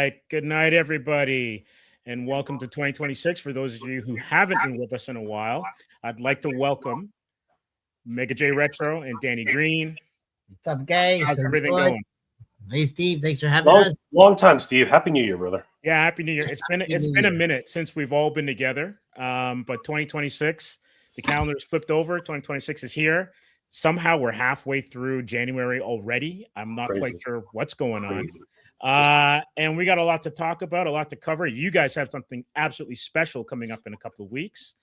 right. Good night, everybody. And welcome to 2026. For those of you who haven't been with us in a while, I'd like to welcome Mega J Retro and Danny Green. What's up, guys? How's everything going? Hey, Steve. Thanks for having us. Long time, Steve. Happy New Year, brother. Yeah, Happy New Year. It's been a minute since we've all been together. But 2026, the calendar's flipped over. 2026 is here. Somehow we're halfway through January already. I'm not quite sure what's going on. And we got a lot to talk about, a lot to cover. You guys have something absolutely special coming up in a couple of weeks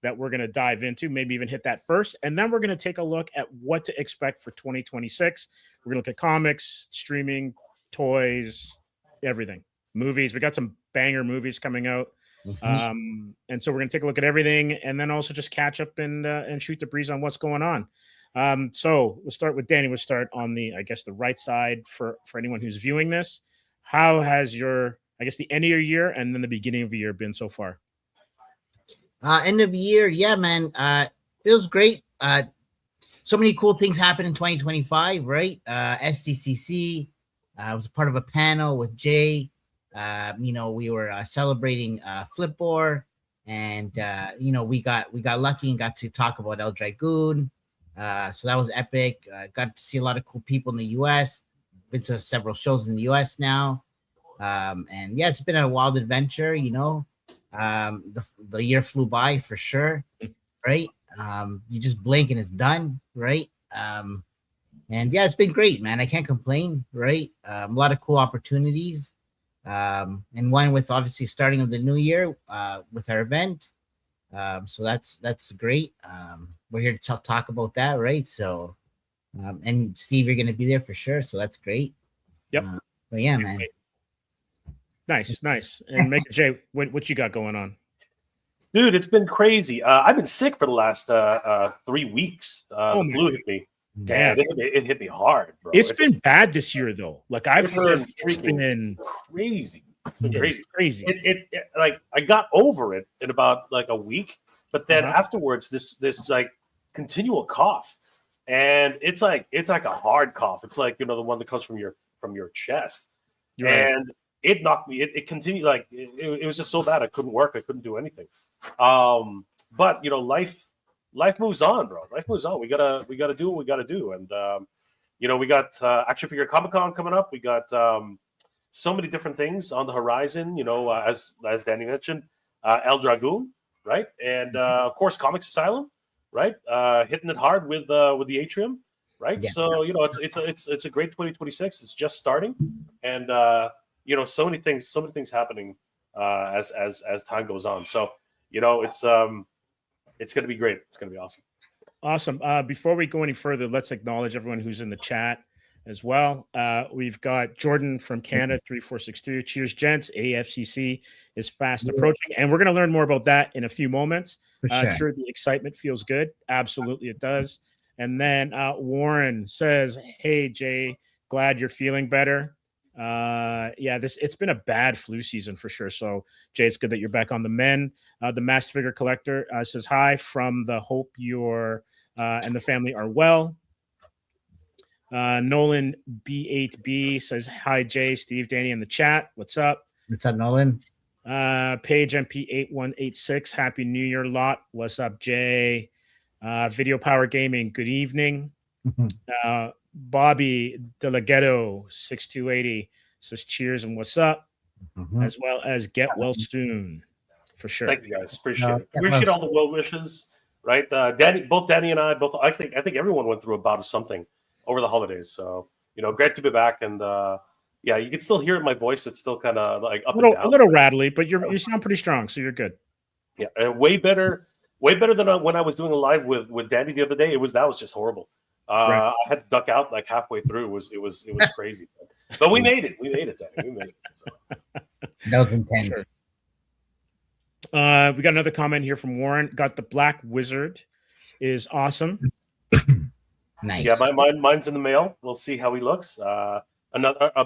that we're going to dive into, maybe even hit that first. And then we're going to take a look at what to expect for 2026. We're going to look at comics, streaming, toys, everything, movies. We got some banger movies coming out. And so we're going to take a look at everything and then also just catch up and shoot the breeze on what's going on. So we'll start with Danny. We'll start on the right side for anyone who's viewing this. How has the end of your year and then the beginning of the year been so far? End of the year, yeah, man. It was great. So many cool things happened in 2025, right? SDCC. I was a part of a panel with Jay. We were celebrating Flipboard, and we got lucky and got to talk about El Dragoon. So that was epic. Got to see a lot of cool people in the U.S. Been to several shows in the U.S. now. And yeah, it's been a wild adventure, the year flew by for sure, right? You just blink and it's done, right? And yeah, it's been great, man. I can't complain, right? A lot of cool opportunities. And one with obviously starting of the new year with our event. So that's great. We're here to talk about that, right? So, and Steve, you're going to be there for sure. So that's great. Yep. But yeah, man. Nice. And Mega J, what you got going on? Dude, it's been crazy. I've been sick for the last 3 weeks. The flu hit me. Damn, it hit me hard, bro. It's been bad this year, though. Like I've heard, it's been crazy. It's crazy. It like I got over it in about like a week, but then afterwards, this like continual cough, and it's like a hard cough. It's like the one that comes from your chest, and it knocked me. It continued like it was just so bad. I couldn't work. I couldn't do anything. But life moves on, bro. Life moves on. We gotta do what we gotta do. And we got Action Figure Comic-Con coming up. We got so many different things on the horizon. As Danny mentioned, El Dragoon, right? And of course, Comics Asylum, right? Hitting it hard with the Atrium, right? Yeah. So it's a great 2026. It's just starting, and so many things happening as time goes on. So it's going to be great. It's going to be awesome. Awesome. Before we go any further, let's acknowledge everyone who's in the chat as well. We've got Jordan from Canada 3462. Cheers, gents. AFCC is fast approaching, and we're going to learn more about that in a few moments. Sure, the excitement feels good. Absolutely, it does. And then Warren says, "Hey Jay, glad you're feeling better." It's been a bad flu season for sure. So Jay, it's good that you're back on the men. The Mass Figure Collector says hi from the hope you're and the family are well. Nolan B8B says hi, Jay, Steve, Danny in the chat. What's up? What's up, Nolan? Page MP8186. Happy New Year, lot. What's up, Jay? Video Power Gaming. Good evening. Bobby Delaghetto 6280 says cheers and what's up, as well as get well soon for sure. Thank you guys, appreciate all the well wishes, right? Danny and I I think everyone went through a bout of something over the holidays, so great to be back. And you can still hear it in my voice. It's still kind of like up and down, a little rattly, but you sound pretty strong, so you're good. Yeah, and way better than when I was doing a live with Danny the other day. That was just horrible. I had to duck out like halfway through. It was crazy, but we made it. Danny. We made it. So. That was intense. Sure. We got another comment here from Warren. Got the Black Wizard is awesome. Nice. Yeah, mine's in the mail. We'll see how he looks. A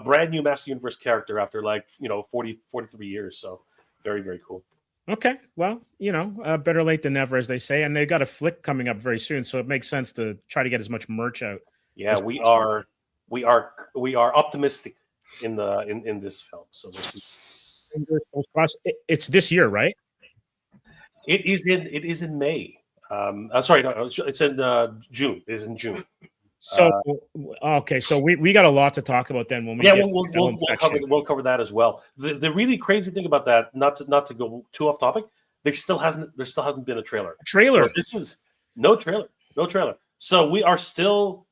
brand new Master Universe character after 43 years. So very, very cool. Okay, well, better late than never, as they say, and they've got a flick coming up very soon, so it makes sense to try to get as much merch out. Yeah, we are optimistic. in this film. So it's this year, right? it is in May. Sorry, no, it's in June. It is in June. So okay, so we got a lot to talk about then when we we'll cover that as well. The really crazy thing about that, not to go too off topic, there still hasn't been a trailer. So this is no trailer. So we're still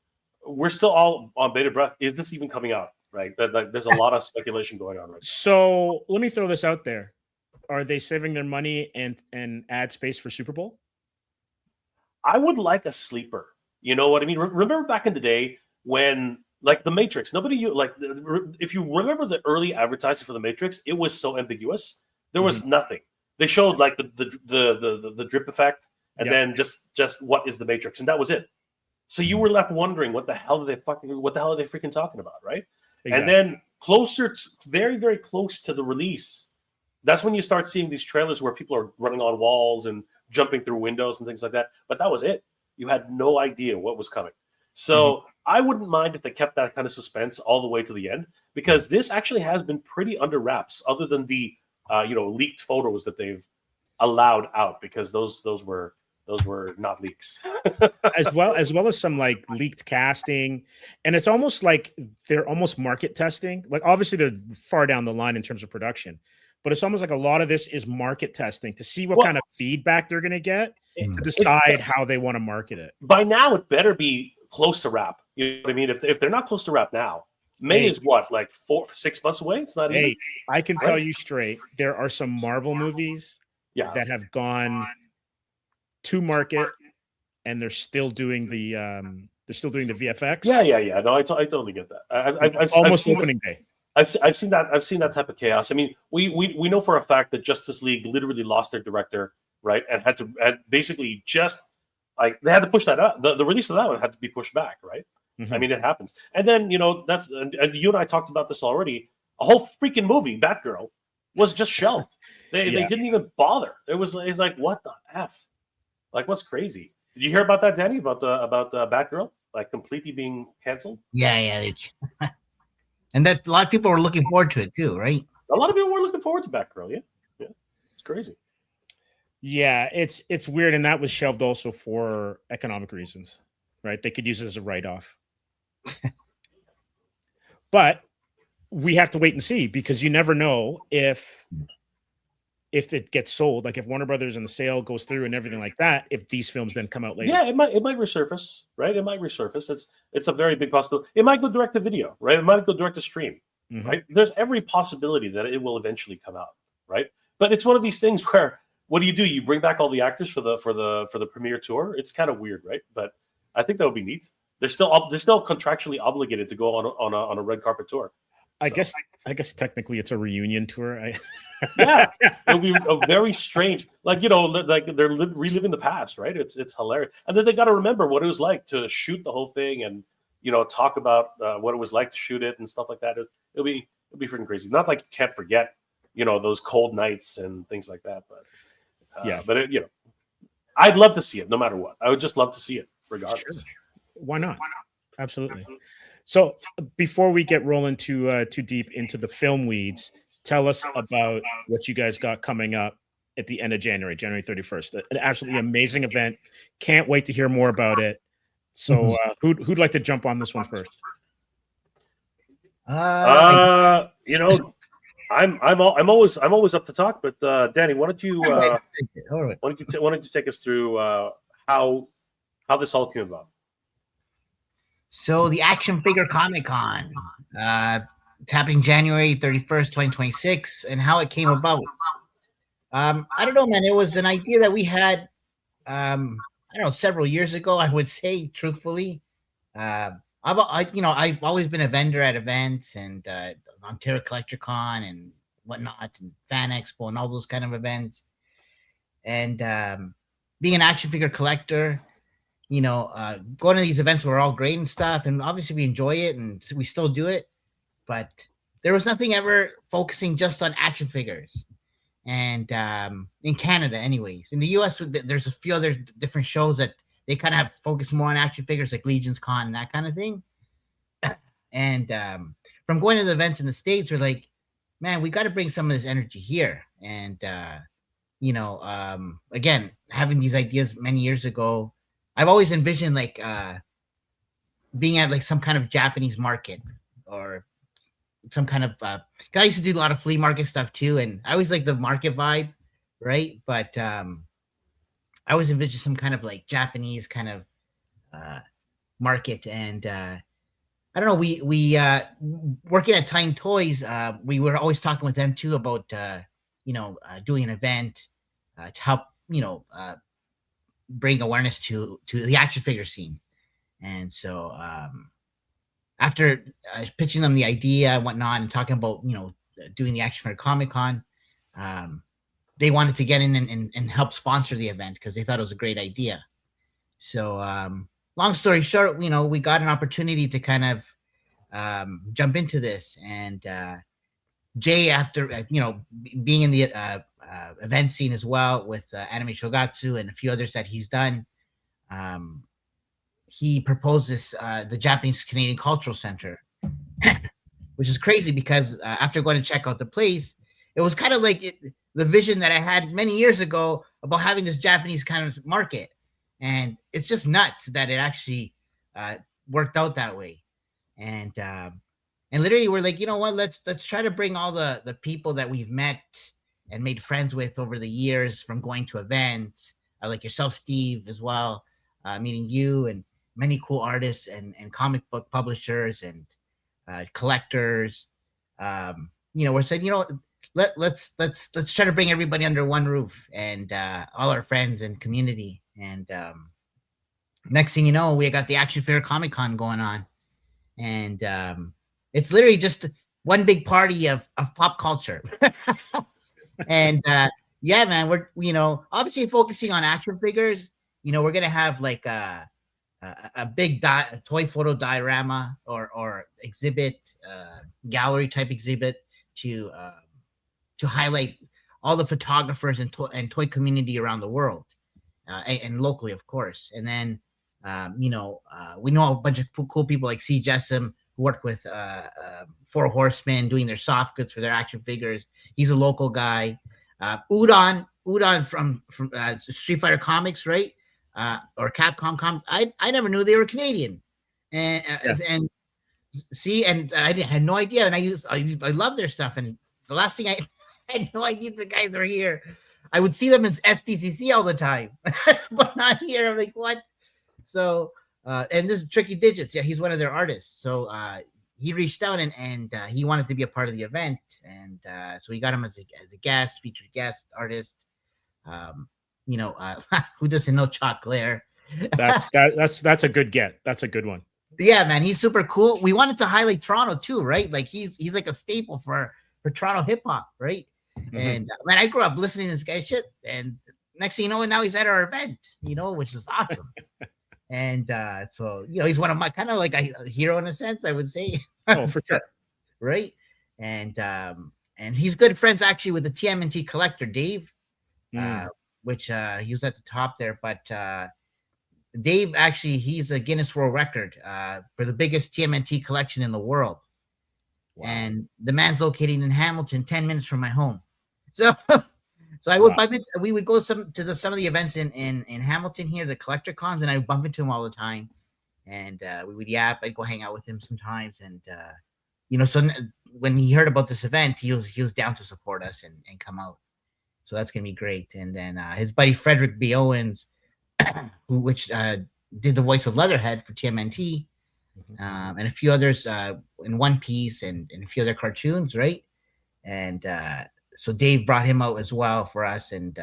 all on bated breath. Is this even coming out? Right? There's a lot of speculation going on right now. So let me throw this out there: are they saving their money and add space for Super Bowl? I would like a sleeper. You know what I mean? Remember back in the day when, like, the Matrix, if you remember the early advertising for the Matrix, it was so ambiguous. There was nothing. They showed like the drip effect, and then just what is the Matrix, and that was it. So you were left wondering what the hell are they freaking talking about, right? Exactly. And then very, very close to the release, that's when you start seeing these trailers where people are running on walls and jumping through windows and things like that. But that was it. You had no idea what was coming. So I wouldn't mind if they kept that kind of suspense all the way to the end, because this actually has been pretty under wraps, other than the leaked photos that they've allowed out, because those were not leaks. as well as some like leaked casting, and it's almost like they're almost market testing. Like obviously they're far down the line in terms of production, but it's almost like a lot of this is market testing to see what kind of feedback they're going to get to decide how they want to market it. By now, it better be close to wrap. You know what I mean? If they're not close to wrap now, May is what, like 4-6 months away? It's not even. I can tell you straight, there are some Marvel movies that have gone to market, and they're still doing the VFX. Yeah. No, I totally get that. I've almost opening day. I've seen that type of chaos. I mean, we know for a fact that Justice League literally lost their director, right, and had basically just like they had to push that up. The release of that one had to be pushed back, right? I mean, it happens. And then that's and you and I talked about this already. A whole freaking movie, Batgirl, was just shelved. They didn't even bother. It's like, what the F? Like, what's crazy? Did you hear about that, Danny? About the Batgirl, like completely being canceled? Yeah. And that a lot of people were looking forward to it too, right? A lot of people were looking forward to Batgirl. Yeah, it's crazy. Yeah, it's weird, and that was shelved also for economic reasons, right? They could use it as a write-off. But we have to wait and see, because you never know if it gets sold. Like if Warner Brothers and the sale goes through and everything like that, if these films then come out later. Yeah, it might resurface, right? It might resurface. It's a very big possibility. It might go direct to video, right? It might go direct to stream, right? There's every possibility that it will eventually come out, right? But it's one of these things where, what do? You bring back all the actors for the premiere tour? It's kind of weird, right? But I think that would be neat. They're still contractually obligated to go on a red carpet tour. So. I guess technically it's a reunion tour. Yeah, it'll be a very strange, like they're reliving the past, right? It's hilarious, and then they got to remember what it was like to shoot the whole thing, and talk about what it was like to shoot it and stuff like that. It'll be freaking crazy. Not like you can't forget, those cold nights and things like that. But I'd love to see it no matter what. I would just love to see it regardless. Sure. Why not? Absolutely. So before we get rolling too deep into the film weeds, tell us about what you guys got coming up at the end of January 31st. An absolutely amazing event. Can't wait to hear more about it. So who'd like to jump on this one first? I'm always up to talk, but Danny, why don't you take us through how this all came about? So the Action Figure Comic Con, it's happening January 31st, 2026, and how it came about. I don't know, man. It was an idea that we had, several years ago, I would say, truthfully. I've always been a vendor at events and Ontario Collector Con and whatnot, and Fan Expo and all those kind of events. And being an action figure collector, going to these events were all great and stuff, and obviously we enjoy it and we still do it, but there was nothing ever focusing just on action figures. And in Canada anyways, in the US there's a few other different shows that they kind of have focused more on action figures, like Legion's Con and that kind of thing. And from going to the events in the States, we're like, man, we got to bring some of this energy here. And again, having these ideas many years ago, I've always envisioned like being at like some kind of Japanese market or some kind of I used to do a lot of flea market stuff too, and I always like the market vibe, right? But I always envisioned some kind of like Japanese kind of market. And I don't know, we working at Time Toys, we were always talking with them too about doing an event to help bring awareness to the action figure scene. And so after pitching them the idea and whatnot and talking about doing the action figure Comic-Con, they wanted to get in and help sponsor the event because they thought it was a great idea. So long story short, we got an opportunity to kind of jump into this. And Jay, after being in the event scene as well with Anime Shogatsu and a few others that he's done, he proposed this the Japanese Canadian Cultural Center, which is crazy because after going to check out the place, it was kind of like the vision that I had many years ago about having this Japanese kind of market. And it's just nuts that it actually worked out that way. And literally we're like, you know what, let's try to bring all the people that we've met and made friends with over the years from going to events, like yourself, Steve, as well, meeting you and many cool artists and comic book publishers and collectors. We're saying, let's try to bring everybody under one roof and all our friends and community. And next thing you know, we got the Action Figure Comic-Con going on. And it's literally just one big party of pop culture. And yeah, man, we're obviously focusing on action figures. We're gonna have like a big toy photo diorama or exhibit, gallery type exhibit to highlight all the photographers and toy community around the world, and locally, of course. And then we know a bunch of cool people like C. Jessam, who work with Four Horsemen doing their soft goods for their action figures. He's a local guy. Udon from Street Fighter Comics, right? Or Capcom Comics. I never knew they were Canadian. And see, and I had no idea. And I love their stuff. And the last thing I had no idea the guys were here. I would see them in SDCC all the time, but not here. I'm like, what? So, and this is Tricky Digits. Yeah, he's one of their artists. So he reached out and he wanted to be a part of the event. And so we got him as a guest, featured guest artist. Who doesn't know Chuck Claire? That's a good get. That's a good one. Yeah, man, he's super cool. We wanted to highlight Toronto too, right? Like he's like a staple for Toronto hip hop, right? Mm-hmm. And man, I grew up listening to this guy's shit, and next thing you know, now he's at our event, which is awesome. And so he's one of my kind of like a hero in a sense, I would say. Oh, for sure, right? And he's good friends actually with the TMNT collector Dave, which he was at the top there, but Dave actually he's a Guinness World Record for the biggest TMNT collection in the world. Wow. And the man's located in Hamilton, 10 minutes from my home. So I would bump into, we would go some of the events in Hamilton here, the collector cons, and I would bump into him all the time. And we would yap. I'd go hang out with him sometimes. And so when he heard about this event, he was down to support us and come out. So that's gonna be great. And then his buddy Frederick B. Owens, which did the voice of Leatherhead for TMNT, and a few others in One Piece and a few other cartoons, right? And so Dave brought him out as well for us, and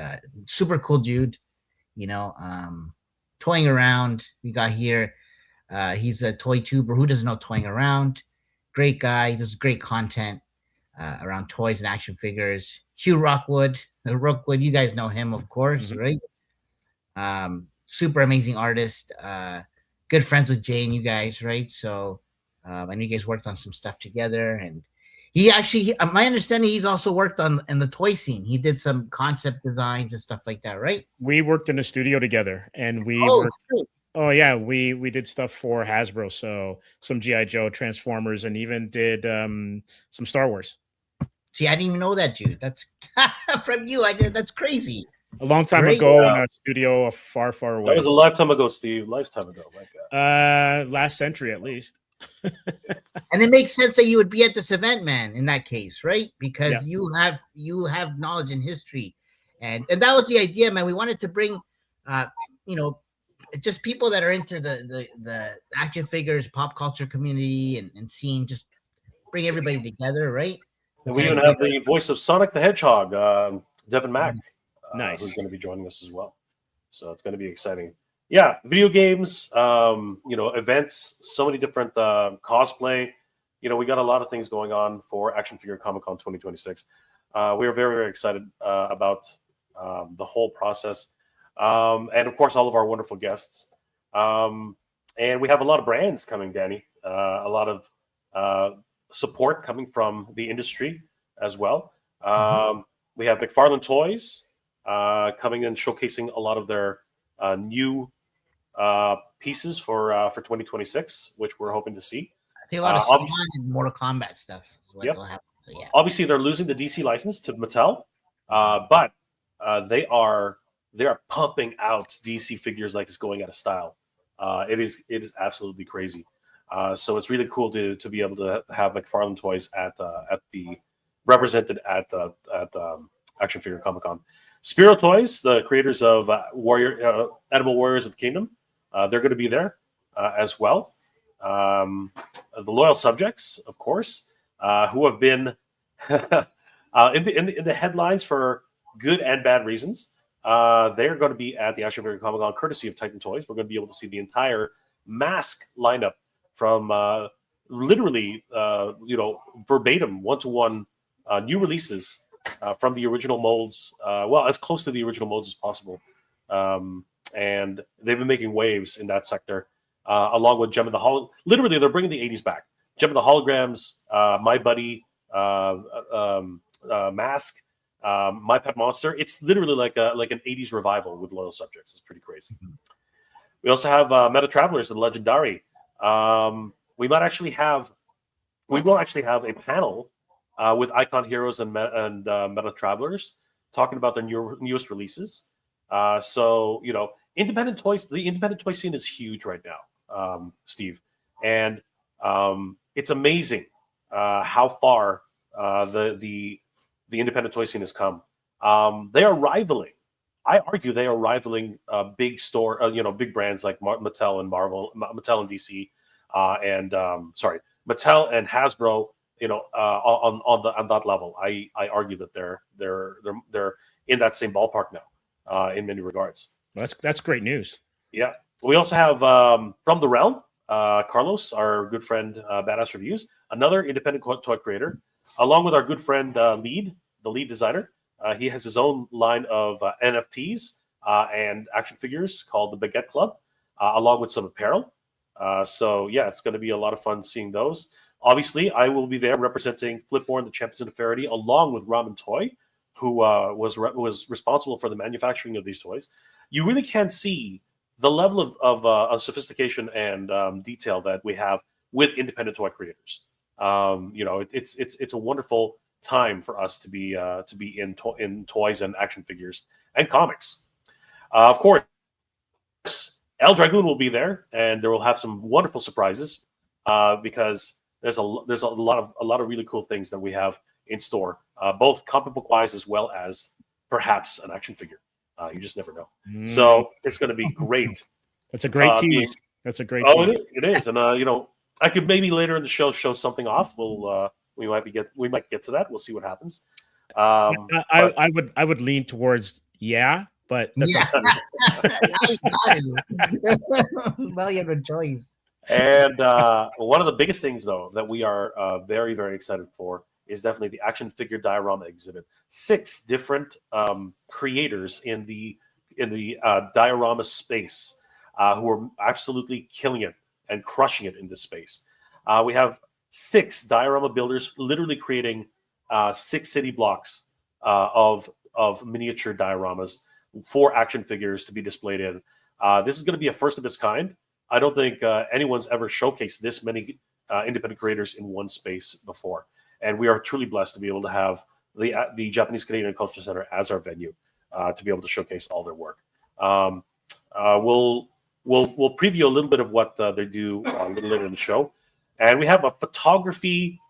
super cool dude, toying around. We got here. He's a toy tuber. Who doesn't know Toying Around? Great guy. He does great content around toys and action figures. Hugh Rookwood, you guys know him, of course, right? Super amazing artist. Good friends with Jane, you guys, right? So I know you guys worked on some stuff together, and he actually, my understanding, he's also worked in the toy scene. He did some concept designs and stuff like that, right? We worked in a studio together, and we Oh yeah, we did stuff for Hasbro, so some GI Joe, Transformers, and even did some Star Wars. See, I didn't even know that, dude. That's from you. I did. That's crazy. A long time Great. ago Yeah. in a studio far, far away. That was a lifetime ago, Steve. Lifetime ago. My God. Last century at least. And it makes sense that you would be at this event, man, in that case, right? Because Yeah. you have knowledge and history. And that was the idea, man. We wanted to bring you know, just people that are into the action figures, pop culture community and seeing, just bring everybody together, right? And we even have the voice of Sonic the Hedgehog, Devin Mack, Nice. who's going to be joining us as well. So it's going to be exciting. Yeah, video games, events, so many different cosplay. We got a lot of things going on for Action Figure Comic Con 2026. We are very, very excited about the whole process. And of course, all of our wonderful guests. And we have a lot of brands coming, Danny. A lot of support coming from the industry as well. We have McFarlane Toys coming and showcasing a lot of their new pieces for 2026, which we're hoping to see. I think a lot of Spawn and Mortal Kombat stuff is what will happen. So yeah, obviously they're losing the DC license to Mattel, but they are pumping out DC figures like it's going out of style. It is absolutely crazy. So it's really cool to be able to have McFarlane Toys at the represented at Action Figure Comic Con. Spiro Toys, the creators of Edible Warriors of the Kingdom, they're going to be there as well. The Loyal Subjects, of course, who have been in the headlines for good and bad reasons. They're going to be at the Action Figure Comic Con, courtesy of Titan Toys. We're going to be able to see the entire mask lineup from literally, verbatim, one-to-one new releases from the original molds, as close to the original molds as possible. And they've been making waves in that sector, along with Gem of the Literally, they're bringing the 80s back. Gem of the Holograms, My Buddy, Mask, My Pet Monster. It's literally like an 80s revival with Loyal Subjects. It's pretty crazy. We also have Meta Travelers and Legendary. We will actually have a panel with Icon Heroes and Meta Travelers talking about their newest releases. So independent toys. The independent toy scene is huge right now, Steve, and it's amazing how far the independent toy scene has come. They are rivaling. I argue they are rivaling big brands like Mattel and Marvel, Mattel and DC, Mattel and Hasbro. On that level, I argue that they're in that same ballpark now, in many regards. That's great news. Yeah, we also have From the Realm, Carlos, our good friend, Badass Reviews, another independent toy creator, along with our good friend the lead designer. He has his own line of NFTs and action figures called the Baguette Club, along with some apparel. So yeah, it's going to be a lot of fun seeing those. Obviously, I will be there representing Flipborn, the Champions of Nefariety, along with Ramen Toy, who was responsible for the manufacturing of these toys. You really can see the level of sophistication and detail that we have with independent toy creators. It's a wonderful time for us to be in toys and action figures and comics. Of course, El Dragoon will be there, and there will have some wonderful surprises because there's a lot of really cool things that we have in store, both comic book wise as well as perhaps an action figure. You just never know. So it's going to be great. That's a great tease. That's a great. It is, and I could maybe later in the show something off. We might get to that. We'll see what happens. I would lean towards but that's well, you have a choice. And one of the biggest things, though, that we are very, very excited for is definitely the action figure diorama exhibit. 6 different creators in the diorama space who are absolutely killing it and crushing it in this space. We have 6 diorama builders literally creating 6 city blocks of miniature dioramas for action figures to be displayed in. This is going to be a first of its kind. I don't think anyone's ever showcased this many independent creators in one space before, and we are truly blessed to be able to have the Japanese Canadian Culture Center as our venue to be able to showcase all their work. We'll preview a little bit of what they do a little later in the show, and we have a photography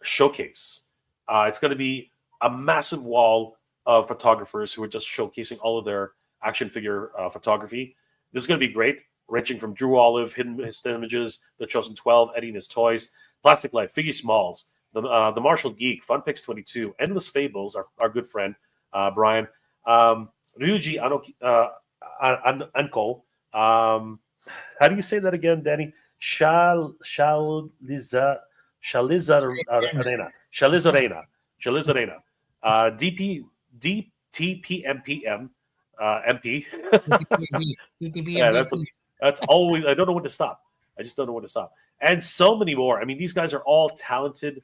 showcase. It's going to be a massive wall of photographers who are just showcasing all of their action figure photography. This is going to be great, ranging from Drew Olive, Hidden His Images, The Chosen 12, Eddie and His Toys, Plastic Light, Figgy Smalls, the Marshall Geek, Fun Picks 22, Endless Fables, our good friend Brian, Ryuji Anko. How do you say that again, Danny? Shalizarena. DTPMPM. MP. Yeah, that's always. I don't know when to stop. I just don't know when to stop. And so many more. I mean, these guys are all talented,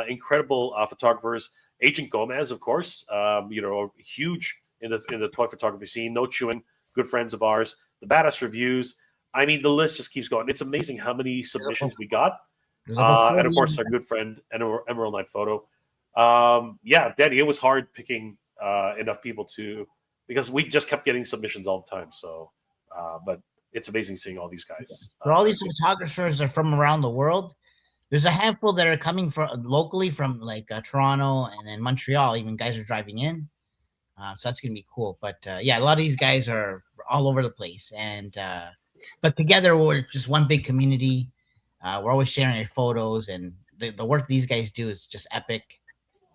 incredible photographers. Agent Gomez, of course, huge in the toy photography scene. No Chewing, good friends of ours. The Badass Reviews. I mean, the list just keeps going. It's amazing how many submissions we got. And of course, our good friend Emerald Knight Photo. Yeah, Danny, it was hard picking enough people because we just kept getting submissions all the time. So, but it's amazing seeing all these guys. So all these photographers are from around the world. There's a handful that are coming from locally from like Toronto and then Montreal. Even guys are driving in. So that's going to be cool. But yeah, a lot of these guys are all over the place. And but together we're just one big community. We're always sharing our photos, and the work these guys do is just epic.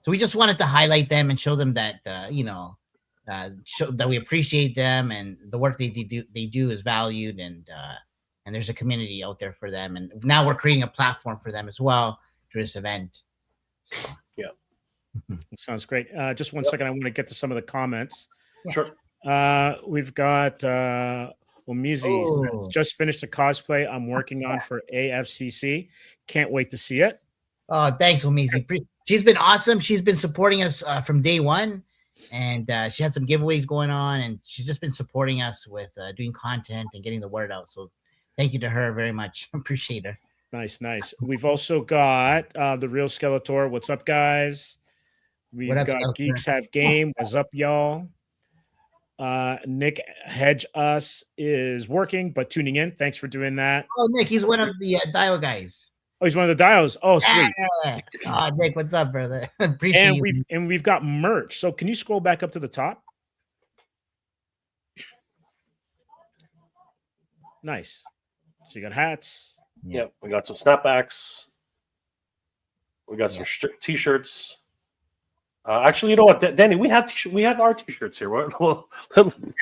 So we just wanted to highlight them and show them that show that we appreciate them, and the work they do is valued, and there's a community out there for them. And now we're creating a platform for them as well through this event. So. Yeah. Sounds great. Just one second. I want to get to some of the comments. Sure. We've got Omizi just finished a cosplay I'm working on for AFCC. Can't wait to see it. Oh, thanks, Omizi. She's been awesome. She's been supporting us from day one, and she had some giveaways going on, and she's just been supporting us with doing content and getting the word out. So thank you to her very much. Appreciate her. Nice. We've also got the Real Skeletor. What's up, guys? We've got Skeletor? Geeks Have Game. What's up, y'all? Nick Hedge Us is working but tuning in. Thanks for doing that. Oh, Nick, he's one of the Dio guys. Oh, he's one of the Dios. Oh, sweet. Oh, Nick, what's up, brother? Appreciate you. And we've got merch. So can you scroll back up to the top? Nice. So you got hats. Yeah, we got some snapbacks. We got some t-shirts. Actually, you know what, Danny? We have our t-shirts here. Well,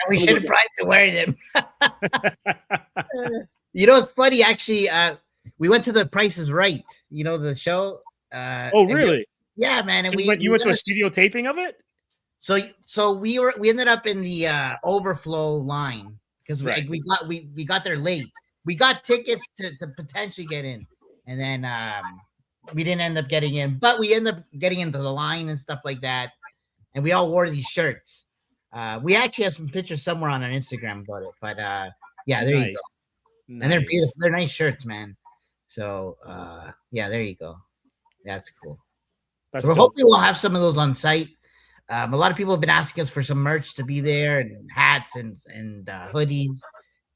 we should have probably been wearing them. You know, it's funny. Actually, we went to the Price is Right. You know the show. Oh, really? Yeah, man. And so you went to a studio taping of it. So we ended up in the overflow line because we got there late. We got tickets to potentially get in, and then we didn't end up getting in, but we ended up getting into the line and stuff like that. And we all wore these shirts. We actually have some pictures somewhere on our Instagram about it, but yeah, there you go. Nice. And they're beautiful. They're nice shirts, man. So yeah, there you go. That's cool. So hopefully we'll have some of those on site. A lot of people have been asking us for some merch to be there, and hats and hoodies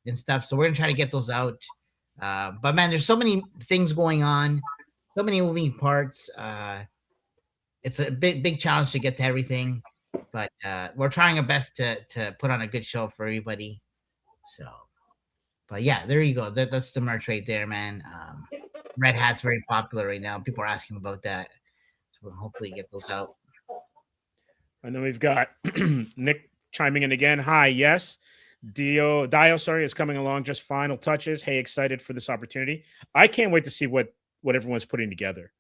and stuff. So we're gonna try to get those out. But man, there's so many things going on. So many moving parts. It's a big challenge to get to everything, but we're trying our best to put on a good show for everybody. So, but yeah, there you go. That's the merch right there, man. Red Hat's very popular right now. People are asking about that, so we'll hopefully get those out. And then we've got Nick chiming in again. Hi, yes. Dio, is coming along. Just final touches. Hey, excited for this opportunity. I can't wait to see what everyone's putting together,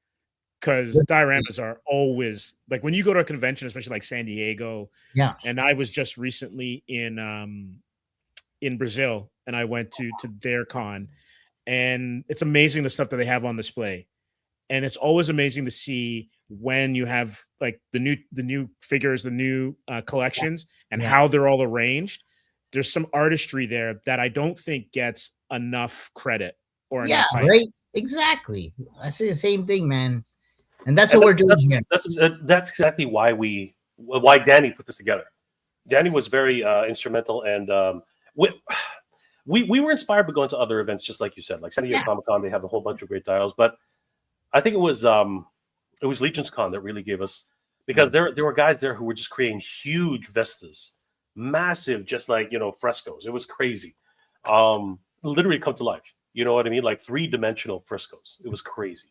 because dioramas are always like when you go to a convention, especially like San Diego. Yeah. And I was just recently in Brazil, and I went to their con, and it's amazing the stuff that they have on display. And it's always amazing to see when you have like the new figures, the new collections, and how they're all arranged. there's some artistry there that I don't think gets enough credit or Yeah, enough hype. right. Exactly. I say the same thing, man. And that's what we're doing here. That's exactly why Danny put this together. Danny was very instrumental, and we were inspired by going to other events, just like you said, like San Diego Comic Con. They have a whole bunch of great titles, but I think it was Legion's Con that really gave us, because there were guys there who were just creating huge vistas, massive, just like frescoes. It was crazy, literally come to life. You know what I mean? Like 3-dimensional frescoes. It was crazy.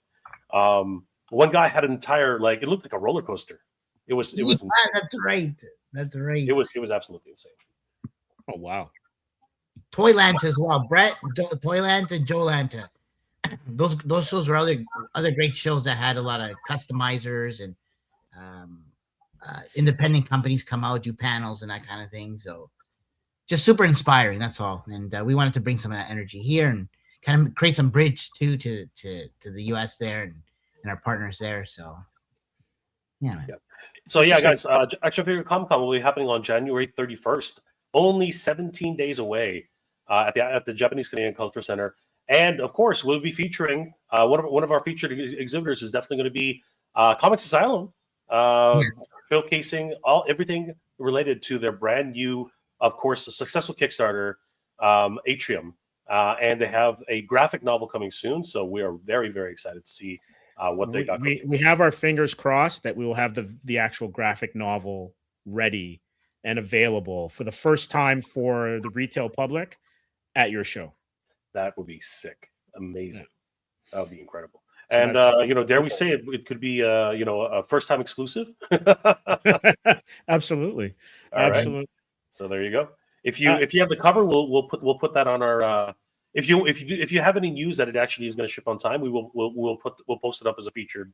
One guy had an entire, like, it looked like a roller coaster. It was insane. That's right. It was absolutely insane. Oh wow. Toyland as well. Brett, Toyland and Joe Lanta. Those shows were other great shows that had a lot of customizers and independent companies come out, do panels and that kind of thing. So just super inspiring. That's all. And we wanted to bring some of that energy here and kind of create some bridge too to the US there and our partners there. So yeah, man. So yeah, guys, Action Figure Comic Con will be happening on January 31st, only 17 days away, at the Japanese Canadian Culture Center. And of course, we'll be featuring one of our featured exhibitors is definitely going to be Comix Asylum, showcasing everything related to their brand new, of course, a successful Kickstarter, Atrium, and they have a graphic novel coming soon. So we are very, very excited to see what they got. We have our fingers crossed that we will have the actual graphic novel ready and available for the first time for the retail public at your show. That would be sick, amazing. Yeah. That would be incredible. So and dare we say it could be a first time exclusive? Absolutely, all absolutely. Right. So there you go. If you have the cover, we'll put that on our. If you have any news that it actually is going to ship on time, we'll post it up as a featured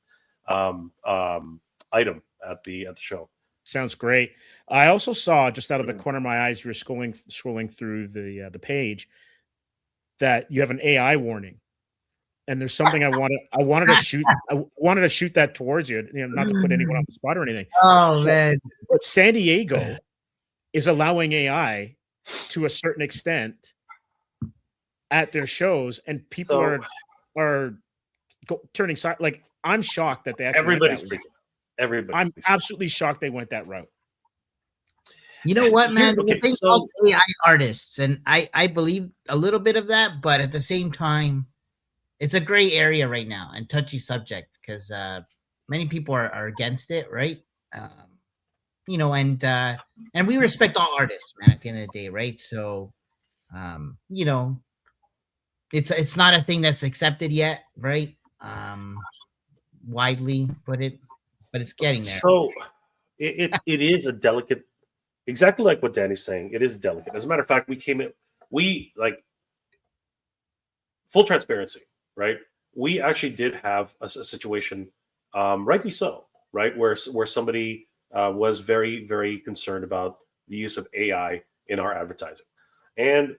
item at the show. Sounds great. I also saw, just out of the corner of my eyes, you were scrolling through the page, that you have an AI warning, and there's something I wanted to shoot. I wanted to shoot that towards you, not to put anyone on the spot or anything. Oh man! But San Diego is allowing AI to a certain extent at their shows, and people are turning side. Like, I'm shocked that they actually everybody's freaking. Everybody. I'm absolutely shocked they went that route. You know what, man? The thing called AI artists, and I believe a little bit of that, but at the same time, it's a gray area right now and touchy subject because many people are against it, right? And we respect all artists, man. At the end of the day, right? So, it's not a thing that's accepted yet, right? Widely, but it's getting there. So, it is a delicate. Exactly like what Danny's saying, it is delicate. As a matter of fact, we like full transparency, right? We actually did have a situation, rightly so, right, where somebody was very, very concerned about the use of AI in our advertising, and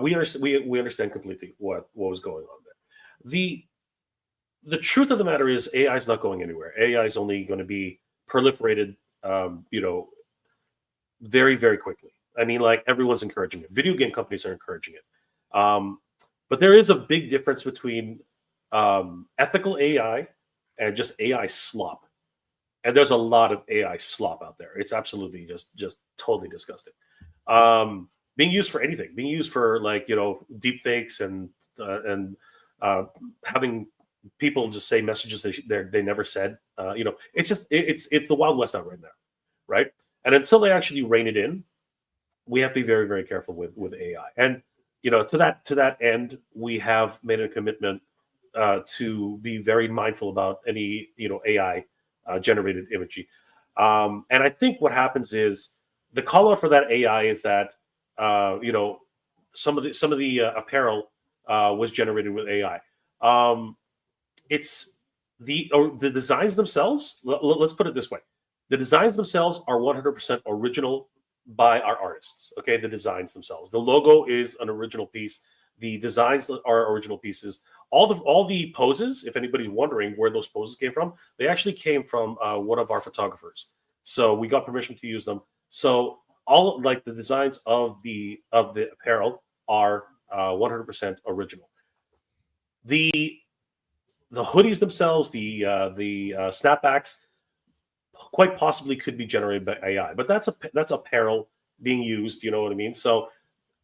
we understand completely what was going on there. The truth of the matter is, AI is not going anywhere. AI is only going to be proliferated, very, very quickly. I mean, like, everyone's encouraging it. Video game companies are encouraging it. But there is a big difference between ethical AI and just AI slop. And there's a lot of AI slop out there. It's absolutely just totally disgusting. Being used for anything, being used for, like, deep fakes and having people just say messages they never said. It's the Wild West out right now, right? And until they actually rein it in, we have to be very, very careful with AI. And to that end, we have made a commitment to be very mindful about any AI generated imagery. And I think what happens is the call out for that AI is that some of the apparel was generated with AI. It's the designs themselves. Let's put it this way. The designs themselves are 100% original by our artists. Okay, the designs themselves. The logo is an original piece. The designs are original pieces. All the poses, if anybody's wondering where those poses came from, they actually came from one of our photographers. So we got permission to use them. So all like the designs of the apparel are 100% original. The hoodies themselves, the snapbacks, quite possibly could be generated by AI, but that's apparel being used. You know what I mean? So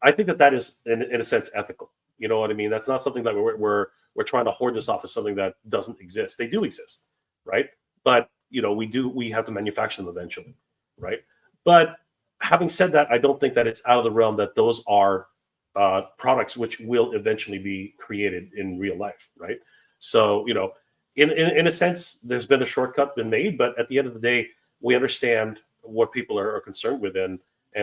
I think that is in a sense ethical. You know what I mean? That's not something that we're trying to hoard this off as something that doesn't exist. They do exist, right? But we have to manufacture them eventually, right? But having said that, I don't think that it's out of the realm that those are products which will eventually be created in real life, right? So in a sense, there's been a shortcut been made, but at the end of the day, we understand what people are concerned with, and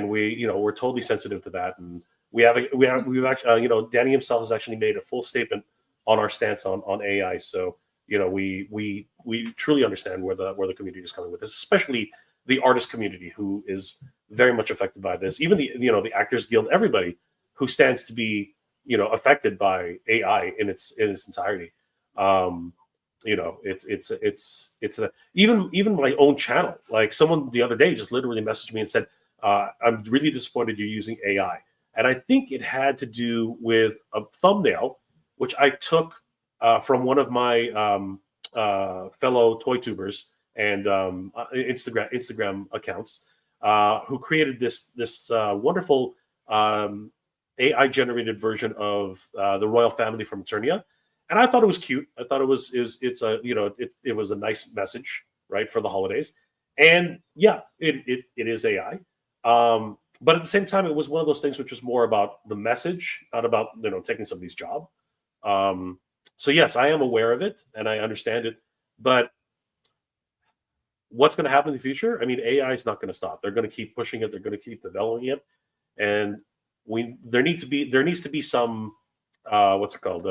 we're totally sensitive to that, and we've actually Danny himself has actually made a full statement on our stance on AI. So we truly understand where the community is coming with this, especially the artist community, who is very much affected by this. Even the Actors Guild, everybody who stands to be affected by AI in its entirety. Even my own channel. Like, someone the other day just literally messaged me and said, "I'm really disappointed you're using AI." And I think it had to do with a thumbnail, which I took from one of my fellow toy tubers and Instagram accounts, who created this wonderful AI generated version of the royal family from Eternia. And I thought it was cute. I thought it was a nice message, right, for the holidays. And yeah, it is AI. But at the same time, it was one of those things which was more about the message, not about taking somebody's job. So yes, I am aware of it and I understand it. But what's going to happen in the future? I mean, AI is not going to stop. They're going to keep pushing it. They're going to keep developing it, and there needs to be some what's it called?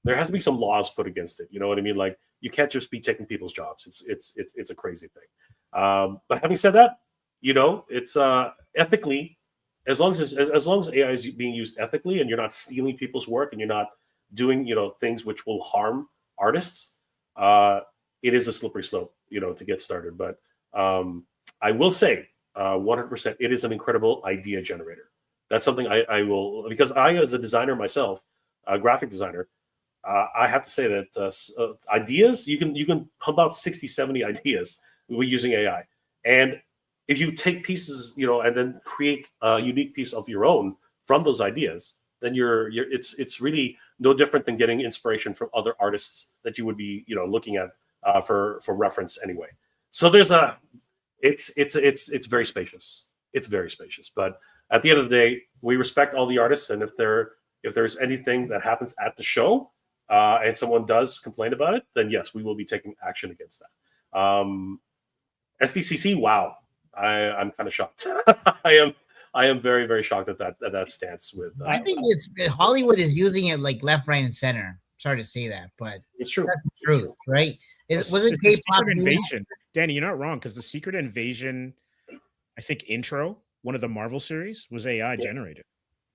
There has to be some laws put against it. You know what I mean? Like, you can't just be taking people's jobs. It's a crazy thing. But having said that, it's ethically, as long as AI is being used ethically, and you're not stealing people's work, and you're not doing things which will harm artists, it is a slippery slope to get started. But I will say 100%, it is an incredible idea generator. That's something I will, because I, as a designer myself, a graphic designer, I have to say that ideas, you can pump out 60, 70 ideas with using AI. And if you take pieces, and then create a unique piece of your own from those ideas, then it's really no different than getting inspiration from other artists that you would be, looking at for reference anyway. So it's very spacious. It's very spacious. But at the end of the day, we respect all the artists, and if there's anything that happens at the show, and someone does complain about it, then yes, we will be taking action against that. SDCC, wow, I'm kind of shocked. I am very, very shocked at that stance. With I think Hollywood is using it like left, right, and center. Sorry to say that, but it's true. That's the truth, right? Was it the Secret Invasion? Danny, you're not wrong, because the Secret Invasion, I think, intro, one of the Marvel series, was AI generated.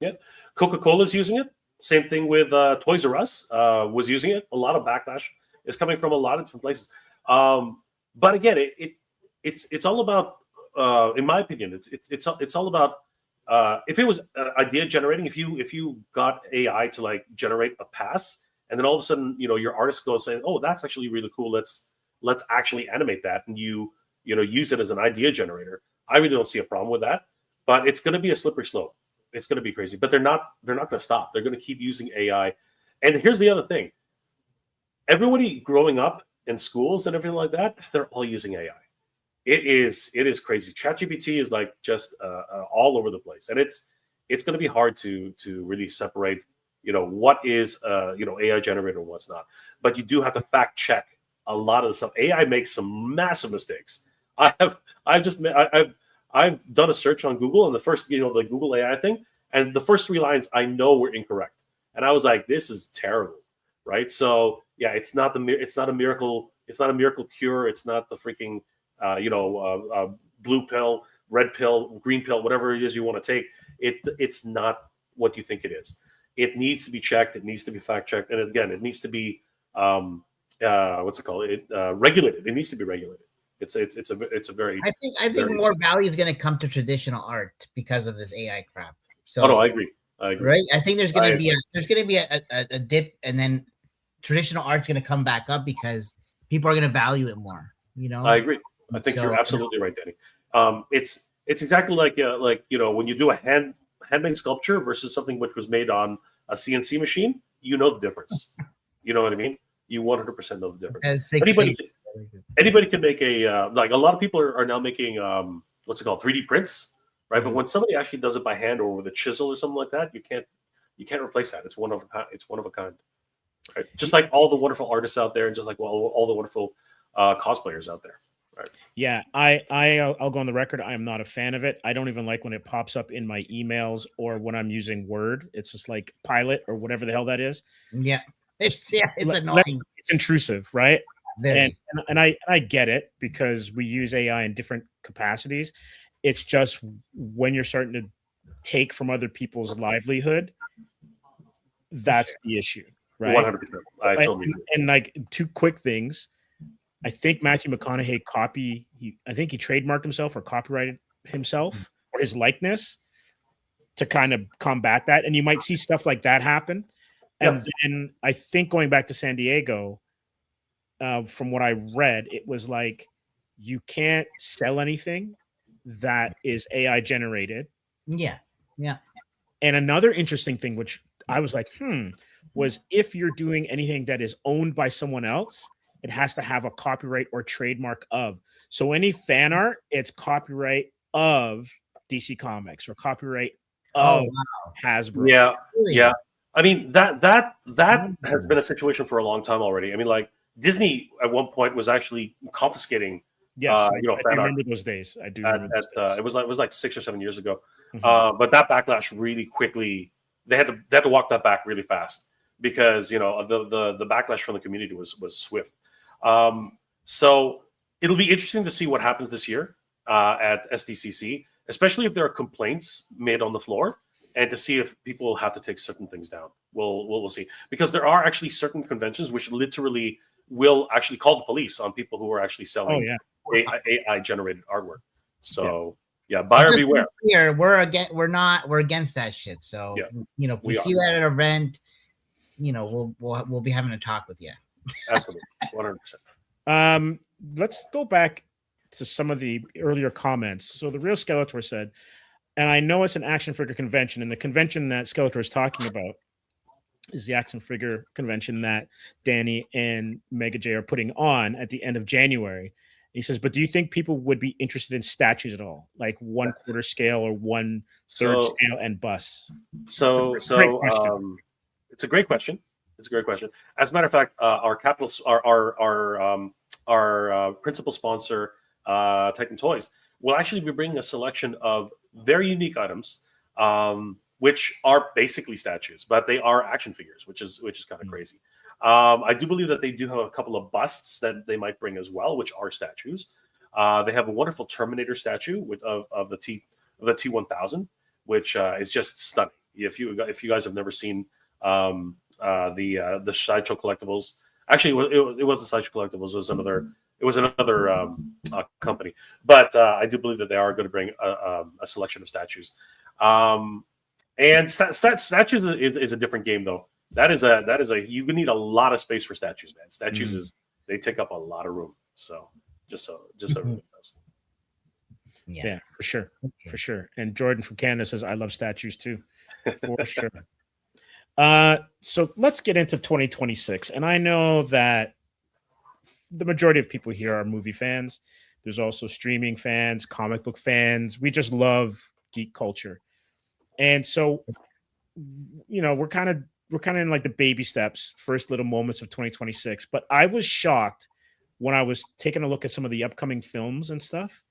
Yeah, Coca-Cola's using it. Same thing with Toys R Us was using it. A lot of backlash is coming from a lot of different places. But again, it's all about, in my opinion, it's all about if it was idea generating. If you got AI to like generate a pass, and then all of a sudden your artist goes saying, "Oh, that's actually really cool. Let's actually animate that," and you use it as an idea generator. I really don't see a problem with that. But it's going to be a slippery slope. It's going to be crazy, but they're not going to stop. They're going to keep using AI. And here's the other thing. Everybody growing up in schools and everything like that, they're all using AI. It is crazy. ChatGPT is like just all over the place. And it's going to be hard to really separate, what is, AI generated and what's not. But you do have to fact check a lot of the stuff. AI makes some massive mistakes. I've done a search on Google, and the first, the Google AI thing, and the first 3 lines I know were incorrect, and I was like, "This is terrible," right? So yeah, it's not a miracle. It's not a miracle cure. It's not the freaking, blue pill, red pill, green pill, whatever it is you want to take. It's not what you think it is. It needs to be checked. It needs to be fact checked, and again, it needs to be regulated. It needs to be regulated. It's a very. I think very more value is going to come to traditional art because of this AI crap. So, oh no, I agree. Right? I think there's going to be a dip, and then traditional art's going to come back up because people are going to value it more. I agree. I think you're absolutely right, Danny. It's exactly like when you do a handmade sculpture versus something which was made on a CNC machine, you know the difference. You know what I mean? You 100% know the difference. Anybody can make a like a lot of people are now making what's it called 3D prints, right? Mm-hmm. But when somebody actually does it by hand or with a chisel or something like that, you can't replace that. It's one of a kind. Right? Just like all the wonderful artists out there, and just like all the wonderful cosplayers out there. Right. Yeah, I'll go on the record. I am not a fan of it. I don't even like when it pops up in my emails or when I'm using Word. It's just like Pilot or whatever the hell that is. Yeah, it's annoying. It's intrusive, right? And I get it because we use AI in different capacities. It's just when you're starting to take from other people's livelihood, that's the issue, right? 100%. I totally agree. And like two quick things. I think Matthew McConaughey I think he trademarked himself or copyrighted himself or his likeness to kind of combat that. And you might see stuff like that happen. And then I think going back to San Diego, from what I read, it was like you can't sell anything that is AI generated. Yeah. And another interesting thing, which I was like, was if you're doing anything that is owned by someone else, it has to have a copyright or trademark of. So any fan art, it's copyright of DC Comics or copyright of Hasbro. Yeah, yeah. I mean that has been a situation for a long time already. I mean, like Disney at one point was actually confiscating. Yes, I fan remember art those days. I do remember those days. It was like 6 or 7 years ago. Mm-hmm. But that backlash really quickly. They had to walk that back really fast because the backlash from the community was swift. So it'll be interesting to see what happens this year at SDCC, especially if there are complaints made on the floor, and to see if people have to take certain things down. We'll see, because there are actually certain conventions which literally will actually call the police on people who are actually selling AI generated artwork. So buyer beware. Here we're against that shit. So if we see that at an event, we'll be having a talk with you. Absolutely, 100%. Let's go back to some of the earlier comments. So the real Skeletor said, and I know it's an action figure convention, and the convention that Skeletor is talking about is the action figure convention that Danny and Mega J are putting on at the end of January. He says, but do you think people would be interested in statues at all, like 1/4 scale or 1/3 scale and busts? So it's a great question. It's a great question. As a matter of fact, our principal sponsor, Titan Toys, will actually be bringing a selection of very unique items, which are basically statues, but they are action figures, which is kind of crazy. I do believe that they do have a couple of busts that they might bring as well, which are statues. They have a wonderful Terminator statue of the T-1000, which is just stunning. If you guys have never seen the Sideshow Collectibles, actually it was the Sideshow Collectibles. It was another company, but I do believe that they are going to bring a selection of statues. And statues is a different game though. That is you need a lot of space for statues, man. Statues they take up a lot of room. So just so everyone knows. Yeah, for sure. And Jordan from Canada says, I love statues too. For sure. So let's get into 2026. And I know that the majority of people here are movie fans. There's also streaming fans, comic book fans. We just love geek culture. And so, we're kind of in like the baby steps, first little moments of 2026. But I was shocked when I was taking a look at some of the upcoming films and stuff,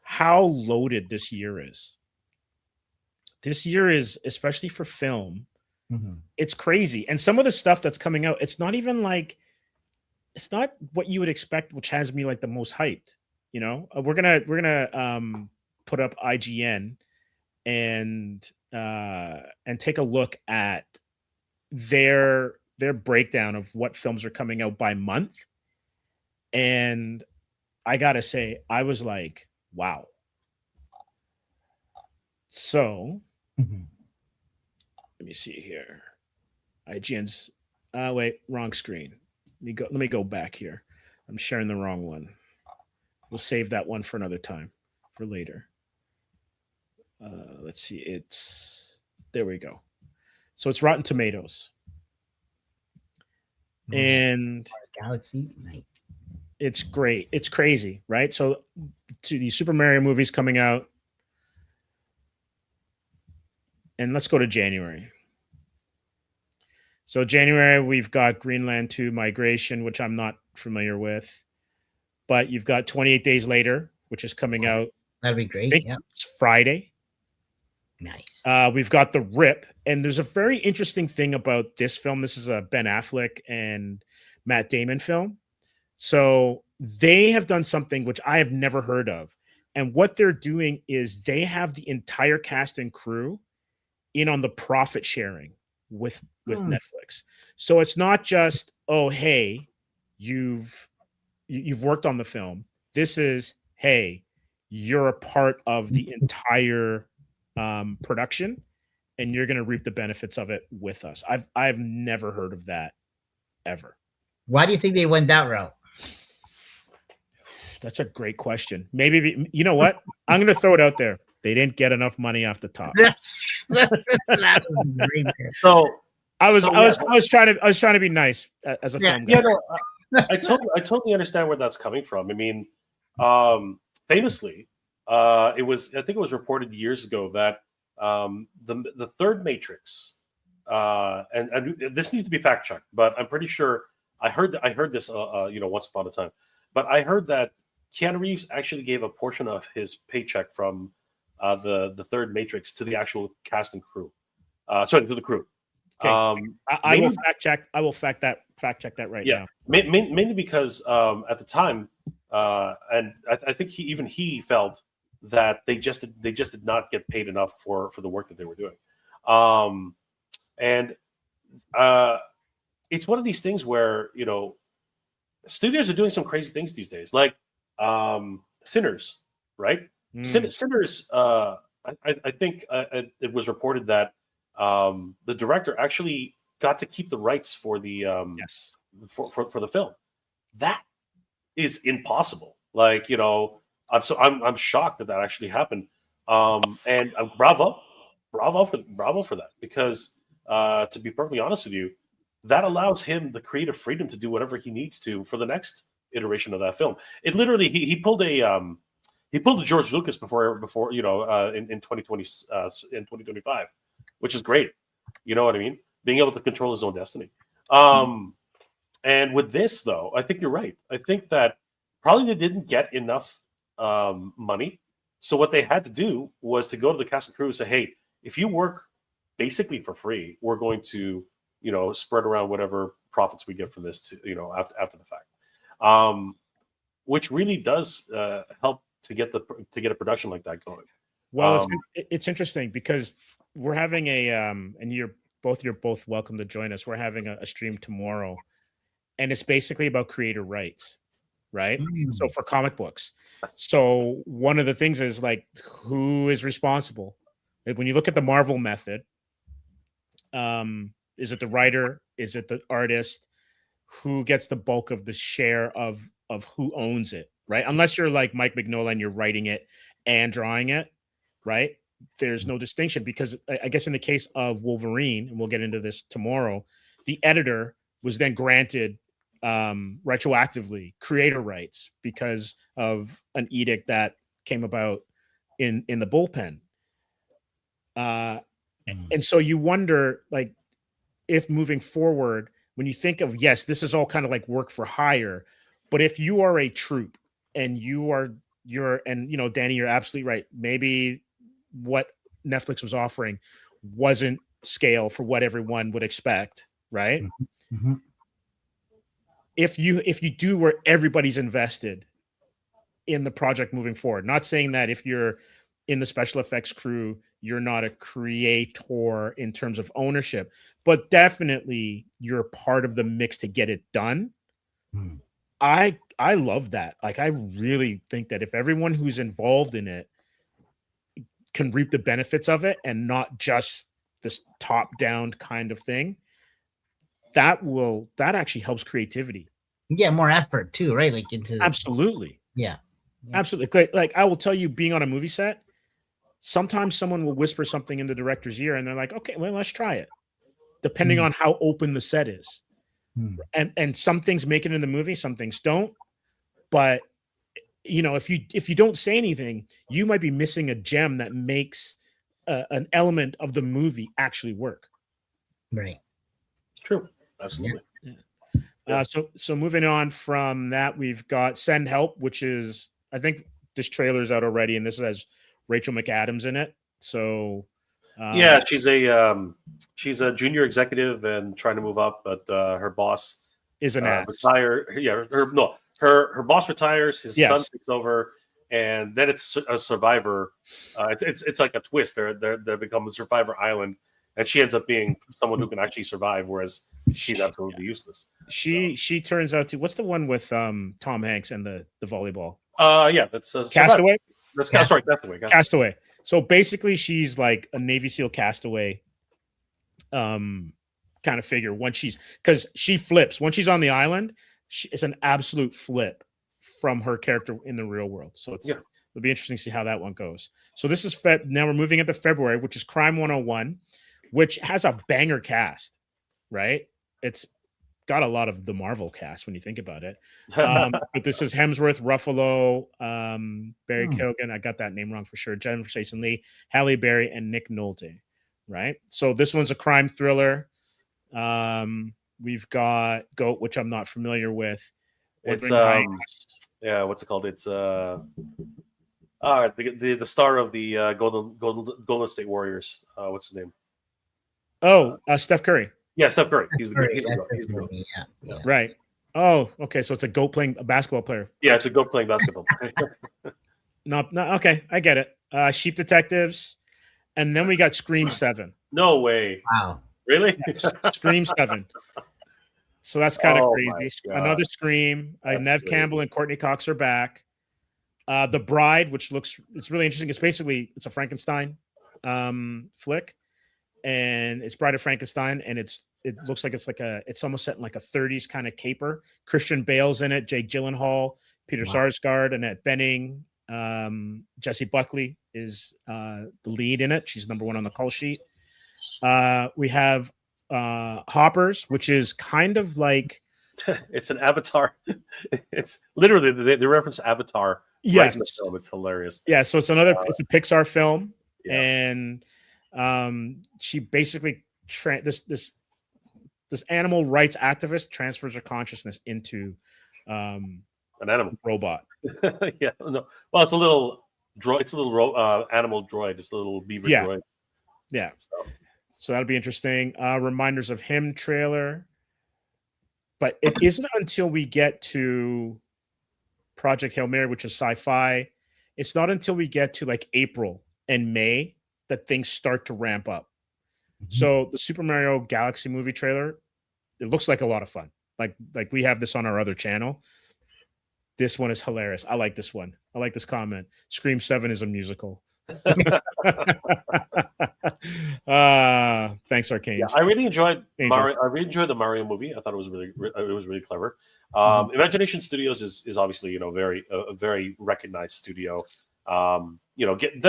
how loaded this year is. This year is, especially for film, it's crazy. And some of the stuff that's coming out, it's not what you would expect, which has me like the most hyped. We're gonna put up IGN and take a look at their breakdown of what films are coming out by month. And I gotta say, I was like, wow. So Mhm. let me see here. IGN's wait, wrong screen. Let me go back here. I'm sharing the wrong one. We'll save that one for another time, for later. Let's see. There we go. So it's Rotten Tomatoes. And Galaxy Night. it's great. It's crazy, right? So to these Super Mario movies coming out. And let's go to January. So January, we've got Greenland 2 Migration, which I'm not familiar with. But you've got 28 Days Later, which is coming out. That'd be I great. think Yeah. it's Friday. Nice. We've got The Rip. And there's a very interesting thing about this film. This is a Ben Affleck and Matt Damon film. So they have done something which I have never heard of. And what they're doing is they have the entire cast and crew in on the profit sharing with Netflix. So it's not just, oh, hey, you've worked on the film. This is, hey, you're a part of the entire production, and you're going to reap the benefits of it with us. I've never heard of that ever. Why do you think they went that route? That's a great question. Maybe you know what? I'm going to throw it out there. They didn't get enough money off the top. That was great. So I was trying to be nice as a film guy. Yeah, no, I totally understand where that's coming from. I mean, famously, I think it was reported years ago that the third Matrix, and this needs to be fact checked, but I'm pretty sure I heard this once upon a time, but I heard that Keanu Reeves actually gave a portion of his paycheck from the third Matrix to the actual cast and crew, to the crew. Okay. I will fact check. I will fact check that right now. Mainly because at the time, and I think he felt that they just did not get paid enough for the work that they were doing, and it's one of these things where studios are doing some crazy things these days, like Sinners, right? Sinners. I think it was reported that the director actually got to keep the rights for the for the film. That is impossible. Like, I'm shocked that actually happened. And bravo for that, because to be perfectly honest with you, that allows him the creative freedom to do whatever he needs to for the next iteration of that film. It literally he pulled a George Lucas before in 2020 in 2025. Which is great. You know what I mean? Being able to control his own destiny. And with this, though, I think you're right. I think that probably they didn't get enough money. So what they had to do was to go to the cast and crew and say, hey, if you work basically for free, we're going to, spread around whatever profits we get from this to, after the fact. Which really does help to get a production like that going. Well, it's interesting because we're having a and you're both welcome to join us. We're having a stream tomorrow, and it's basically about creator rights, right? So for comic books. So one of the things is like, who is responsible? Like, when you look at the Marvel method, is it the writer? Is it the artist? Who gets the bulk of the share of who owns it, right? Unless you're like Mike Mignola and you're writing it and drawing it, right? There's no distinction, because I guess in the case of Wolverine, and we'll get into this tomorrow, the editor was then granted retroactively creator rights because of an edict that came about in the bullpen. And so you wonder, like, if moving forward, when you think of, yes, this is all kind of like work for hire, but if you are a troupe and Danny, you're absolutely right. Maybe what Netflix was offering wasn't scale for what everyone would expect, right? Mm-hmm. If you do where everybody's invested in the project moving forward, not saying that if you're in the special effects crew, you're not a creator in terms of ownership, but definitely you're part of the mix to get it done. I love that. Like, I really think that if everyone who's involved in it can reap the benefits of it and not just this top down kind of thing, that actually helps creativity. Yeah, more effort too, right? Like into Absolutely. yeah. Absolutely. Like I will tell you, being on a movie set, sometimes someone will whisper something in the director's ear and they're like, okay, well, let's try it. Depending on how open the set is. And some things make it in the movie, some things don't. But you know, if you don't say anything, you might be missing a gem that makes an element of the movie actually work. Right. True. Absolutely. Yeah. So moving on from that, we've got Send Help, which is, I think this trailer's out already, and this has Rachel McAdams in it. So yeah, she's a junior executive and trying to move up, but her boss is an ass. Her boss retires, his Yes. son takes over, and then it's a Survivor. It's like a twist. They become a Survivor Island, and she ends up being someone who can actually survive, whereas she's absolutely useless. She turns out to, what's the one with Tom Hanks and the volleyball? Yeah, that's Castaway. Castaway. So basically, she's like a Navy SEAL castaway, kind of figure. Because she flips when she's on the island. It's an absolute flip from her character in the real world. So it'll be interesting to see how that one goes. So this is now we're moving into February, which is Crime 101, which has a banger cast, right? It's got a lot of the Marvel cast when you think about it. But this is Hemsworth, Ruffalo, Barry Keoghan. I got that name wrong for sure. Jennifer Jason Leigh, Halle Berry, and Nick Nolte, right? So this one's a crime thriller. We've got Goat, which I'm not familiar with. It's what's it called? It's the star of the Golden State Warriors. What's his name? Steph Curry. Yeah, Steph Curry. He's the goat. Yeah. Right. Oh, okay. So it's a goat playing a basketball player. Yeah, it's a goat playing basketball. No, okay, I get it. Sheep Detectives, and then we got Scream 7. No way. Wow. Really? Yes, Scream 7. So that's kind of crazy. Another Scream. Nev Campbell and Courtney Cox are back. The Bride, which it's really interesting. It's a Frankenstein flick, and it's Bride of Frankenstein, and it looks like it's almost set in like a 30s kind of caper. Christian Bale's in it, Jake Gyllenhaal, Peter Sarsgaard, Annette Bening, Jessie Buckley is the lead in it. She's number 1 on the call sheet. We have Hoppers, which is kind of like it's an Avatar. It's literally they reference Avatar. Yes, right in the film. It's hilarious. Yeah, so it's a Pixar film, and she basically this animal rights activist transfers her consciousness into an animal robot. Yeah, no. Well, it's a little droid. It's a little animal droid. It's a little beaver droid. Yeah. So that'll be interesting. Reminders of Him trailer. But it isn't until we get to Project Hail Mary, which is sci-fi. It's not until we get to like April and May that things start to ramp up. So the Super Mario Galaxy movie trailer, it looks like a lot of fun. Like we have this on our other channel. This one is hilarious. I like this one. I like this comment. Scream 7 is a musical. Thanks, Arcane. Yeah, I really enjoyed Mario. I really enjoyed the Mario movie. I thought it was really clever. Imagination Studios is obviously very a very recognized studio. Them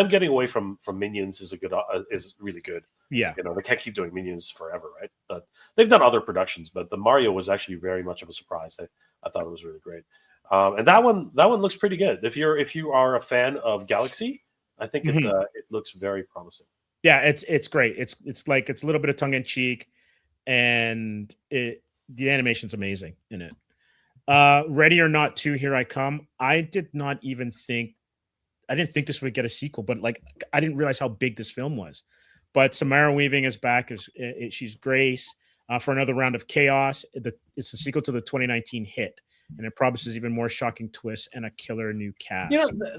getting away from Minions is really good. Yeah, they can't keep doing Minions forever, right? But they've done other productions, but the Mario was actually very much of a surprise. I thought it was really great. And that one looks pretty good. If you are a fan of Galaxy, I think it looks very promising. Yeah, it's great. It's like it's a little bit of tongue in cheek, and the animation's amazing in it. Ready or Not 2, Here I Come. I didn't think this would get a sequel, but I didn't realize how big this film was. But Samara Weaving is back she's Grace for another round of chaos. It's a sequel to the 2019 hit, and it promises even more shocking twists and a killer new cast.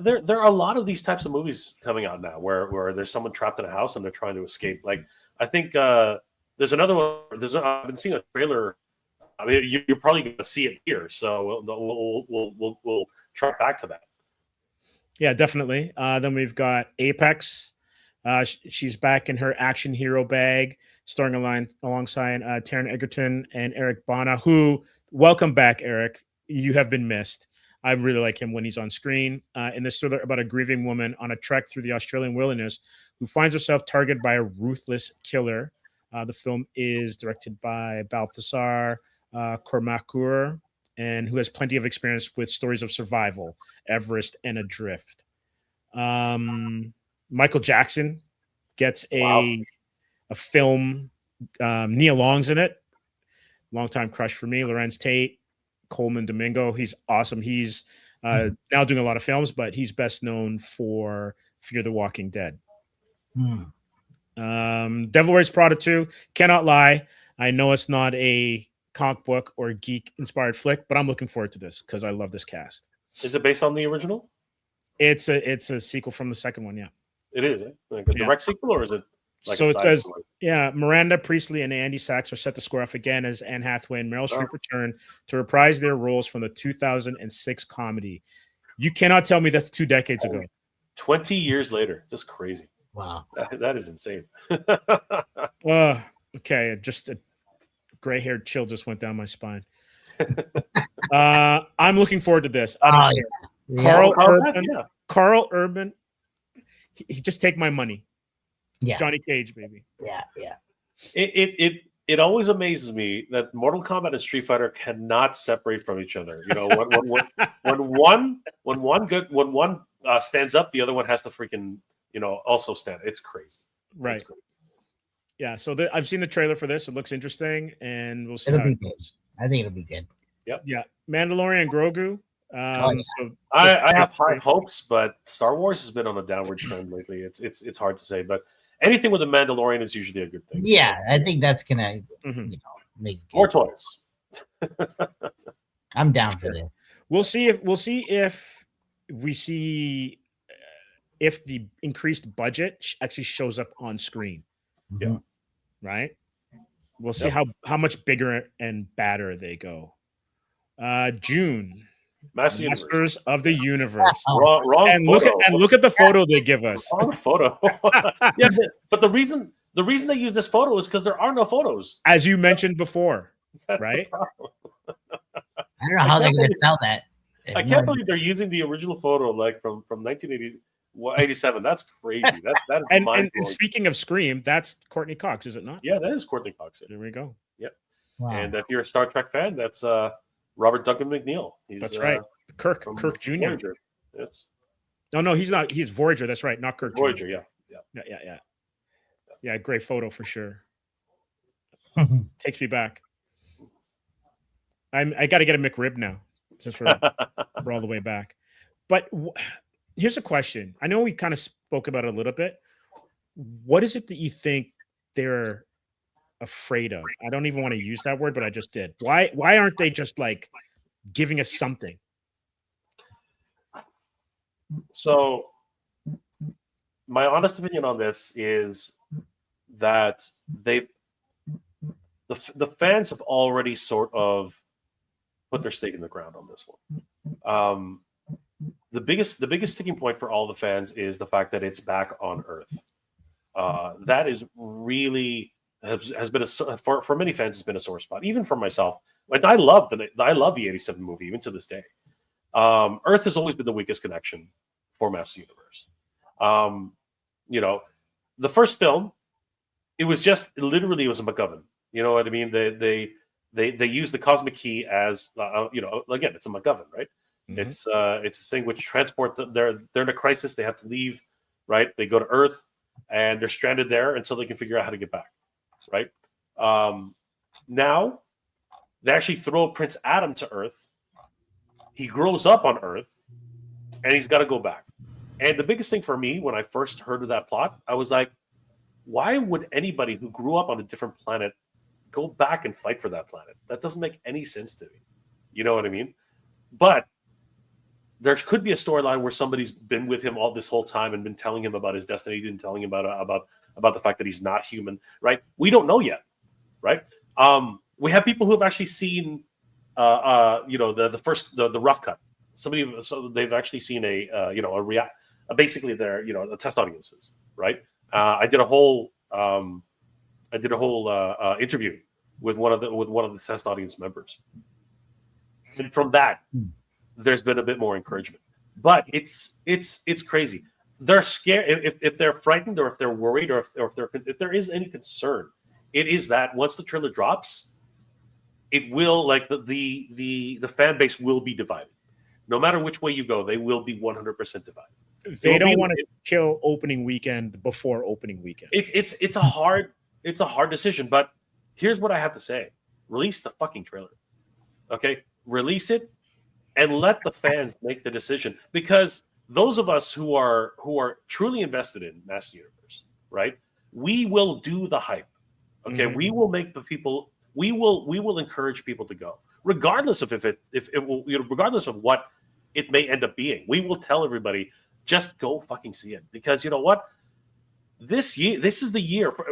There are a lot of these types of movies coming out now where there's someone trapped in a house and they're trying to escape. Like I think there's another one. I've been seeing a trailer I mean, you're probably going to see it here, so we'll track back to that. Yeah, definitely. Then we've got Apex. She's back in her action hero bag, starring alongside Taron Egerton and Eric Bana, who, welcome back, Eric. You have been missed. I really like him when he's on screen. In this thriller about a grieving woman on a trek through the Australian wilderness who finds herself targeted by a ruthless killer. The film is directed by Balthasar Kormakur, and who has plenty of experience with stories of survival, Everest, and Adrift. Michael Jackson gets a film. Nia Long's in it. Longtime crush for me. Lorenz Tate, Coleman Domingo. He's awesome. He's now doing a lot of films, but he's best known for Fear the Walking Dead. Devil Wears Prada 2. Cannot lie. I know it's not a comic book or geek inspired flick, but I'm looking forward to this because I love this cast. Is it based on the original? It's a sequel from the second one. Yeah, it is. Like a direct sequel, or is it? Like so it says, Miranda Priestley and Andy Sachs are set to score off again as Anne Hathaway and Meryl Streep return to reprise their roles from the 2006 comedy. You cannot tell me that's 2 decades ago. 20 years later. That's crazy. Wow. That is insane. Okay. Just a gray-haired chill just went down my spine. I'm looking forward to this. Carl Urban. He just take my money. Yeah. Johnny Cage, baby. Yeah. It always amazes me that Mortal Kombat and Street Fighter cannot separate from each other. You know, when one stands up, the other one has to freaking also stand. It's crazy. Right. It's crazy. Yeah. So I've seen the trailer for this. It looks interesting, and we'll see. It'll be good. I think it'll be good. Yep. Yeah. Mandalorian Grogu. So I have high hopes, but Star Wars has been on a downward trend lately. It's hard to say, but anything with a Mandalorian is usually a good thing. Yeah, I think that's gonna make more toys. I'm down for this. We'll see if if the increased budget actually shows up on screen. Yeah. Right. We'll see how much bigger and badder they go. June. Masters of the Universe. Wrong and photo. Look at the photo they give us. Wrong photo. Yeah, but the reason they use this photo is because there are no photos, as you mentioned before. That's right? I don't know how they're going to sell that. I can't believe they're using the original photo, like from 1987. That's crazy. That is and speaking of Scream, that's Courtney Cox, is it not? Yeah, that is Courtney Cox. There we go. Yep. Wow. And if you're a Star Trek fan, that's Robert Duncan McNeil. That's right. Kirk Jr. Voyager. Yes. No, he's not. He's Voyager. That's right. Not Kirk Voyager. Jr. Yeah. Great photo for sure. Takes me back. I got to get a McRib now since we're all the way back. But here's a question. I know we kind of spoke about it a little bit. What is it that you think they're afraid of? I don't even want to use that word, but I just did. Why aren't they just like giving us something? So my honest opinion on this is that the fans have already sort of put their stake in the ground on this one. The biggest sticking point for all the fans is the fact that it's back on Earth. That is really has been for many fans has been a sore spot, even for myself. Like I love the '87 movie even to this day. Earth has always been the weakest connection for Masters of the Universe. The first film, it was a MacGuffin. You know what I mean? They use the cosmic key as again, it's a MacGuffin, right? Mm-hmm. It's this thing which transport they're in a crisis, they have to leave, right? They go to Earth and they're stranded there until they can figure out how to get back, right? Now they actually throw Prince Adam to Earth. He grows up on Earth and he's got to go back. And the biggest thing for me when I first heard of that plot, I was like, why would anybody who grew up on a different planet go back and fight for that planet? That doesn't make any sense to me. You know what I mean? But there could be a storyline where somebody's been with him all this whole time and been telling him about his destiny and telling him about the fact that he's not human, right? We don't know yet, right? We have people who have actually seen, the rough cut. So they've actually seen basically their, the test audiences, right? I did a whole interview with one of the test audience members, and from that, there's been a bit more encouragement. But it's crazy. They're scared if they're frightened, or if they're worried, or if there is any concern. It is that once the trailer drops, it will, like, the fan base will be divided. No matter which way you go, they will be 100% divided. They don't want to kill opening weekend before opening weekend. It's a hard decision. But here's what I have to say: release the fucking trailer, okay? Release it and let the fans make the decision. Because those of us who are truly invested in Master Universe, right? We will do the hype. Okay, we will make the people. We will encourage people to go, regardless of if it will, regardless of what it may end up being. We will tell everybody, just go fucking see it, because you know what? This is the year for,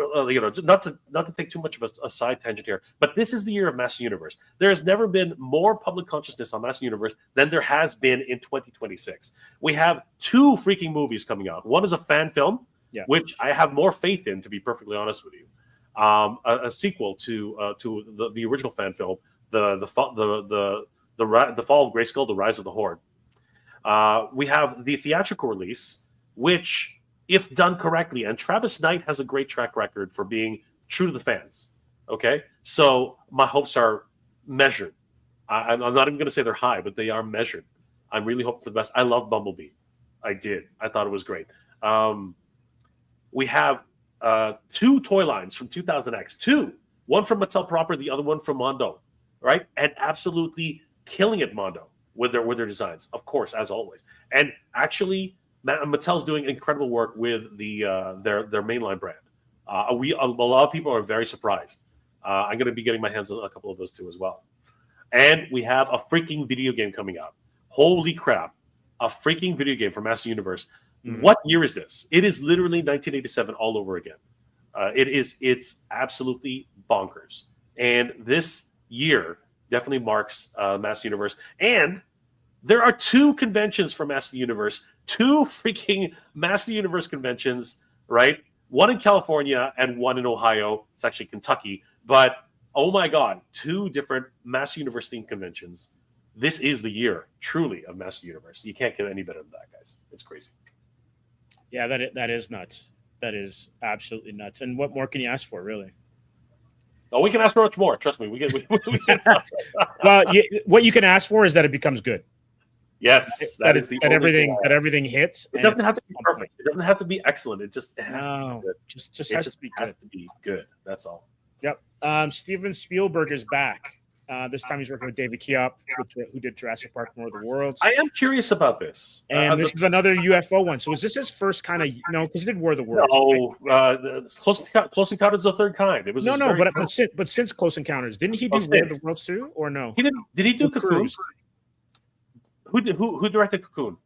not to take too much of a side tangent here, but this is the year of Master Universe. There has never been more public consciousness on Master Universe than there has been in 2026. We have 2 freaking movies coming out. One is a fan film, which I have more faith in, to be perfectly honest with you. A sequel to the original fan film, the Fall of Grayskull, The Rise of the Horde. We have the theatrical release, which, if done correctly, and Travis Knight has a great track record for being true to the fans. Okay, so my hopes are measured. I'm not even going to say they're high, but they are measured. I'm really hoping for the best. I love Bumblebee. I thought it was great. We have 2 toy lines from 2000X. One from Mattel proper, the other one from Mondo, right? And absolutely killing it, Mondo, with their designs, of course, as always. And actually, Mattel's doing incredible work with their mainline brand. A lot of people are very surprised. I'm going to be getting my hands on a couple of those too as well. And we have a freaking video game coming out. Holy crap! A freaking video game for Master Universe. What year is this? It is literally 1987 all over again. It's absolutely bonkers. And this year definitely marks Master Universe. And there are 2 conventions for Master Universe, 2 freaking Master Universe conventions, right? One in California and one in Ohio. It's actually Kentucky. But, oh my God, 2 different Master Universe themed conventions. This is the year, truly, of Master Universe. You can't get any better than that, guys. It's crazy. Yeah, that is nuts. That is absolutely nuts. And what more can you ask for, really? Oh, we can ask for much more. Trust me. We can. Well, what you can ask for is that it becomes good. Yes, that everything hits. It doesn't have to be perfect. It doesn't have to be excellent. It just has to be good. Just has to be good. That's all. Yep. Steven Spielberg is back. This time he's working with David Kiop, who did Jurassic Park: War of the Worlds. I am curious about this. And this is another UFO one. So is this his first kind of, because he did War of the Worlds? No, right? Close Encounters of the Third Kind. It was but since Close Encounters, didn't he do War of the Worlds too, or no? He didn't. Did he do Cocoon? Who directed Cocoon?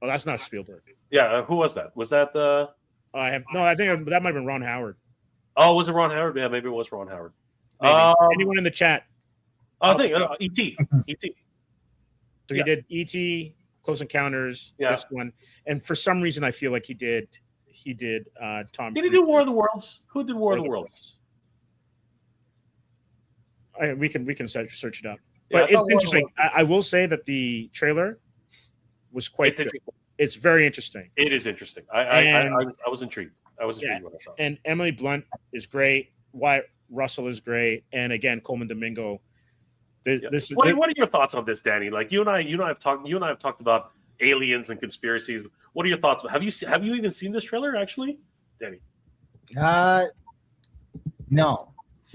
Oh, that's not Spielberg. Yeah, who was that? Was that I think that might have been Ron Howard. Oh, was it Ron Howard? Yeah, maybe it was Ron Howard. Anyone in the chat? I think E.T. E.T. So he did E.T., Close Encounters, this one, and for some reason I feel like he did Tom. Did he do War of the Worlds? Who did War of the Worlds? We can search it up. But it's interesting. I will say that the trailer was quite good. It's very interesting. It is interesting. I was intrigued. I was intrigued when I saw it. And Emily Blunt is great. Wyatt Russell is great. And again, Coleman Domingo. What are your thoughts on this, Danny? Like you and I have talked about aliens and conspiracies. What are your thoughts? Have you even seen this trailer actually, Danny? No.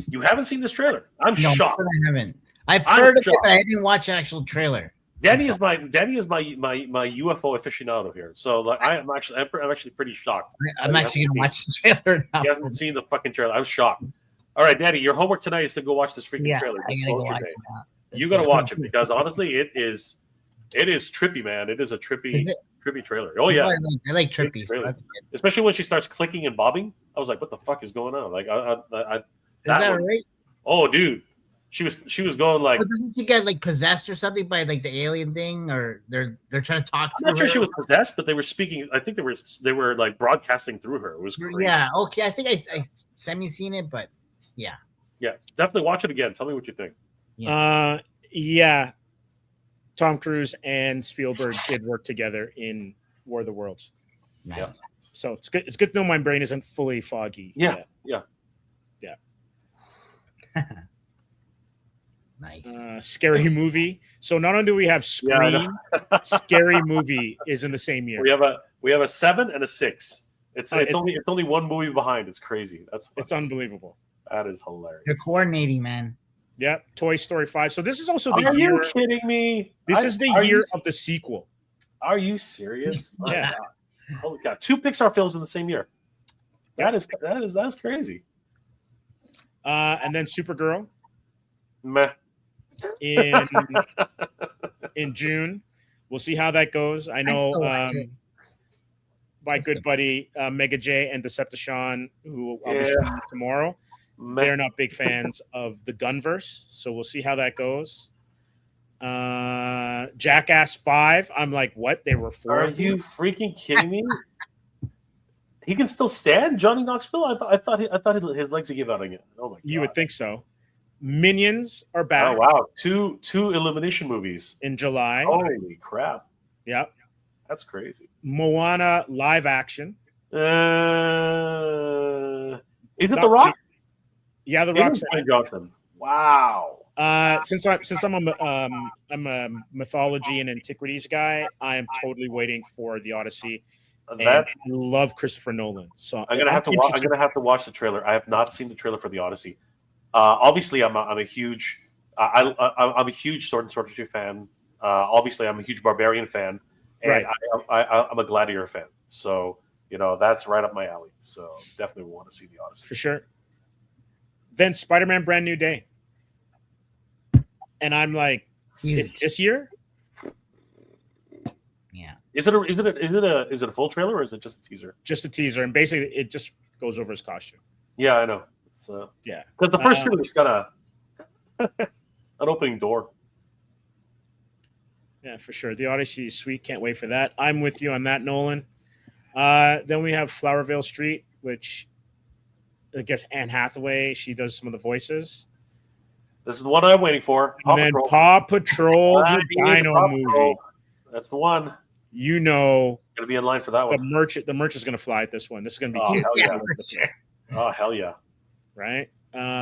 You haven't seen this trailer? I'm shocked. I haven't. I've heard of it, but I didn't watch the actual trailer. Danny is my UFO aficionado here. So like, I'm actually pretty shocked. I'm actually gonna watch the trailer now. He hasn't seen the fucking trailer. I'm shocked. All right, Danny, your homework tonight is to go watch this freaking trailer. You gotta watch it because honestly, it is trippy, man. It is a trippy trailer. Oh yeah, I like trippy, especially when she starts clicking and bobbing. I was like, what the fuck is going on? Like, is that right? Oh, dude, She was going like. But doesn't she get like possessed or something by like the alien thing, or they're trying to talk? I'm not sure she was possessed, but they were speaking. I think they were like broadcasting through her. It was great. Yeah. Okay. I think I semi-seen it, but yeah. Yeah, definitely watch it again. Tell me what you think. Yeah. Tom Cruise and Spielberg did work together in War of the Worlds. Nice. Yeah. So it's good. It's good to know my brain isn't fully foggy. Yeah. Nice. Scary movie. So not only do we have Scream, Scary Movie is in the same year. We have a 7 and a 6. It's only one movie behind. It's crazy. It's unbelievable. That is hilarious. They're coordinating, man. Yep. Toy Story 5. So this is also the year. Are year. you kidding me? This is the year of the sequel. Are you serious? Yeah. Holy God. 2 Pixar films in the same year. That's crazy. And then Supergirl. Meh. In June. We'll see how that goes. I know my good buddy Mega J and Decepticon, who I'll be streaming tomorrow, they're not big fans of the Gunverse, so we'll see how that goes. Jackass 5. I'm like, what? They were 4. Are you freaking kidding me? He can still stand, Johnny Knoxville. I thought his legs would give out again. Oh my God! You would think so. Minions are back. Oh wow! Two elimination movies in July. Holy crap! Yep, that's crazy. Moana live action. Is it The Rock? Yeah, The Rock. Johnson. Wow. Since I'm a mythology and antiquities guy, I am totally waiting for the Odyssey. I love Christopher Nolan, so I'm gonna have to watch the trailer. I have not seen the trailer for the Odyssey. Obviously, I'm a huge I'm a huge Sword and Sorcery fan. Obviously, I'm a huge Barbarian fan, and I'm a Gladiator fan. So that's right up my alley. So definitely want to see the Odyssey for sure. Then Spider-Man: Brand New Day, and I'm like, this year. Yeah. Is it a full trailer or is it just a teaser? Just a teaser, and basically it just goes over his costume. Yeah, I know. It's yeah, because the first trailer was got an opening door. Yeah, for sure. The Odyssey is sweet. Can't wait for that. I'm with you on that, Nolan. Then we have Flowervale Street, which I guess Anne Hathaway. She does some of the voices. This is the one I'm waiting for. Paw Patrol, the Dino movie. That's the one. Gonna be in line for that one. The merch is gonna fly at this one. This is gonna be hell yeah. Oh hell yeah. Right?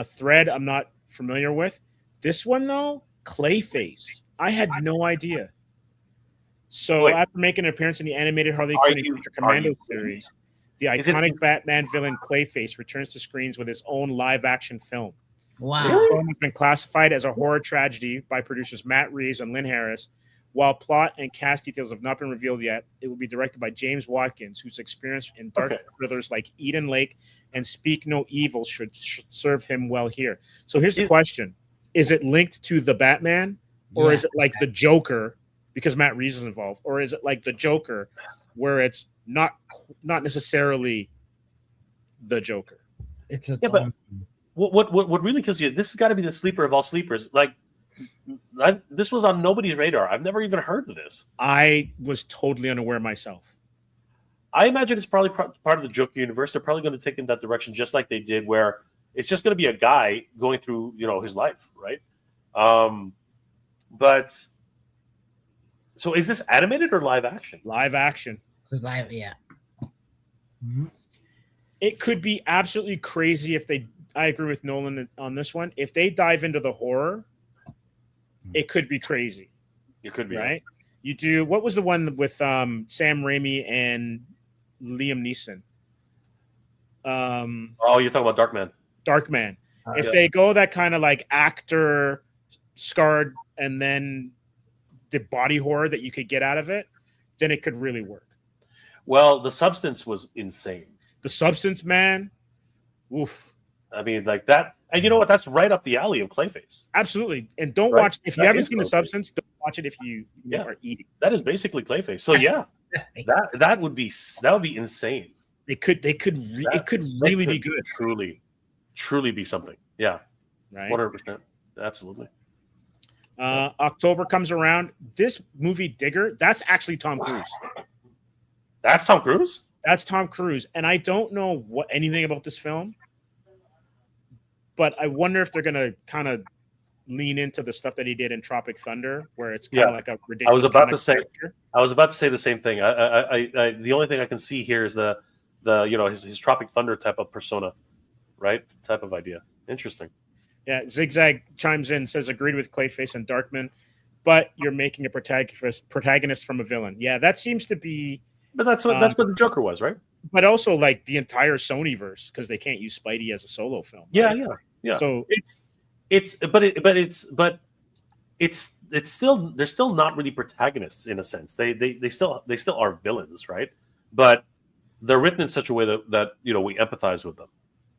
Thread, I'm not familiar with. This one though, Clayface. I had no idea. So after making an appearance in the animated Harley Quinn Commando series, the iconic Batman villain Clayface returns to screens with his own live-action film. Wow. The film has been classified as a horror tragedy by producers Matt Reeves and Lynn Harris. While plot and cast details have not been revealed yet, it will be directed by James Watkins, whose experience in dark thrillers like Eden Lake and Speak No Evil should serve him well here. So here's the question. Is it linked to the Batman? Or is it like the Joker, because Matt Reeves is involved? Or is it like the Joker, where it's not necessarily the Joker? It's a but what really kills you, this has got to be the sleeper of all sleepers. Like, this was on nobody's radar. I've never even heard of this. I was totally unaware myself. I imagine it's probably part of the Joker universe. They're probably going to take in that direction, just like they did, where it's just going to be a guy going through, his life, right? But so is this animated or live action? Live action. It's live, yeah. Mm-hmm. It could be absolutely crazy if they. I agree with Nolan on this one. If they dive into the horror, it could be crazy. It could be, right. You do. What was the one with Sam Raimi and Liam Neeson? You're talking about Darkman. Darkman. If they go that kind of like actor scarred and then the body horror that you could get out of it, then it could really work. Well, The Substance was insane. The Substance, man. Oof. I mean, like that. And you know what? That's right up the alley of Clayface. Absolutely. And don't watch, if you haven't seen The Substance, don't watch it if you are eating. That is basically Clayface. So that would be insane. It could really be good. Truly be something. Yeah. Right. 100%. Absolutely. October comes around. This movie Digger, that's actually Tom Cruise. That's Tom Cruise? That's Tom Cruise. And I don't know anything about this film, but I wonder if they're going to kind of lean into the stuff that he did in Tropic Thunder, where it's kind of like a ridiculous. I was about to say the same thing. The only thing I can see here is the his Tropic Thunder type of persona, right? Type of idea. Interesting. Yeah, Zigzag chimes in, says agreed with Clayface and Darkman, but you're making a protagonist from a villain. Yeah, that seems to be. But that's what the Joker was, right? But also like the entire Sonyverse, because they can't use Spidey as a solo film. Right? Yeah. So it's still, they're still not really protagonists in a sense. They still are villains, right? But they're written in such a way that we empathize with them,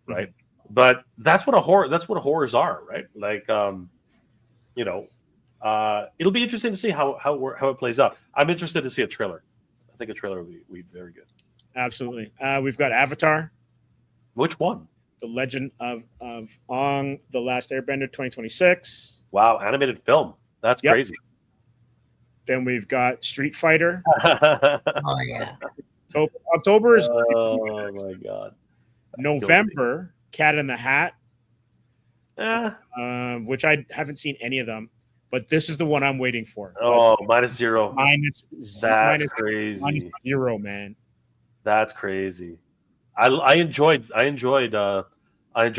right? Mm-hmm. But that's what horrors are, right? Like it'll be interesting to see how it plays out. I'm interested to see a trailer. I think a trailer will be very good. Absolutely. We've got Avatar. Which one? The Legend of Aang, The Last Airbender, 2026. Wow, animated film. That's crazy. Then we've got Street Fighter. Oh yeah. So October is. Oh my god. November, Cat in the Hat. Which I haven't seen any of them, but this is the one I'm waiting for. Oh, -0. That's crazy. -0, man. That's crazy. I enjoyed Zero. I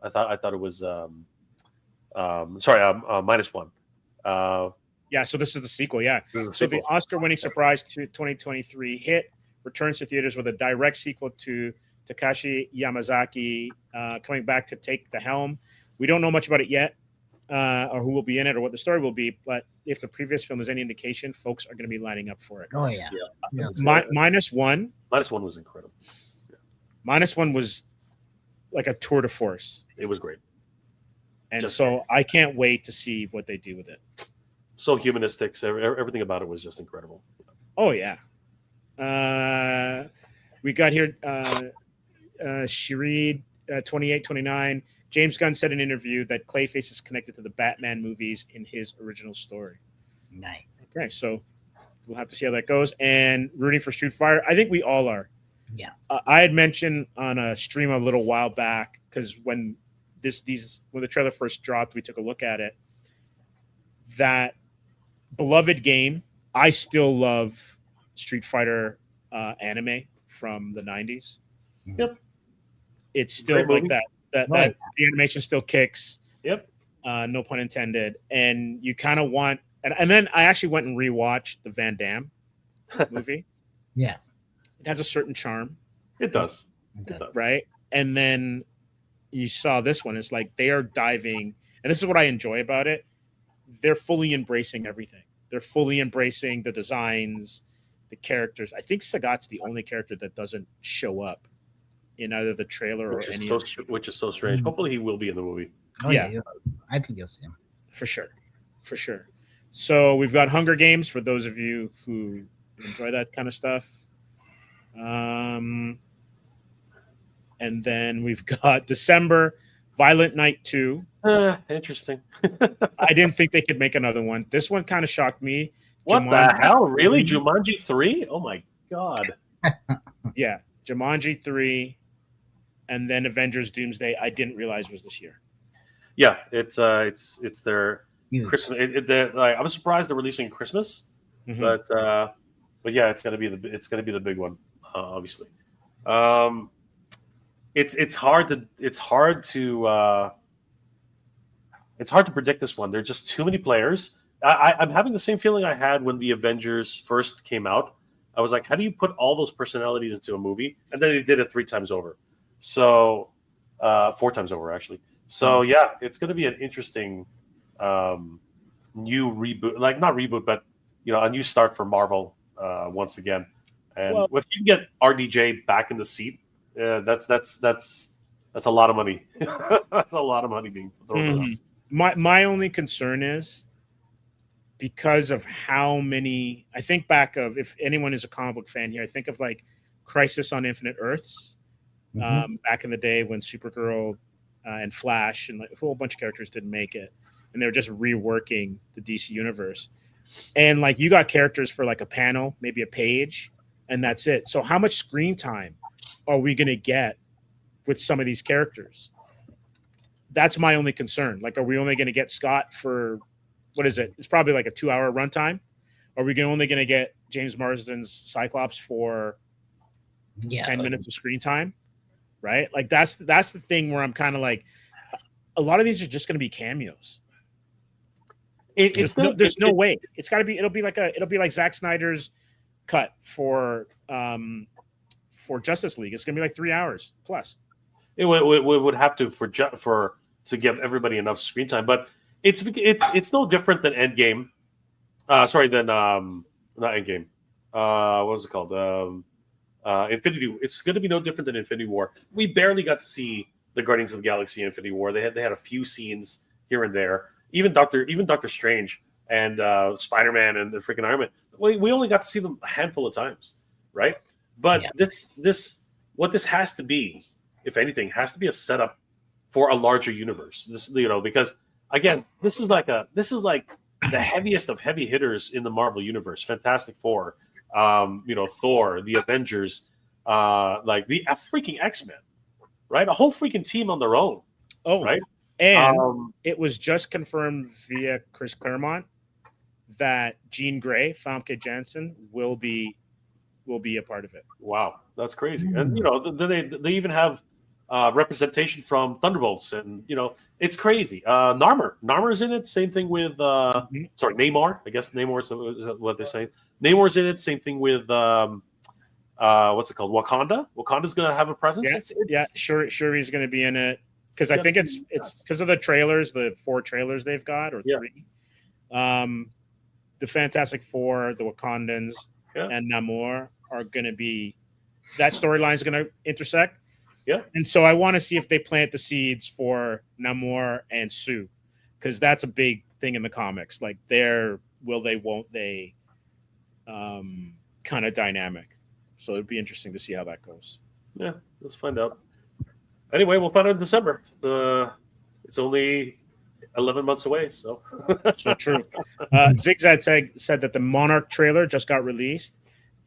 thought it was -1. Yeah, so this is the sequel. Yeah, so the Oscar-winning surprise to 2023 hit returns to theaters with a direct sequel to Takashi Yamazaki coming back to take the helm. We don't know much about it yet, or who will be in it, or what the story will be. But if the previous film is any indication, folks are going to be lining up for it. Oh yeah. -1. -1 was incredible. Yeah. -1 was like a tour de force. It was great, and I can't wait to see what they do with it. So humanistic, everything about it was just incredible. Oh yeah. We got here Shirid 2829. James Gunn said in an interview that Clayface is connected to the Batman movies in his original story. Nice. Okay, so we'll have to see how that goes. And rooting for Street Fighter, I think we all are. Yeah. I had mentioned on a stream a little while back, because when the trailer first dropped, we took a look at it. That beloved game, I still love Street Fighter anime from the 90s. Yep. It's still like that the animation still kicks. Yep. No pun intended. And you kind of want, and then I actually went and rewatched the Van Damme movie. Yeah. It has a certain charm. It does. Right. And then you saw this one. It's like they are diving, and this is what I enjoy about it. They're fully embracing everything. They're fully embracing the designs, the characters. I think Sagat's the only character that doesn't show up in either the trailer which is so strange. Mm-hmm. Hopefully he will be in the movie. Oh, yeah. I think you'll see him. For sure. So we've got Hunger Games for those of you who enjoy that kind of stuff. And then we've got December, Violent Night 2. Interesting. I didn't think they could make another one. This one kind of shocked me. What the hell? Really? Jumanji 3? Oh my god. Yeah. Jumanji 3. And then Avengers Doomsday, I didn't realize was this year. Yeah, it's their Christmas. I was surprised they're releasing Christmas, but yeah, it's gonna be the big one, obviously. It's hard to predict this one. There's just too many players. I'm having the same feeling I had when the Avengers first came out. I was like, how do you put all those personalities into a movie? And then they did it 3 times over. So 4 times over, actually. So yeah, it's going to be an interesting new reboot, like not reboot, but a new start for Marvel once again. And if you can get RDJ back in the seat, that's a lot of money. That's a lot of money being thrown around. My only concern is because of how many. I think back of, if anyone is a comic book fan here, I think of like Crisis on Infinite Earths. Back in the day when Supergirl and Flash, and like a whole bunch of characters didn't make it, and they were just reworking the DC universe. And like you got characters for like a panel, maybe a page, and that's it. So how much screen time are we going to get with some of these characters? That's my only concern. Like, are we only going to get Scott for what is it? It's probably like a 2-hour runtime. Are we only going to get James Marsden's Cyclops for 10 minutes of screen time? Right? Like that's the thing where I'm kind of like, a lot of these are just going to be cameos. There's no way. It's got to be. It'll be like Zack Snyder's cut for Justice League. It's going to be like 3 hours plus. It would have to to give everybody enough screen time, but it's no different than Endgame. Not Endgame. What was it called? Infinity. It's going to be no different than Infinity War. We barely got to see the Guardians of the Galaxy Infinity War. They had a few scenes here and there. Even Doctor Strange and Spider-Man and the freaking Iron Man. We only got to see them a handful of times, right? But what this has to be, if anything, has to be a setup for a larger universe. This, because again, this is like the heaviest of heavy hitters in the Marvel universe. Fantastic Four, Thor, the Avengers, like the freaking X-Men, right? A whole freaking team on their own. Oh, right. And it was just confirmed via Chris Claremont that Jean Grey, Famke Janssen, will be a part of it. Wow, that's crazy. And they even have representation from Thunderbolts, and it's crazy. Narmer's in it. Same thing with Namor. I guess Namor is what they're saying. Namor's in it. Same thing with what's it called? Wakanda. Wakanda's going to have a presence. Shuri's going to be in it. Because I think it's because of the trailers, the 4 trailers they've got, or 3. The Fantastic Four, the Wakandans, and Namor are going to be, that storyline is going to intersect. Yeah. And so I want to see if they plant the seeds for Namor and Sue, because that's a big thing in the comics. Like their will they, won't they kind of dynamic. So it'd be interesting to see how that goes. Yeah, let's find out. Anyway, we'll find out in December. It's only 11 months away, so. So true. Zigzag said that the Monarch trailer just got released,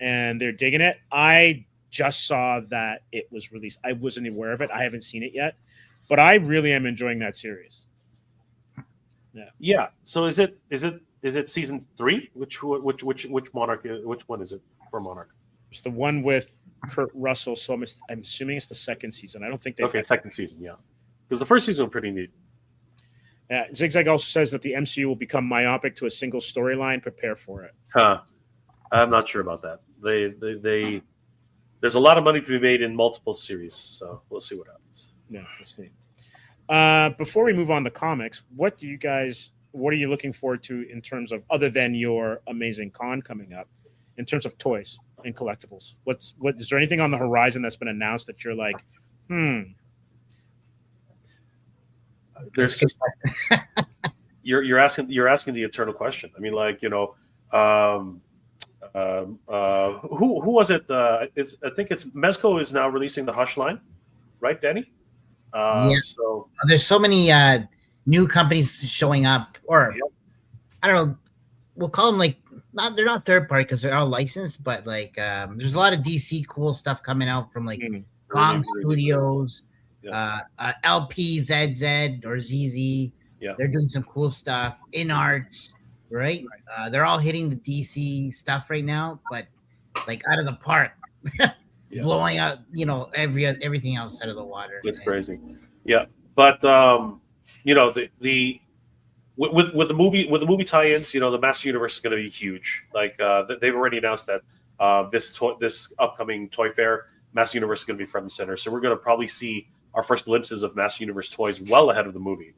and they're digging it. I just saw that it was released. I wasn't aware of it. I haven't seen it yet, but I really am enjoying that series. Yeah. So is it season 3? Which Monarch? Which one is it for Monarch? It's the one with Kurt Russell, so I'm assuming it's the second season. I don't think they. Okay, second season, yeah. Because the first season was pretty neat. Zigzag also says that the MCU will become myopic to a single storyline. Prepare for it. I'm not sure about that. There's a lot of money to be made in multiple series, so we'll see what happens. Yeah, we'll see. Before we move on to comics, what are you looking forward to in terms of, other than your amazing con coming up, in terms of toys and collectibles? What is there anything on the horizon that's been announced that you're like, There's just you're asking the eternal question. I mean, like, who was it? I think it's Mezco is now releasing the Hush line, right, Danny? So there's so many new companies showing up, or I don't know, we'll call them like, they're not third party because they're all licensed, but like there's a lot of DC cool stuff coming out from like Gong Studios, LPZZ or ZZ. They're doing some cool stuff. In Arts, right? They're all hitting the DC stuff right now, but like out of the park, blowing out everything outside of the water. It's crazy. Yeah, but with the movie tie-ins, the Master Universe is going to be huge. Like they've already announced that this upcoming Toy Fair, Master Universe is going to be front and center. So we're going to probably see our first glimpses of Master Universe toys well ahead of the movie.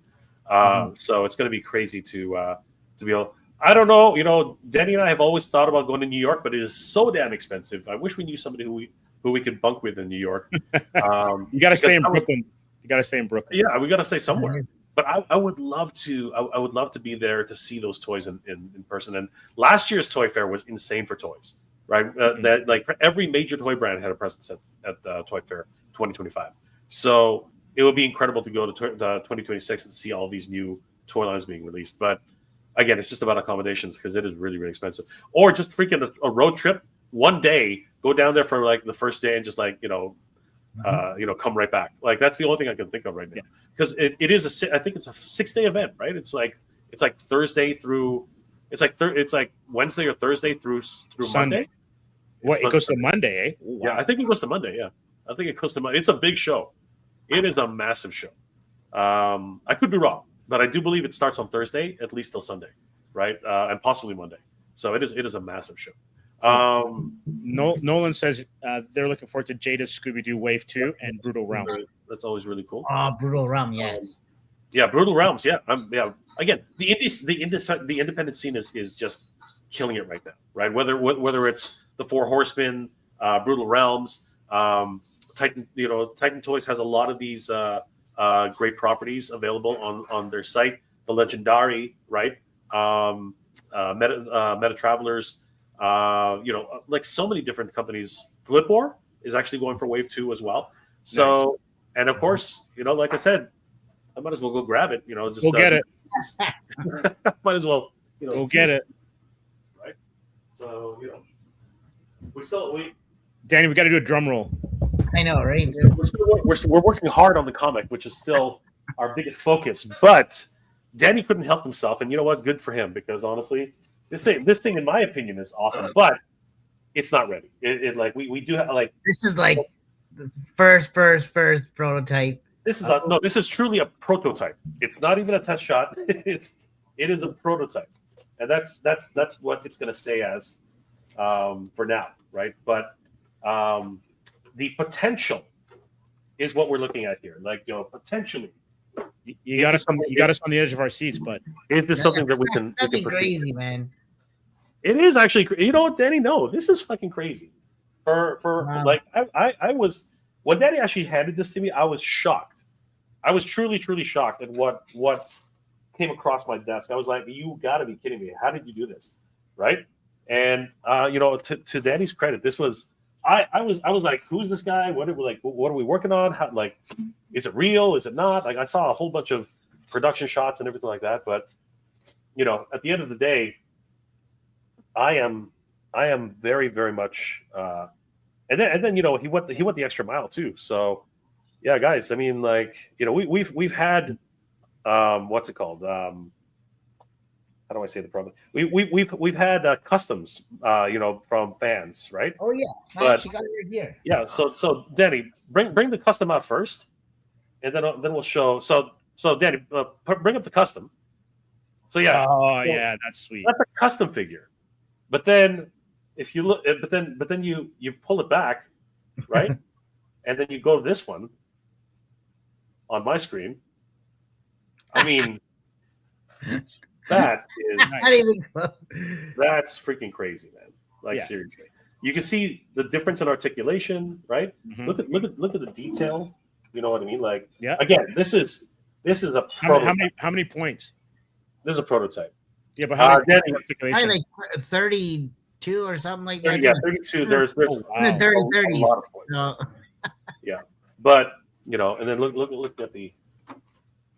So it's going to be crazy to be able. I don't know. Danny and I have always thought about going to New York, but it is so damn expensive. I wish we knew somebody who we could bunk with in New York. You got to stay in Brooklyn. Yeah, we got to stay somewhere. But I would love to. I would love to be there to see those toys in person. And last year's Toy Fair was insane for toys, right? That like every major toy brand had a presence at Toy Fair 2025. So it would be incredible to go to 2026 and see all these new toy lines being released. But again, it's just about accommodations because it is really, really expensive. Or just freaking a road trip one day, go down there for like the first day and just like, come right back. Like that's the only thing I can think of right now. Because it is I think it's a 6-day event, right? It's like Thursday through, it's like Wednesday or Thursday through Sunday. Monday. What, it goes to Monday, eh? Wow. Yeah, I think it goes to Monday. Yeah, I think it goes to Monday. It's a big show. It is a massive show. I could be wrong, but I do believe it starts on Thursday, at least till Sunday, right? And possibly Monday. So it is a massive show. Nolan says they're looking forward to Jada's Scooby-Doo Wave 2 and Brutal Realm. That's always really cool. Brutal Realm, yes. Yeah, Brutal Realms. Yeah, yeah. Again, the independent scene is just killing it right now, right? Whether it's the Four Horsemen, Brutal Realms, Titan Toys has a lot of these great properties available on their site. The Legendary, right? Meta Travelers, like so many different companies. Flipboard is actually going for Wave 2 as well. So, nice. And of course, like I said, I might as well go grab it. Just go get it. Might as well, go get it. Right. So, Danny, we got to do a drum roll. I know, right? We're working hard on the comic, which is still our biggest focus. But Danny couldn't help himself, and you know what? Good for him, because honestly, this thing, in my opinion, is awesome. But it's not ready. We do have like this is like the first prototype. This is truly a prototype. It's not even a test shot. It is a prototype, and that's what it's going to stay as for now, right? But the potential is what we're looking at here. Like, potentially, you got us on the edge of our seats. But is this something that we can? That'd be crazy, man. It is actually. You know what, Danny? No, this is fucking crazy. Wow. Like I was when Danny actually handed this to me, I was shocked. I was truly, truly shocked at what came across my desk. I was like, "You got to be kidding me! How did you do this?" Right? And to Danny's credit, this was. I was like, "Who's this guy? What are we working on? How, like, is it real? Is it not?" Like, I saw a whole bunch of production shots and everything like that. But at the end of the day, I am very, very much. And then he went the extra mile too. So. Yeah, guys. I mean, like, we've had what's it called? How do I say the problem? We've had customs, from fans, right? Oh yeah, but she got it here. Yeah. So Danny, bring the custom out first, and then we'll show. So Danny, bring up the custom. So yeah. Oh yeah, that's sweet. That's a custom figure, but then if you look, but then you pull it back, right, and then you go to this one. On my screen, I mean, that's freaking crazy, man. Like, seriously, you can see the difference in articulation, right? Mm-hmm. Look at the detail. You know what I mean? Like, again, this is a prototype. How many points? This is a prototype. Yeah, but how many articulation? Like 32 or something like that. Yeah, 32. There's a lot of points. Yeah, but. And then look at the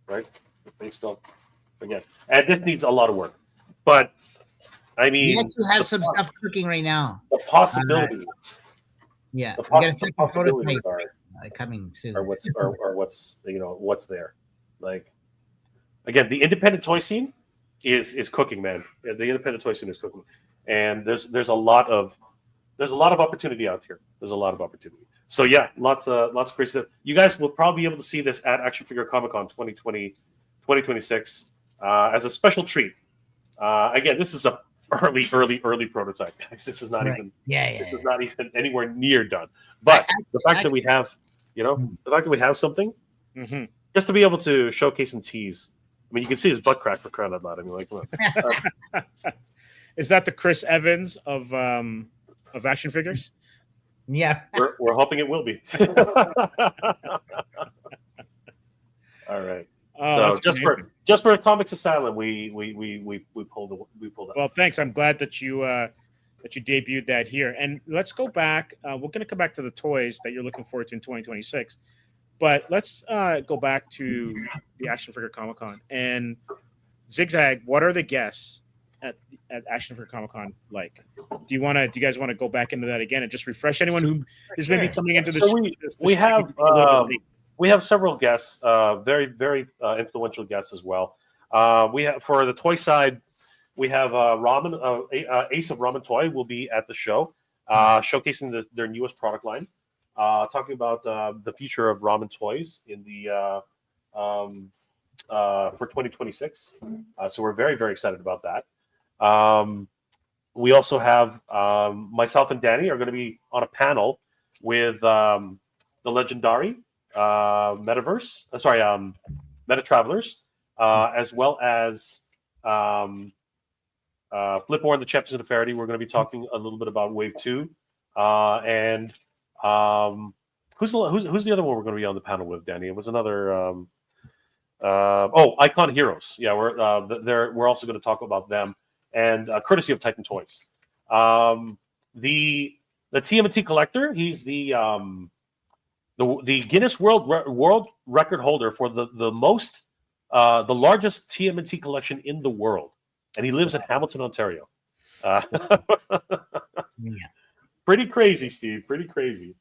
right the face sculpt again, and this needs a lot of work. But I mean, you have some stuff cooking right now. The possibilities, the possibilities are coming soon. Or what's there. Like, again, the independent toy scene is cooking, man. The independent toy scene is cooking, and there's a lot of opportunity out here. There's a lot of opportunity. So yeah, lots of crazy stuff. You guys will probably be able to see this at Action Figure Comic Con 2026 as a special treat. Again, this is a early prototype, guys. This is not even is not even anywhere near done. But the fact that we have, something, just to be able to showcase and tease. I mean, you can see his butt crack for crying out loud. I mean, like, come on. Is that the Chris Evans of action figures? Yeah, we're hoping it will be. All right. So just for a Comix Asylum, we pulled that. Well, thanks. I'm glad that you debuted that here. And let's go back. We're going to come back to the toys that you're looking forward to in 2026. But let's go back to the Action Figure Comic Con and Zigzag. What are the guests at Action Figure Comic Con like? Do you guys want to go back into that again and just refresh anyone who is maybe coming into this? So we have several guests, very very influential guests as well. We have for the toy side, we have Ace of Ramen Toy will be at the show, showcasing their newest product line, talking about the future of ramen toys in the for 2026. So we're very very excited about that. We also have myself and Danny are going to be on a panel with the legendary Meta Travelers, as well as Flipmore and the Champions of the Faraday. We're going to be talking a little bit about Wave 2. And who's the other one we're going to be on the panel with, Danny? It was another Icon Heroes. Yeah, we're also going to talk about them, and courtesy of Titan Toys. The TMNT collector, he's the Guinness World Record holder for the largest TMNT collection in the world, and he lives in Hamilton, Ontario. Pretty crazy, Steve. Pretty crazy.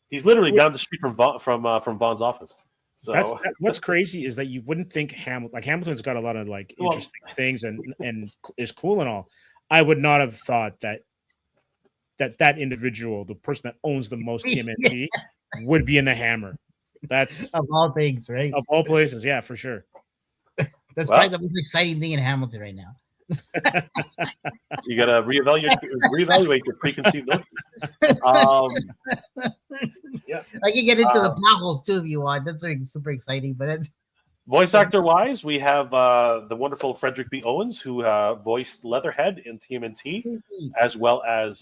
He's literally down the street from Vaughn's office. So what's crazy is that you wouldn't think Hamilton's got a lot of like interesting things and is cool and all. I would not have thought that individual, the person that owns the most TMNT, would be in the Hammer. That's of all things, right? Of all places, yeah, for sure. That's probably the most exciting thing in Hamilton right now. You gotta reevaluate your preconceived notions. Yeah, I can get into the potholes too if you want. That's like super exciting. But that's voice actor wise, we have the wonderful Frederick B. Owens, who voiced Leatherhead in TMNT, as well as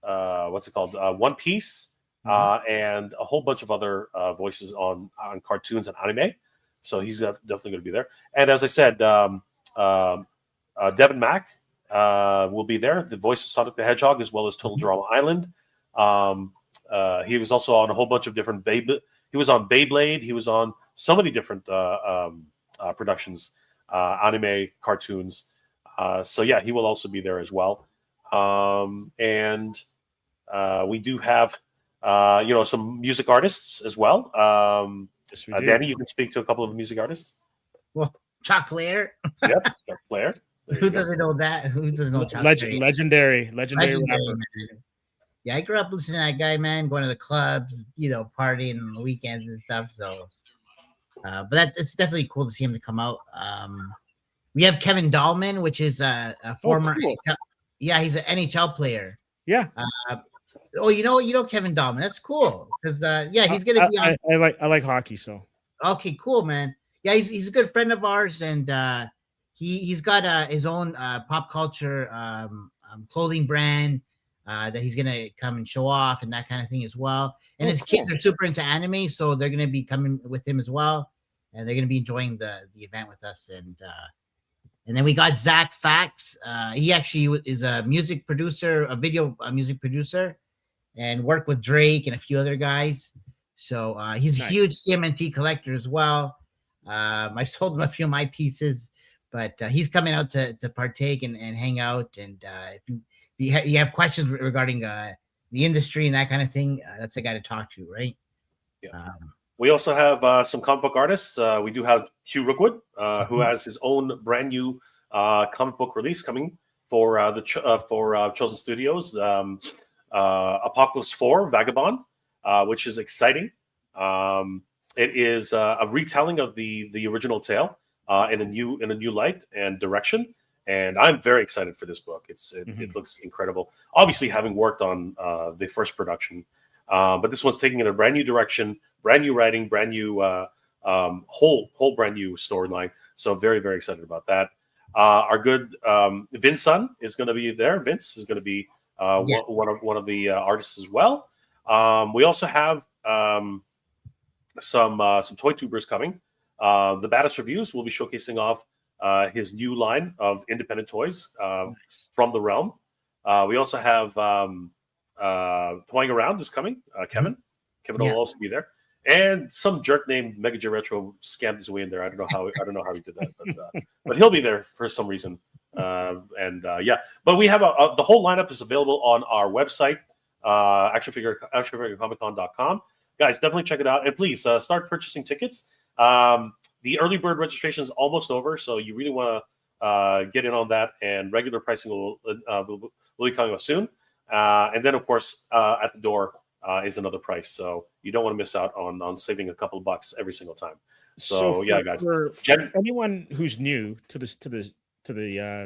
what's it called, One Piece, and a whole bunch of other voices on cartoons and anime. So he's definitely going to be there. And as I said, Devin Mack will be there, the voice of Sonic the Hedgehog, as well as Total Drama Island. He was also on a whole bunch of different he was on Beyblade. He was on so many different productions, anime, cartoons. So yeah, he will also be there as well. And we do have some music artists as well. Yes, Danny, you can speak to a couple of the music artists. Well, Chuck Claire. Yep, Chuck Claire. Who doesn't know that? Who doesn't know Chuck Claire? Legendary rapper. Man. Yeah, I grew up listening to that guy, man, going to the clubs, partying on the weekends and stuff. So, but it's definitely cool to see him to come out. We have Kevin Dahlman, which is a former, cool. Yeah, he's an NHL player. Yeah. You know Kevin Dahlman. That's cool because he's gonna be on. I like hockey, so okay, cool, man. Yeah, he's a good friend of ours, and he's got his own pop culture clothing brand that he's gonna come and show off and that kind of thing as well. And his kids are super into anime, so they're gonna be coming with him as well, and they're gonna be enjoying the event with us. And then we got Zach Fax. He actually is a music producer, a music producer, and worked with Drake and a few other guys. So he's a huge TMNT collector as well. I sold him a few of my pieces, but he's coming out to partake and hang out. And if you have questions regarding the industry and that kind of thing, that's the guy to talk to, right? Yeah. We also have some comic book artists. We do have Hugh Rookwood, who has his own brand new comic book release coming for Chosen Studios, Apocalypse 4 Vagabond, which is exciting. It is a retelling of the original tale in a new light and direction, and I'm very excited for this book. It looks incredible. Obviously, having worked on the first production. But this one's taking it a brand new direction, brand new writing, brand new whole brand new storyline. So very, very excited about that. Our good Vince Sun is going to be there. Vince is going to be one of the artists as well. We also have some toy tubers coming. The Baddest Reviews will be showcasing off his new line of independent toys from the realm. We also have Toying Around is coming. Kevin will also be there, and some jerk named Mega J Retro scammed his way in there. I don't know how he did that, but he'll be there for some reason. But we have the whole lineup is available on our website, actionfigurecomiccon.com. Guys, definitely check it out, and please start purchasing tickets. The early bird registration is almost over, so you really want to get in on that. And regular pricing will be coming out soon. And then, of course, at the door is another price, so you don't want to miss out on saving a couple of bucks every single time. So guys, for anyone who's new to the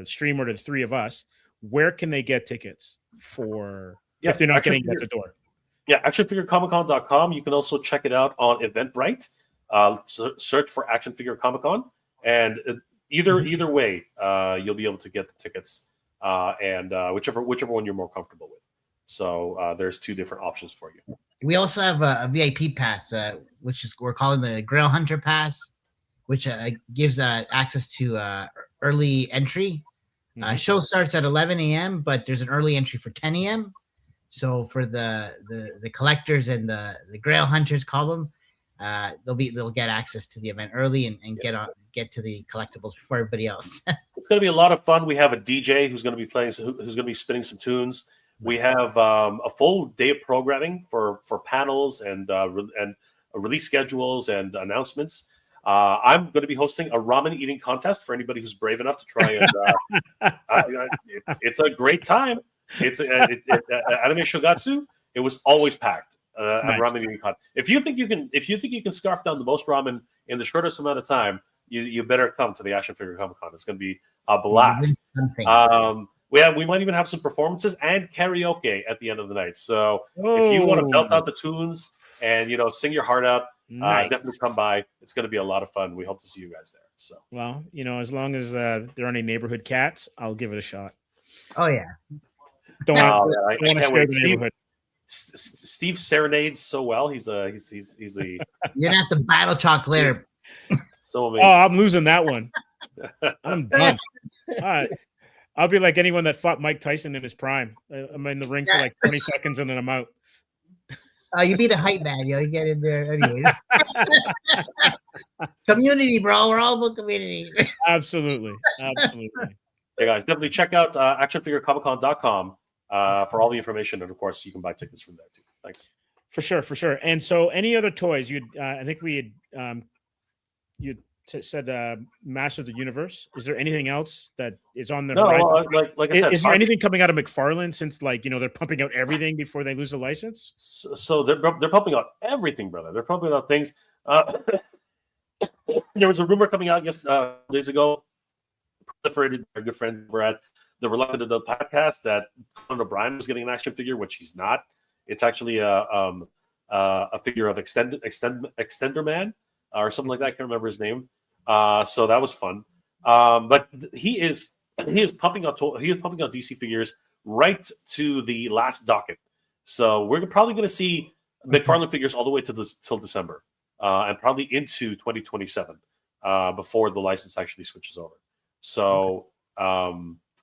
stream or to the three of us, where can they get tickets for if they're not getting at the door? Yeah, actionfigurecomiccon.com. You can also check it out on Eventbrite. Search for Action Figure Comic Con, and either way, you'll be able to get the tickets, and whichever one you're more comfortable with. So there's two different options for you. We also have a VIP pass, which we're calling the Grail Hunter Pass, which gives access to early entry. Show starts at 11 a.m., but there's an early entry for 10 a.m. So for the collectors and the Grail Hunters column, they'll get access to the event early and get to the collectibles before everybody else. It's going to be a lot of fun. We have a DJ who's going to be who's going to be spinning some tunes. We have a full day of programming for panels and release schedules and announcements. I'm going to be hosting a ramen eating contest for anybody who's brave enough to try. And it's a great time. It's Anime Shogatsu. It was always packed. Nice. Ramen eating contest. If you think you can scarf down the most ramen in the shortest amount of time, you better come to the Action Figure Comic Con. It's going to be a blast. We might even have some performances and karaoke at the end of the night. So if you want to belt out the tunes and sing your heart out, definitely come by. It's going to be a lot of fun. We hope to see you guys there. So as long as there aren't any neighborhood cats, I'll give it a shot. Oh yeah. I can't wait. Steve serenades so well. He's a you're gonna have to battle Chalk later. So amazing. Oh, I'm losing that one. I'm done. All right. I'll be like anyone that fought Mike Tyson in his prime. I'm in the ring for like 20 seconds and then I'm out. You be the hype man, you get in there anyway. Community, bro. We're all about community. Absolutely. Hey guys, definitely check out actionfigurecomiccon.com for all the information, and of course you can buy tickets from there too. Thanks. For sure. And so any other toys I think we had said Master of the Universe. Is there anything else that is on the horizon? Like I said, is there anything coming out of McFarlane since they're pumping out everything before they lose the license? So they're pumping out everything, brother. They're pumping out things. There was a rumor coming out days ago. Proliferated our good friend over at the Reluctant Adult podcast that Conan O'Brien was getting an action figure, which he's not. It's actually a figure of Extender Man or something like that. I can't remember his name. So that was fun. But he is pumping out DC figures right to the last docket. So we're probably going to see McFarlane figures all the way till December, and probably into 2027 before the license actually switches over. So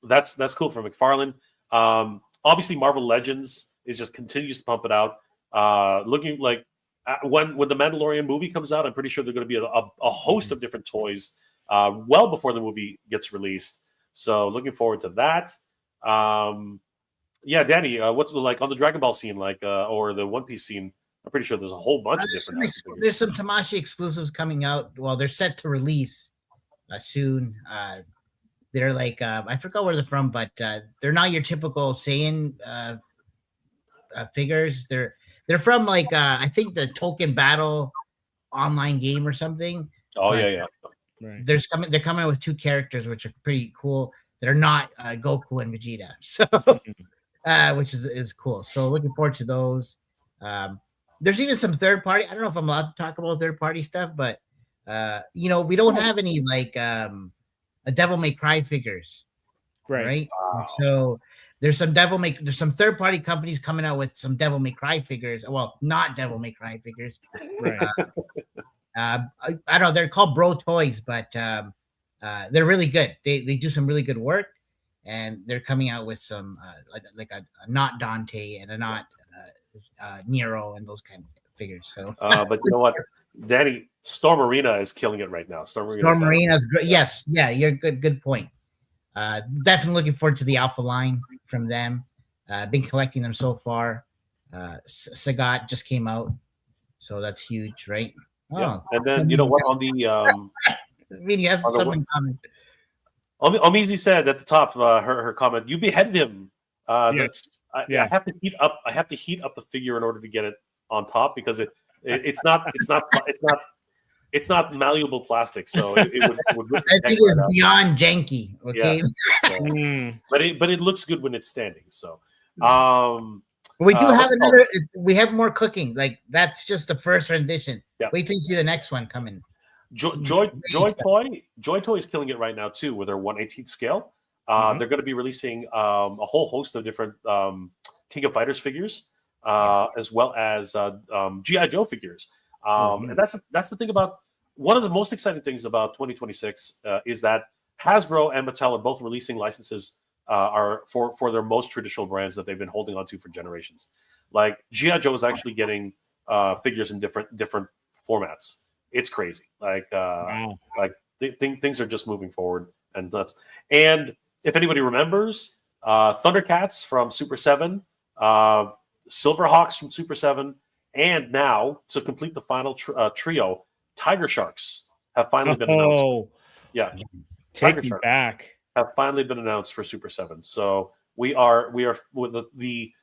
that's cool for McFarlane. Obviously, Marvel Legends just continues to pump it out. Looking like when the Mandalorian movie comes out, I'm pretty sure there's going to be a host of different toys well before the movie gets released. So looking forward to that. Danny, what's like on the Dragon Ball scene, or the One Piece scene? I'm pretty sure there's a whole bunch of different. There's some Tamashii exclusives coming out. Well, they're set to release soon. They're like I forgot where they're from, but they're not your typical Saiyan figures. They're from I think the Token Battle online game or something. Oh yeah. Right. They're coming with two characters which are pretty cool. They're not Goku and Vegeta, so which is cool. So looking forward to those. There's even some third party. I don't know if I'm allowed to talk about third party stuff, but we don't have any a Devil May Cry figures, right? Wow. And so there's some third party companies coming out with some Devil May Cry figures. Well, not Devil May Cry figures, right? I don't know. They're called Bro Toys, but they're really good. They do some really good work, and they're coming out with some like a not Dante and a not Nero and those kind of figures. So, but you know what, Danny, Storm Arena is killing it right now. Storm Arena's great. Yeah. Yes, yeah, you're good point. Definitely looking forward to the Alpha line from them. Been collecting them so far. Sagat just came out, so that's huge, right? Yeah, and then you know what, on the I mean, you have someone comment. Omizi said at the top, her comment, you beheaded him. Yes. I have to heat up. I have to heat up the figure in order to get it on top because it's not malleable plastic, so it would rip I think it's beyond janky. Okay, yeah, but it looks good when it's standing. So, we do have another. We have more cooking. Like that's just the first rendition. Yeah. Wait till you see the next one coming. Joy Toy is killing it right now too with their 1/18 scale. They're going to be releasing a whole host of different King of Fighters figures, as well as GI Joe figures. And that's the thing about one of the most exciting things about 2026 is that Hasbro and Mattel are both releasing licenses are for their most traditional brands that they've been holding on to for generations. Like GI Joe is actually getting figures in different formats. It's crazy. Like things are just moving forward, and that's. And if anybody remembers, Thundercats from Super 7, Silverhawks from Super 7, and now to complete the final trio, Tiger Sharks have finally been announced. Yeah, take me back. Have finally been announced for Super 7. So we are with the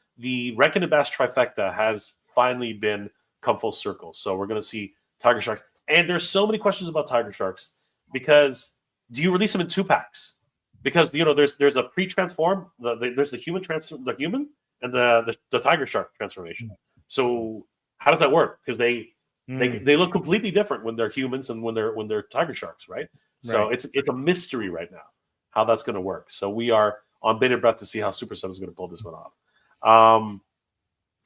Rankin and Bass trifecta has finally been come full circle. So we're going to see Tiger Sharks, and there's so many questions about Tiger Sharks because do you release them in 2-packs? Because there's a pre-transform, there's the human and the Tiger Shark transformation. So how does that work? Because they look completely different when they're humans and when they're Tiger Sharks, right? So it's a mystery right now how that's going to work. So we are on bated breath to see how Super 7 is going to pull this one off.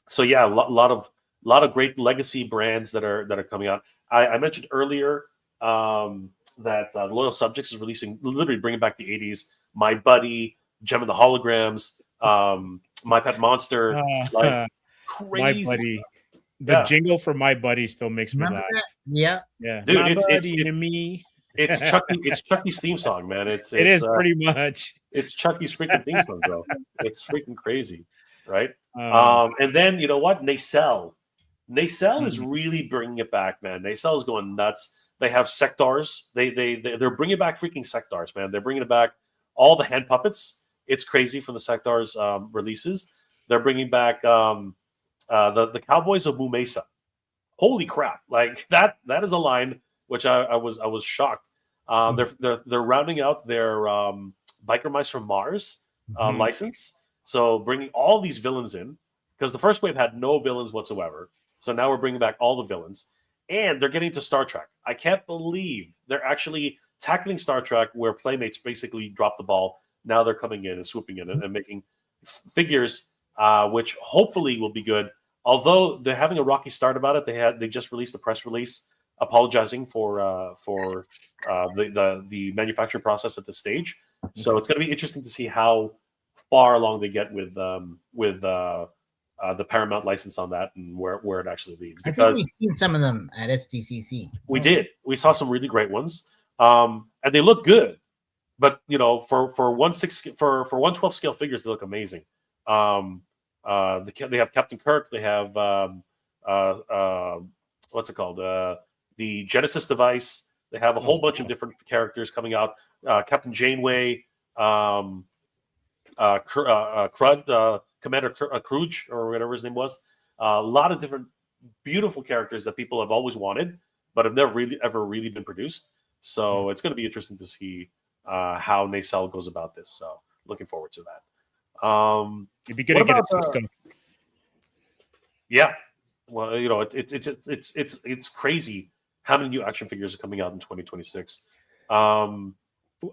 So yeah, a lot of great legacy brands that are coming out. I mentioned earlier that Loyal Subjects is literally bringing back the 80s. My Buddy, Gem of the Holograms, My Pet Monster, like crazy. My Buddy. The jingle for My Buddy still makes me laugh. Yeah. Dude, My buddy to me. It's Chucky's theme song, man. It is pretty much. It's Chucky's freaking theme song, bro. It's freaking crazy, right? And then you know what? Nacelle is really bringing it back, man. Nacelle is going nuts. They have sectors. They're bringing back freaking sectors, man. They're bringing back all the hand puppets. It's crazy from the sectors releases. They're bringing back the Cowboys of Moo Mesa. Holy crap! Like that is a line which I was shocked. They're rounding out their Biker Mice from Mars license. So bringing all these villains in because the first wave had no villains whatsoever. So now we're bringing back all the villains. And they're getting to Star Trek. I can't believe they're actually tackling Star Trek where Playmates basically dropped the ball. Now they're coming in and swooping in and making figures, which hopefully will be good. Although they're having a rocky start about it. They just released a press release apologizing for the manufacturing process at this stage. So it's going to be interesting to see how far along they get with the Paramount license on that and where it actually leads. Because I think we've seen some of them at SDCC. We did. We saw some really great ones, and they look good. But for 1/12 scale figures, they look amazing. They have Captain Kirk. They have what's it called? The Genesis device. They have a whole bunch of different characters coming out. Captain Janeway, Crud. Commander Kruge, or whatever his name was. A lot of different beautiful characters that people have always wanted, but have never really been produced. So it's going to be interesting to see how Nacelle goes about this. So looking forward to that. It'd be good to get a system. Yeah. Well, it's crazy how many new action figures are coming out in 2026.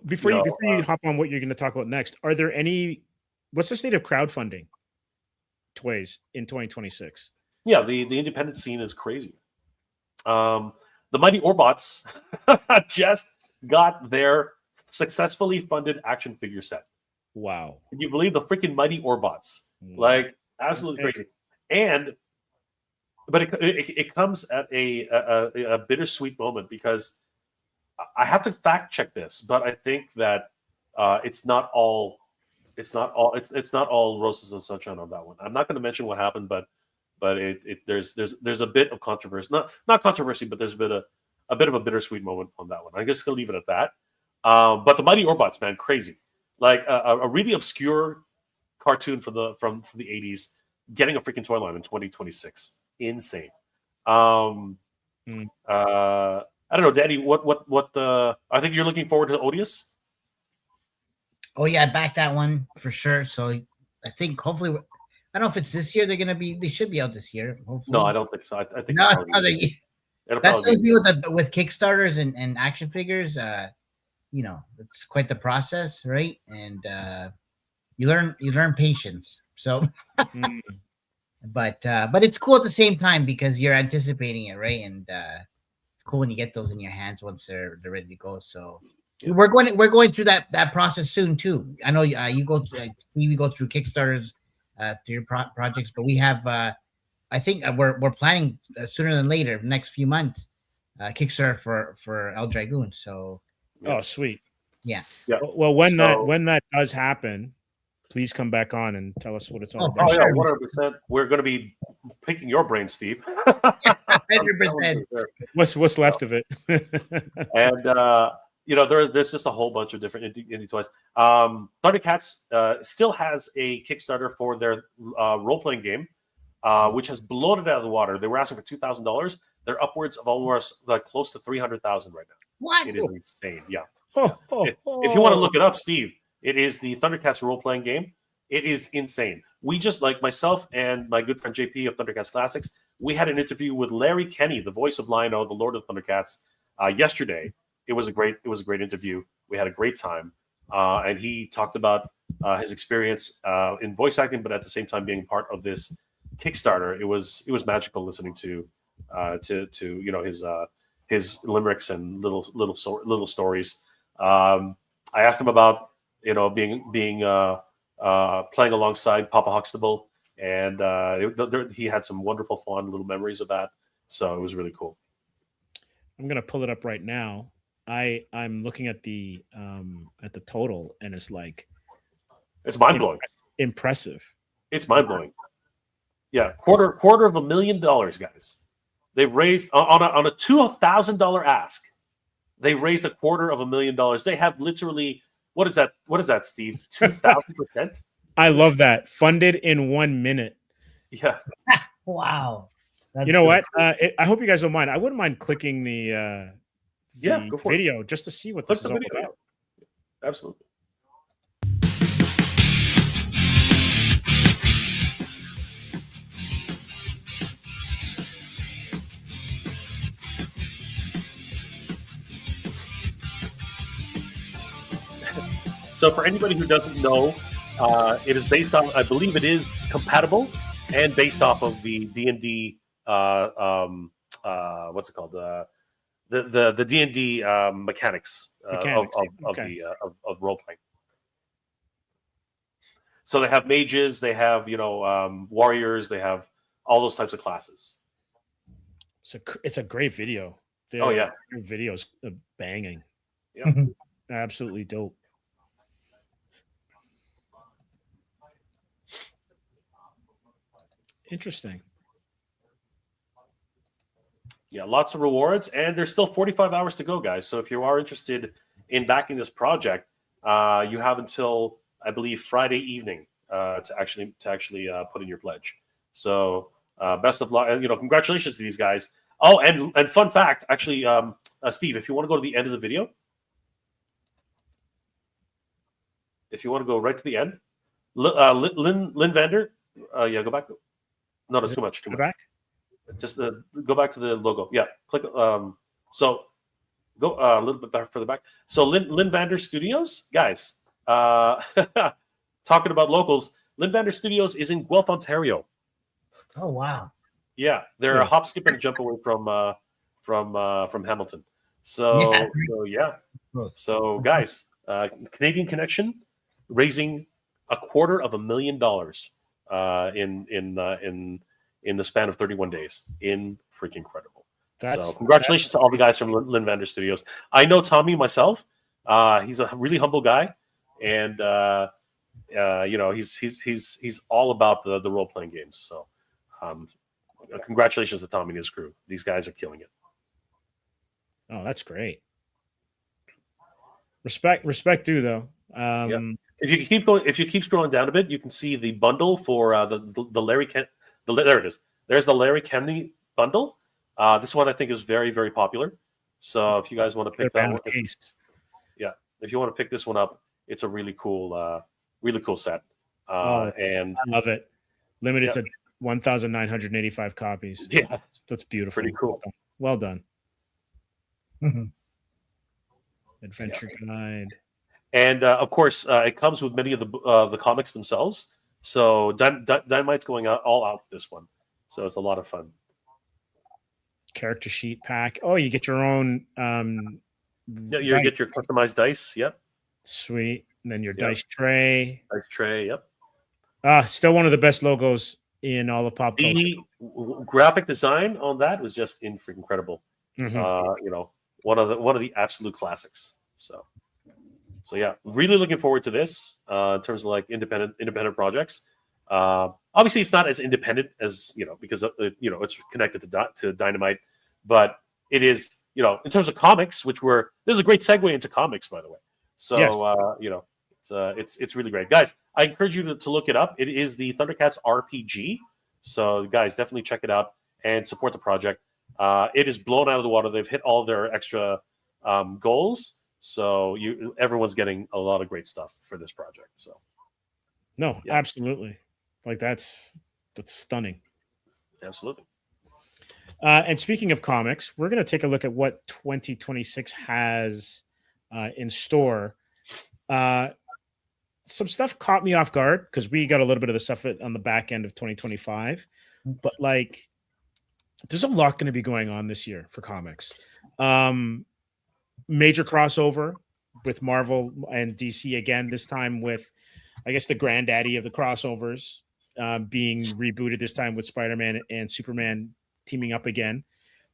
Before you hop on what you're going to talk about next, are there any? What's the state of crowdfunding toys in 2026? Yeah, the independent scene is crazy. The Mighty Orbots just got their successfully funded action figure set. Wow. Can you believe the freaking mighty Orbots? Like, absolutely crazy. But it comes at a bittersweet moment, because I have to fact check this, but I think that it's not all roses and sunshine on that one. I'm not going to mention what happened, but there's a bit of controversy, not controversy, but there's a bit of a bittersweet moment on that one. I'm just going to leave it at that. But the Mighty Orbots, man, crazy. Like a really obscure cartoon from the 80s getting a freaking toy line in 2026. Insane. I don't know, Daddy. What? I think you're looking forward to Odious. Oh yeah, I backed that one for sure. So I think hopefully, I don't know if it's this year. They should be out this year. Hopefully. No, I don't think so. I think no, another year. That's the deal with Kickstarters and action figures. It's quite the process, right? And you learn patience. So, but it's cool at the same time because you're anticipating it, right? And it's cool when you get those in your hands once they're ready to go. So we're going through that process soon too. I know you go through Kickstarters to your projects, but we have I think we're planning sooner than later, next few months, Kickstarter for El Dragoon. So oh sweet, yeah. Well, when that does happen, please come back on and tell us what it's all about. Oh yeah, 100%. We're going to be picking your brain, Steve. 100%. What's left of it? And there's just a whole bunch of different indie toys. Thundercats still has a Kickstarter for their role-playing game, which has blown it out of the water. They were asking for $2,000. They're upwards of almost close to $300,000 right now. What? It is insane. Yeah. If you want to look it up, Steve, it is the Thundercats role-playing game. It is insane. We just, like myself and my good friend JP of Thundercats Classics, we had an interview with Larry Kenny, the voice of Lion-O, the Lord of Thundercats, yesterday. It was a great interview. We had a great time, and he talked about his experience in voice acting, but at the same time being part of this Kickstarter. It was magical listening to his limericks and little stories. I asked him about being playing alongside Papa Huxtable, and he had some wonderful, fond little memories of that. So it was really cool. I'm gonna pull it up right now. I'm looking at the total, and it's mind blowing. Impressive. It's mind blowing. Yeah, quarter of $1,000,000, guys. They've raised on a $2,000 ask. They raised $250,000. They have literally what is that, Steve? 2,000%. I love that. Funded in 1 minute. Yeah. Wow. You know what? I hope you guys don't mind. I wouldn't mind clicking the go for video it. just to see what Click this is the all video. about. Absolutely. So for anybody who doesn't know, it is based on, I believe it is compatible and based off of the D&D, what's it called? The D&D mechanics of role playing. So they have mages, they have warriors, they have all those types of classes. It's a great video. Oh yeah, videos banging. Yeah, absolutely dope. Interesting. Yeah, lots of rewards, and there's still 45 hours to go, guys. So if you are interested in backing this project, you have until, I believe, Friday evening to actually put in your pledge. So best of luck, and congratulations to these guys. Oh, and fun fact, actually, Steve, if you want to go to the end of the video, if you want to go right to the end, Lynn Vander, go back. No, too much. Back? Just go back to the logo. Yeah, click. So go a little bit back further back. So Lynn Vander Studios, guys. Talking about locals, Lynn Vander Studios is in Guelph, Ontario. Oh wow! Yeah, they're a hop, skip, and a jump away from Hamilton. So yeah. So guys, Canadian connection. raising $250,000 in the span of 31 days. Freaking incredible. So congratulations to all the guys from Lynn Vander Studios. I know Tommy myself. He's a really humble guy, and he's all about the role playing games. So congratulations to Tommy and his crew. These guys are killing it. Oh, that's great. Respect due though. If you keep scrolling down a bit, you can see the bundle for the Larry Ken. There it is. There's the Larry Kennedy bundle. This one I think is very, very popular. So if you guys want to pick that one, if you want to pick this one up, it's a really cool set. And I love it. Limited to 1,985 copies. Yeah, that's beautiful. Pretty cool. Well done. Adventure guide. And of course, it comes with many of the comics themselves. So Dynamite's going all out with this one. So it's a lot of fun. Character sheet pack. Oh, you get your own. You get your customized dice. Yep. Sweet. And then your dice tray. Dice tray. Yep. Still one of the best logos in all of pop culture. The graphic design on that was just freaking incredible. One of the absolute classics. So yeah, really looking forward to this in terms of like independent projects. Obviously, it's not as independent as because it's connected to Dynamite, but it is in terms of comics, this is a great segue into comics, by the way. So it's really great, guys. I encourage you to look it up. It is the Thundercats RPG. So guys, definitely check it out and support the project. It is blown out of the water. They've hit all their extra goals. So everyone's getting a lot of great stuff for this project. So absolutely. Like that's stunning. Absolutely. And speaking of comics, we're going to take a look at what 2026 has in store. Some stuff caught me off guard because we got a little bit of the stuff on the back end of 2025, but like there's a lot going to be going on this year for comics. Major crossover with Marvel and DC again, this time with, I guess, the granddaddy of the crossovers being rebooted, this time with Spider-Man and Superman teaming up again,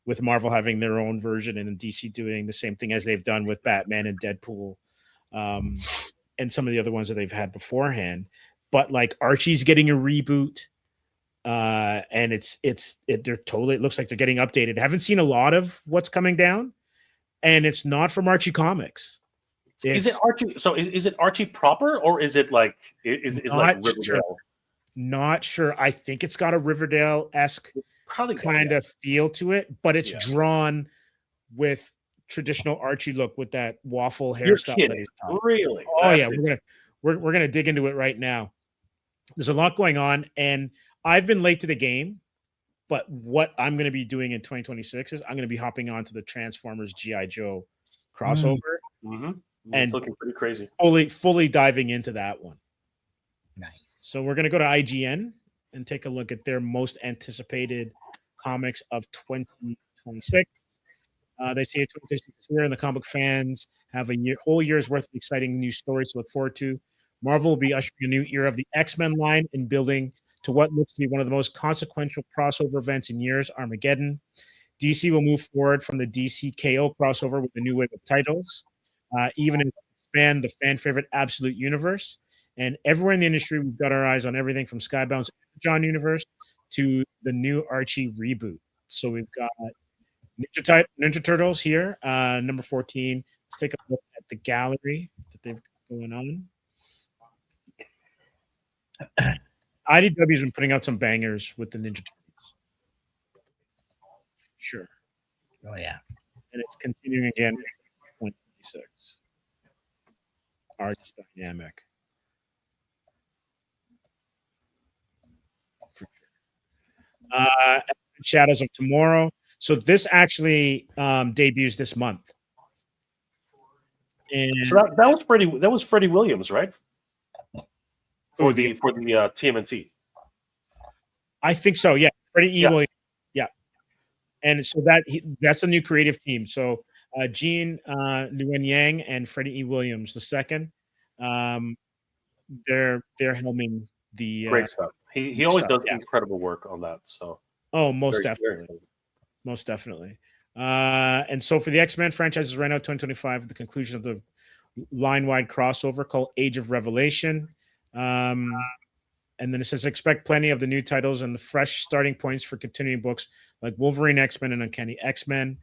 with Marvel having their own version and DC doing the same thing as they've done with Batman and Deadpool and some of the other ones that they've had beforehand. But like Archie's getting a reboot. And it looks like they're getting updated. I haven't seen a lot of what's coming down, and it's not from Archie Comics. Is it Archie? So is it Archie proper, or is it like like Riverdale? Sure. Not sure. I think it's got a Riverdale-esque kind of feel to it, but it's drawn with traditional Archie look with that waffle hairstyle. Really? Oh yeah, we're gonna dig into it right now. There's a lot going on, and I've been late to the game, but what I'm going to be doing in 2026 is I'm going to be hopping onto the Transformers G.I. Joe crossover and looking pretty crazy. Fully diving into that one. Nice. So we're going to go to IGN and take a look at their most anticipated comics of 2026. They say 2026 is here, and the comic fans have whole year's worth of exciting new stories to look forward to. Marvel will be ushering a new era of the X-Men line and building to what looks to be one of the most consequential crossover events in years, Armageddon. DC will move forward from the DC KO crossover with a new wave of titles, even expand the fan favorite Absolute Universe. And everywhere in the industry, we've got our eyes on everything from Skybound's Energon Universe to the new Archie reboot. So we've got Ninja Turtles here, number 14. Let's take a look at the gallery that they've got going on. IDW's been putting out some bangers with the Ninja Turtles. Sure. Oh, yeah. And it's continuing again in 2026. Art's dynamic. For sure. Shadows of Tomorrow. So this actually debuts this month. And so that was Freddie Williams, right? For the TMNT. I think so. Yeah, Freddie E. Williams. Yeah, and so that's a new creative team. So Gene Nguyen Yang and Freddie E. Williams the second. they're helming the Great stuff. He always stuff, does yeah. incredible work on that. So most very definitely. exciting. Most definitely. And so for the X-Men franchises right now, 2025, the conclusion of the line-wide crossover called Age of Revelation. And then it says, expect plenty of the new titles and the fresh starting points for continuing books like Wolverine X-Men and Uncanny X-Men.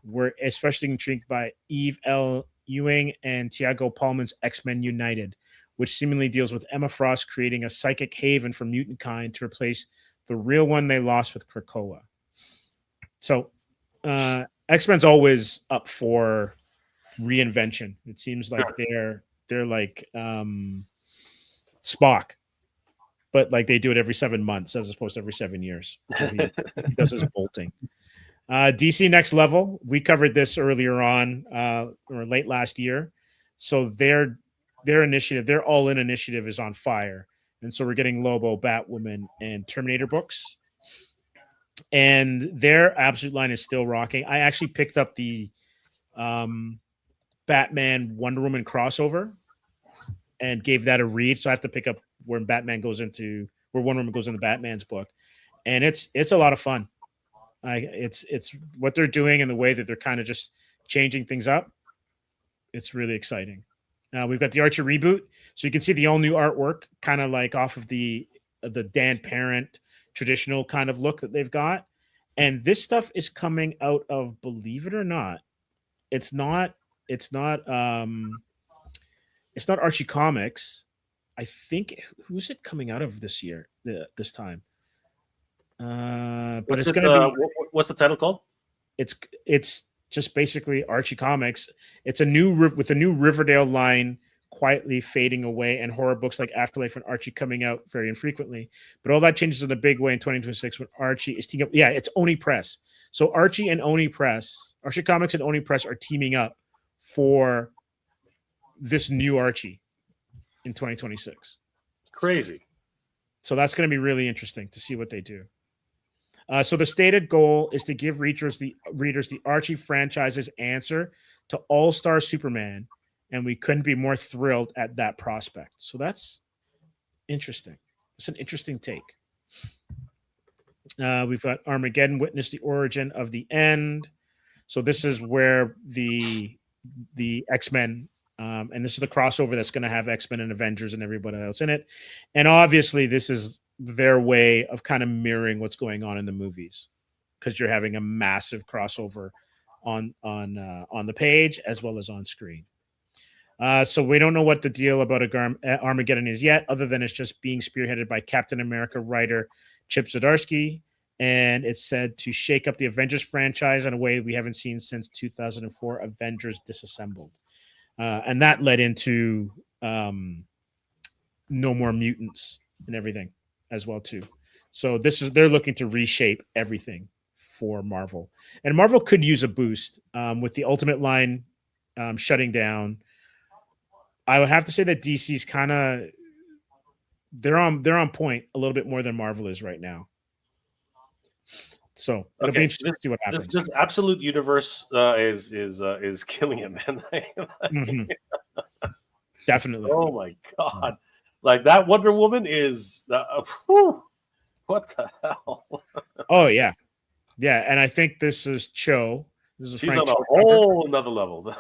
We're especially intrigued by Eve L. Ewing and Tiago Paulman's X-Men United, which seemingly deals with Emma Frost creating a psychic haven for mutant kind to replace the real one they lost with Krakoa. So X-Men's always up for reinvention. It seems like they're like Spock, but like they do it every 7 months as opposed to every 7 years. He does his bolting. DC Next Level, we covered this earlier on or late last year. So their initiative, their all-in initiative is on fire. And so we're getting Lobo, Batwoman, and Terminator books. And their absolute line is still rocking. I actually picked up the Batman Wonder Woman crossover and gave that a read. So I have to pick up where Wonder Woman goes into Batman's book, and it's a lot of fun. It's what they're doing and the way that they're kind of just changing things up. It's really exciting. We've got the Archie reboot, so you can see the all new artwork, kind of like off of the Dan Parent traditional kind of look that they've got. And this stuff is coming out of, believe it or not, it's not Archie Comics. I think, who's it coming out of this year, this time? But it's going to be, what's the title called? It's just basically Archie Comics. It's a new with a new Riverdale line quietly fading away, and horror books like Afterlife and Archie coming out very infrequently. But all that changes in a big way in 2026 when Archie is teaming up. Yeah, it's Oni Press. So Archie Comics and Oni Press are teaming up for this new Archie in 2026. Crazy. So that's going to be really interesting to see what they do. So the stated goal is to give readers the Archie franchise's answer to All-Star Superman, and we couldn't be more thrilled at that prospect. So that's interesting. It's an interesting take. We've got Armageddon, Witness the Origin of the End. So this is where the X-Men, and this is the crossover that's going to have X-Men and Avengers and everybody else in it. And obviously this is their way of kind of mirroring what's going on in the movies, because you're having a massive crossover on the page as well as on screen. So we don't know what the deal about Armageddon is yet, other than it's just being spearheaded by Captain America writer Chip Zdarsky, and it's said to shake up the Avengers franchise in a way we haven't seen since 2004 Avengers Disassembled. And that led into No More Mutants and everything as well too. So they're looking to reshape everything for Marvel, and Marvel could use a boost with the Ultimate line shutting down. I would have to say that DC's kind of they're on point a little bit more than Marvel is right now. So it'll be interesting to see what happens. This Absolute Universe is killing it, man. Mm-hmm. Definitely. Oh my god! Like that Wonder Woman is what the hell? Oh yeah, and I think this is Cho. This is She's Frank on a whole another level.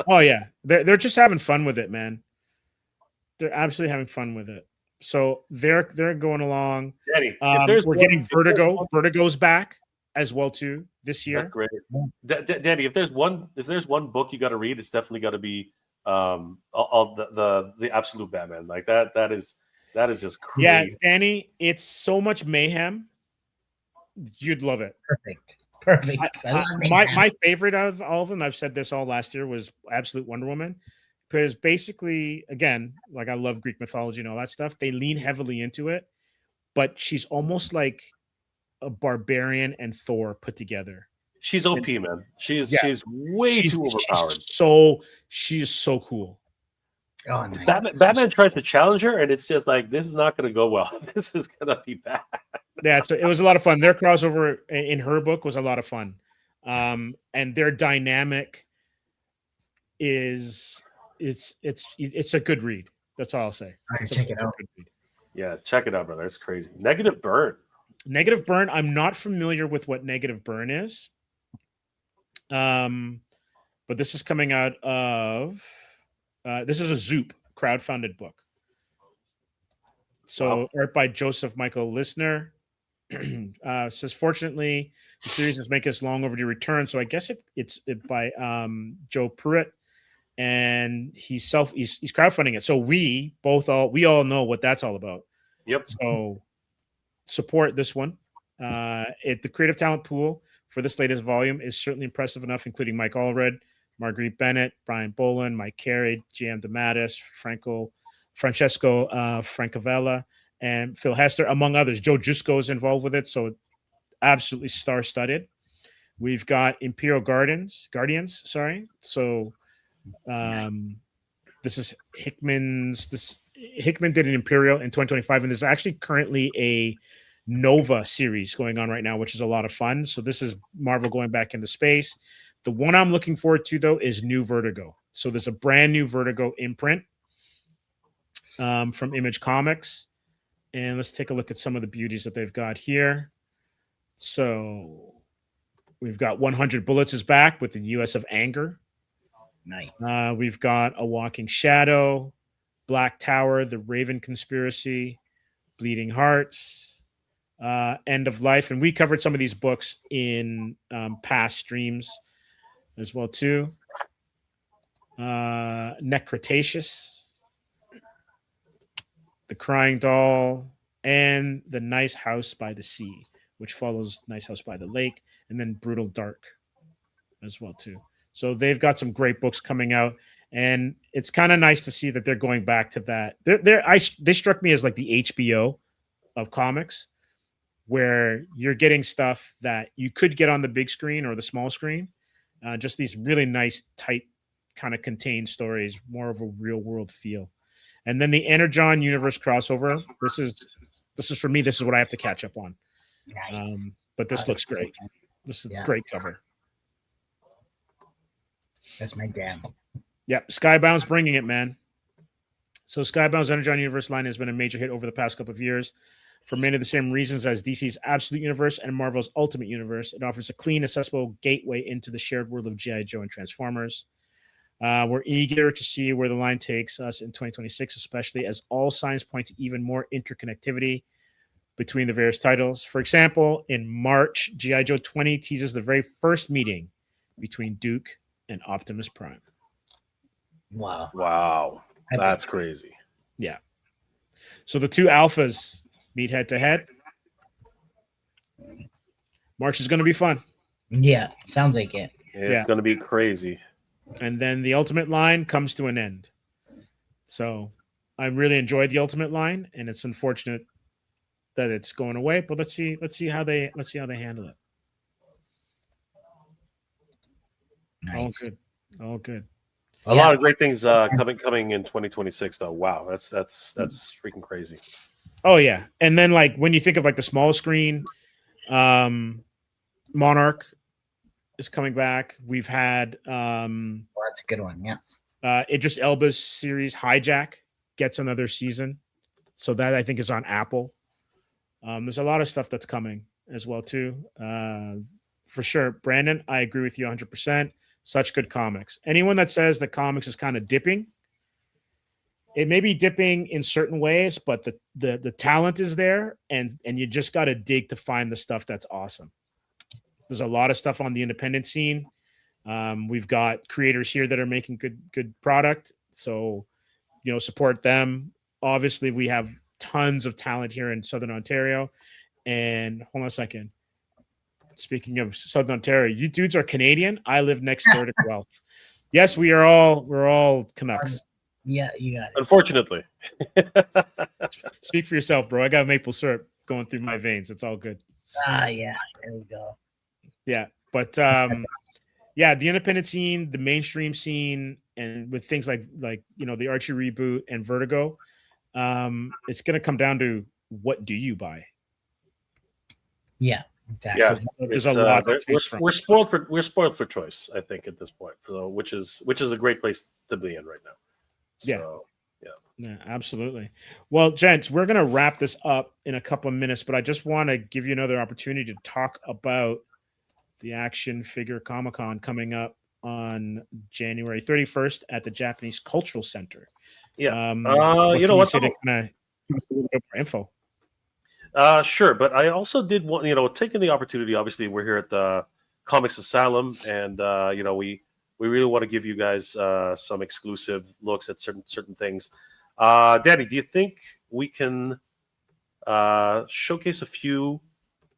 Oh yeah, they're just having fun with it, man. They're absolutely having fun with it. So they're going along. Danny, we're getting Vertigo. Vertigo's back as well too this year. That's great. Danny, if there's one book you got to read, it's definitely got to be the Absolute Batman. Like that is just crazy. Yeah, Danny, it's so much mayhem. You'd love it. Perfect. My favorite of all of them, I've said this all last year, was Absolute Wonder Woman. Because basically, again, like I love Greek mythology and all that stuff, they lean heavily into it, but she's almost like a barbarian and Thor put together. She's OP, man. She's way too overpowered. She is so cool. Oh, nice. Batman tries to challenge her, and it's just like, this is not going to go well. This is going to be bad. Yeah, so it was a lot of fun. Their crossover in her book was a lot of fun, and their dynamic is it's a good read. That's all I'll say. I can check it out. Yeah, check it out, brother. It's crazy. Negative Burn. Negative Burn. I'm not familiar with what Negative Burn is. But this is coming out of this is a Zoop crowdfunded book. So art by Joseph Michael Listner. Says, fortunately, the series is making its long overdue return. So I guess it's by Joe Pruitt, and he's crowdfunding it. So we all know what that's all about. Yep. So support this one. The creative talent pool for this latest volume is certainly impressive enough, including Mike Allred, Marguerite Bennett, Brian Boland, Mike Carey, J.M. DeMatteis, Francesco Francavella, and Phil Hester, among others. Joe Jusko is involved with it, so absolutely star-studded. We've got Imperial Guardians. So this is Hickman's. Hickman did an Imperial in 2025, and there's actually currently a Nova series going on right now, which is a lot of fun. So this is Marvel going back into space. The one I'm looking forward to, though, is New Vertigo. So there's a brand new Vertigo imprint from Image Comics. And let's take a look at some of the beauties that they've got here. So we've got 100 Bullets is back with the US of Anger. Nice. We've got A Walking Shadow, Black Tower, The Raven Conspiracy, Bleeding Hearts, End of Life. And we covered some of these books in past streams as well, too. Necretaceous, The Crying Doll, and The Nice House by the Sea, which follows Nice House by the Lake, and then Brutal Dark as well, too. So they've got some great books coming out, and it's kind of nice to see that they're going back to that. They struck me as like the HBO of comics, where you're getting stuff that you could get on the big screen or the small screen. Just these really nice, tight, kind of contained stories, more of a real world feel. And then the Energon Universe crossover. This is for me. This is what I have to catch up on. Nice. But this looks great. This is a great cover. That's my jam. Yep, Skybound's bringing it, man. So Skybound's Energon Universe line has been a major hit over the past couple of years. For many of the same reasons as DC's Absolute Universe and Marvel's Ultimate Universe, it offers a clean, accessible gateway into the shared world of G.I. Joe and Transformers. We're eager to see where the line takes us in 2026, especially as all signs point to even more interconnectivity between the various titles. For example, in March, G.I. Joe 20 teases the very first meeting between Duke and Optimus Prime. Wow. That's crazy. Yeah. So the two alphas meet head to head. March is going to be fun. Yeah, sounds like it. It's going to be crazy. And then the Ultimate line comes to an end. So I really enjoyed the Ultimate line, and it's unfortunate that it's going away. But let's see how they handle it. Nice. All good. A lot of great things coming in 2026, though. Wow, that's freaking crazy. Oh yeah, and then like when you think of like the small screen, Monarch is coming back. We've had that's a good one. Yeah. Idris Elba's series Hijack gets another season, so that I think is on Apple. There's a lot of stuff that's coming as well too, for sure. Brandon, I agree with you 100%. Such good comics. Anyone that says that comics is kind of dipping, it may be dipping in certain ways, but the talent is there, and you just got to dig to find the stuff that's awesome. There's a lot of stuff on the independent scene. We've got creators here that are making good product, so support them. Obviously, we have tons of talent here in Southern Ontario. And hold on a second. Speaking of Southern Ontario, you dudes are Canadian. I live next door to Guelph. Yes, we're all Canucks. Yeah, you got it. Unfortunately. Speak for yourself, bro. I got maple syrup going through my veins. It's all good. Yeah. There we go. Yeah. But the independent scene, the mainstream scene, and with things like the Archie reboot and Vertigo, it's gonna come down to what do you buy? Yeah. Exactly. Yeah, there's a lot. We're spoiled for choice, I think, at this point. So, which is a great place to be in right now. So, Yeah, absolutely. Well, gents, we're going to wrap this up in a couple of minutes, but I just want to give you another opportunity to talk about the Action Figure Comic-Con coming up on January 31st at the Japanese Cultural Center. Yeah. What You know can what? say to kind of give us a little bit more info? Sure, but I also did want, taking the opportunity. Obviously, we're here at the Comics Asylum, and we really want to give you guys some exclusive looks at certain things. Danny, do you think we can showcase a few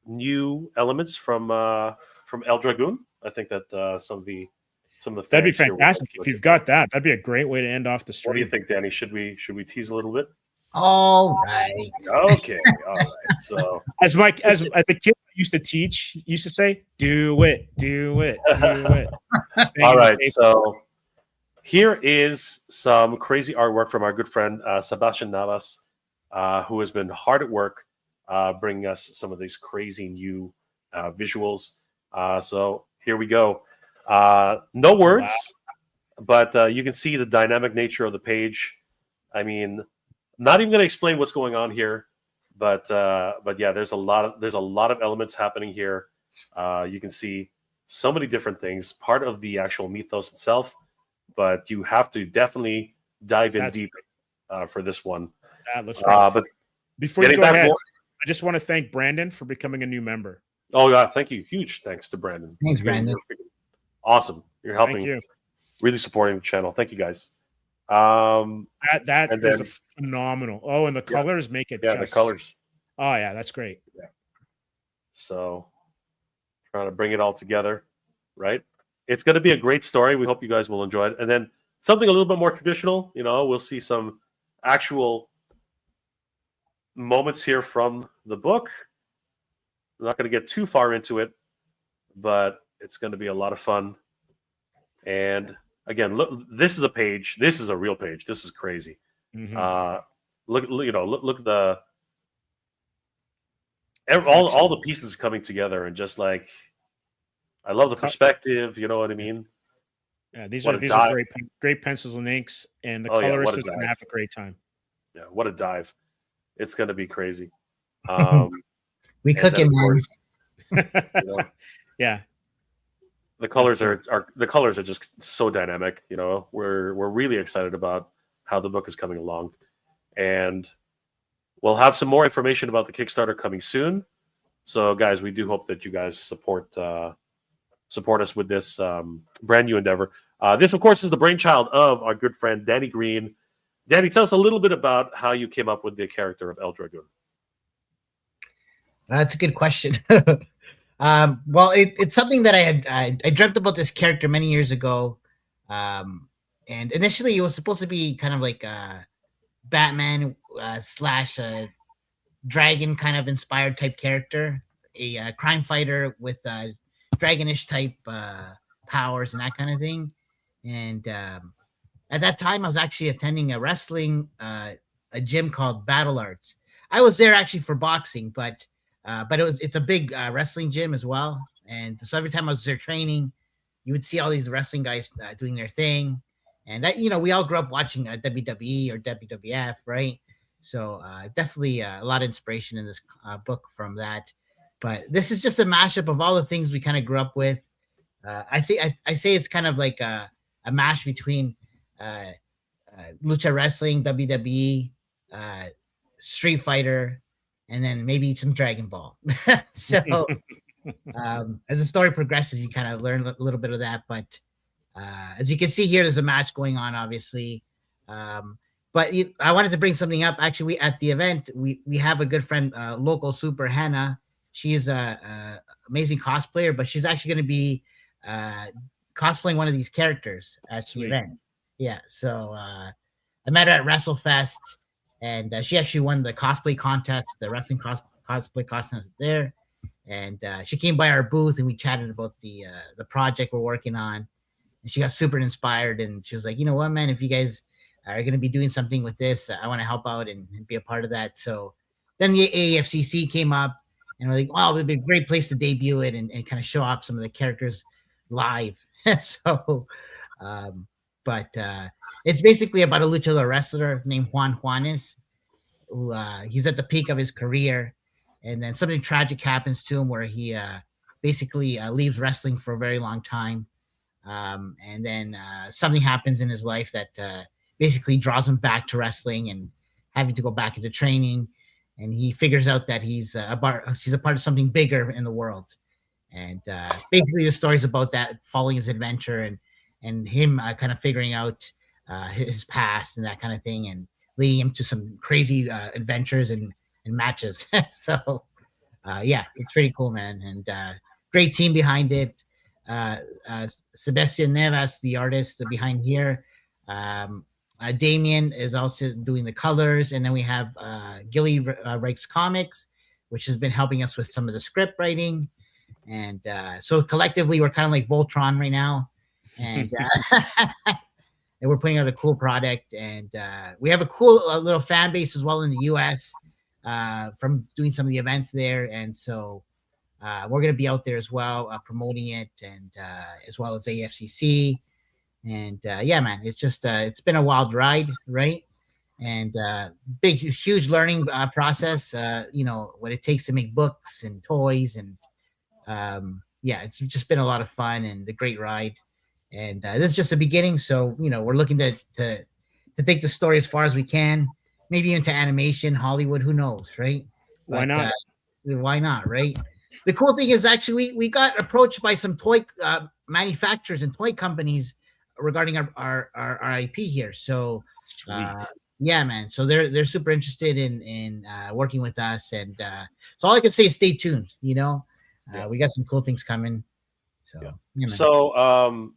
new elements from El Dragoon? I think that some of the fans That'd be here fantastic if you've got that. That'd be a great way to end off the stream. What do you think, Danny? Should we tease a little bit? All right. Okay. All right. So as the kid used to teach, used to say, "Do it, do it, do it." All right. So here is some crazy artwork from our good friend Sebastian Navas, who has been hard at work bringing us some of these crazy new visuals. So here we go. No words, but you can see the dynamic nature of the page. I mean, not even going to explain what's going on here, but yeah, there's a lot of elements happening here. You can see so many different things, part of the actual mythos itself, but you have to definitely dive in deep for this one. That looks great. But before you go ahead, I just want to thank Brandon for becoming a new member. Oh yeah, thank you. Huge thanks to Brandon. Thanks, Brandon. Awesome. You're helping. Thank you. Really supporting the channel. Thank you guys. That is phenomenal. Oh, and the colors make it. Yeah, the colors. Oh yeah, that's great. Yeah. So, trying to bring it all together, right? It's going to be a great story. We hope you guys will enjoy it. And then something a little bit more traditional. We'll see some actual moments here from the book. I'm not going to get too far into it, but it's going to be a lot of fun. And again, look, this is a page. This is a real page. This is crazy. Mm-hmm. Look at all the pieces coming together, and just like, I love the perspective. You know what I mean? Yeah, these are great pencils and inks, and the colorists are going to have a great time. Yeah, what a dive! It's going to be crazy. We cooking, man. Yeah. The colors are just so dynamic. We're really excited about how the book is coming along, and we'll have some more information about the Kickstarter coming soon. So, guys, we do hope that you guys support us with this brand new endeavor. This, of course, is the brainchild of our good friend Danny Green. Danny, tell us a little bit about how you came up with the character of El Dragoon. That's a good question. Well, it's something that I dreamt about this character many years ago, and initially it was supposed to be kind of like a Batman slash dragon kind of inspired type character, a crime fighter with dragonish type powers and that kind of thing. And at that time, I was actually attending a wrestling a gym called Battle Arts. I was there actually for boxing, but it's a big wrestling gym as well. And so every time I was there training, you would see all these wrestling guys doing their thing. And that, we all grew up watching WWE or WWF, right? So definitely a lot of inspiration in this book from that. But this is just a mashup of all the things we kind of grew up with. I think I say it's kind of like a mash between lucha wrestling, WWE, Street Fighter, and then maybe some Dragon Ball. So as the story progresses, you kind of learn a little bit of that. But as you can see here, there's a match going on, obviously. But I wanted to bring something up. Actually, at the event, we have a good friend, local Super Hannah. She is a amazing cosplayer, but she's actually going to be cosplaying one of these characters at the event. Yeah, so I met her at WrestleFest, and she actually won the cosplay contest, the wrestling cosplay contest there. And she came by our booth, and we chatted about the project we're working on. And she got super inspired, and she was like, "You know what, man? If you guys are going to be doing something with this, I want to help out and be a part of that." So then the AFCC came up, and we're like, "Wow, it'd be a great place to debut it and kind of show off some of the characters live." So, but it's basically about a luchador wrestler named Juan Juanes, who he's at the peak of his career, and then something tragic happens to him where he basically leaves wrestling for a very long time, and then something happens in his life that basically draws him back to wrestling and having to go back into training, and he figures out that he's a part of something bigger in the world, and basically the story's about that, following his adventure and him kind of figuring out his past and that kind of thing, and leading him to some crazy adventures and matches. So yeah, it's pretty cool, man, and great team behind it. Sebastian Nevas, the artist behind here. Damien is also doing the colors, and then we have Gilly Reich's Comics, which has been helping us with some of the script writing. And so collectively, we're kind of like Voltron right now, and and we're putting out a cool product. And we have a cool little fan base as well in the U.S. From doing some of the events there, and so we're going to be out there as well promoting it, and as well as AFCC. And yeah, man, it's just it's been a wild ride, right? And big, huge learning process. What it takes to make books and toys, and yeah, it's just been a lot of fun and a great ride. And this is just the beginning. So we're looking to take the story as far as we can, maybe into animation, Hollywood. Who knows, right? Why not? Why not, right? The cool thing is actually we got approached by some toy manufacturers and toy companies regarding our IP here. So yeah, man. So they're super interested in working with us, and so all I can say is stay tuned. We got some cool things coming. So yeah, so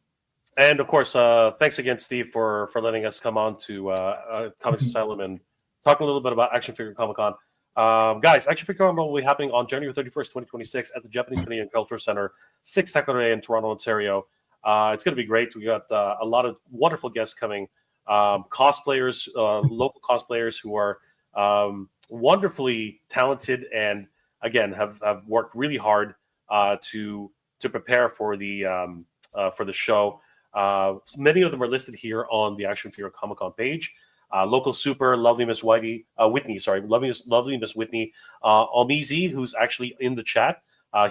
and of course, thanks again, Steve, for letting us come on to Comics Asylum and talk a little bit about Action Figure Comic Con. Guys, Action Figure Comic Con will be happening on January 31st, 2026 at the Japanese Canadian Culture Center, 6 Saturday in Toronto, Ontario. It's going to be great. We got a lot of wonderful guests coming, cosplayers, local cosplayers who are wonderfully talented and, again, have worked really hard to prepare for the show. Many of them are listed here on the Action Figure Comic Con page. Local super, lovely Miss Whitney, lovely Miss Whitney, Omizi, who's actually in the chat.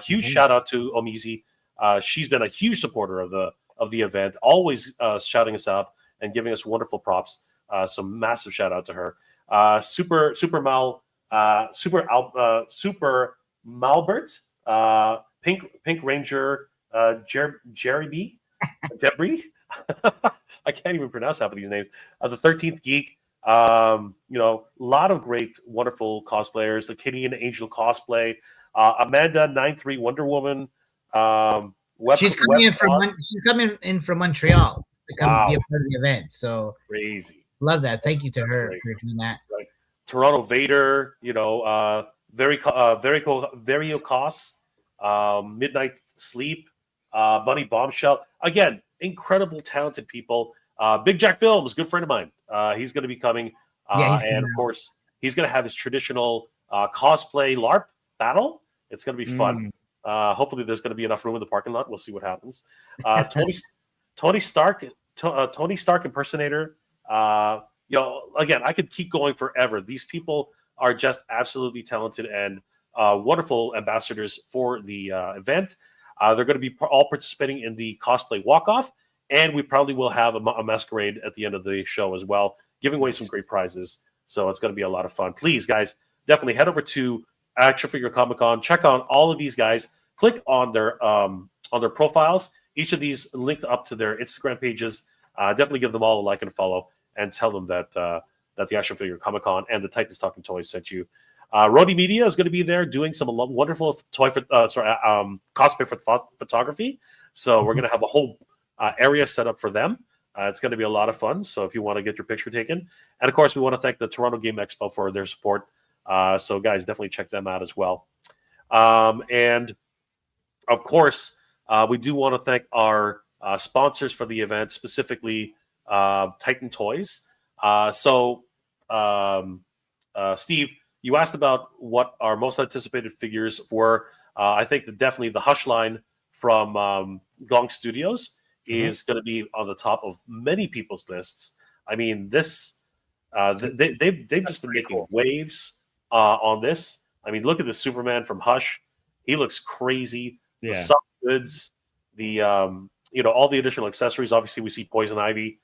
Huge shout out to Omizi. She's been a huge supporter of the event, always shouting us out and giving us wonderful props. So massive shout out to her. Super Malbert, Pink Ranger, Jerry B. Debris. I can't even pronounce half of these names. The 13th Geek. A lot of great, wonderful cosplayers. The Kitty and Angel cosplay. Amanda 93 Wonder Woman. She's coming in from Montreal to come be a part of the event. So crazy. Love that. Thank you to her for doing that. Right. Toronto Vader. Very Costs. Midnight Sleep. Bunny Bombshell. Again, incredible, talented people. Big Jack Films, good friend of mine. He's going to be coming. And of course, he's going to have his traditional cosplay LARP battle. It's going to be fun. Hopefully, there's going to be enough room in the parking lot. We'll see what happens. Tony Stark impersonator. Again, I could keep going forever. These people are just absolutely talented and wonderful ambassadors for the event. They're going to be all participating in the cosplay walk-off, and we probably will have a masquerade at the end of the show as well, giving away some great prizes. So it's going to be a lot of fun. Please, guys, definitely head over to Action Figure Comic Con. Check out all of these guys. Click on their profiles. Each of these linked up to their Instagram pages. Definitely give them all a like and a follow, and tell them that the Action Figure Comic Con and the Titans Talking Toys sent you. Rody Media is going to be there doing some wonderful cosplay photography. So we're going to have a whole area set up for them. It's going to be a lot of fun. So if you want to get your picture taken, and of course we want to thank the Toronto Game Expo for their support. So guys, definitely check them out as well. And of course, we do want to thank our sponsors for the event, specifically Titan Toys. Steve, you asked about what our most anticipated figures were. I think that definitely the Hush line from Gong Studios is going to be on the top of many people's lists. I mean, this they've just been making waves on this. I mean, look at the Superman from Hush. He looks crazy. Yeah. The soft goods, the all the additional accessories. Obviously, we see Poison Ivy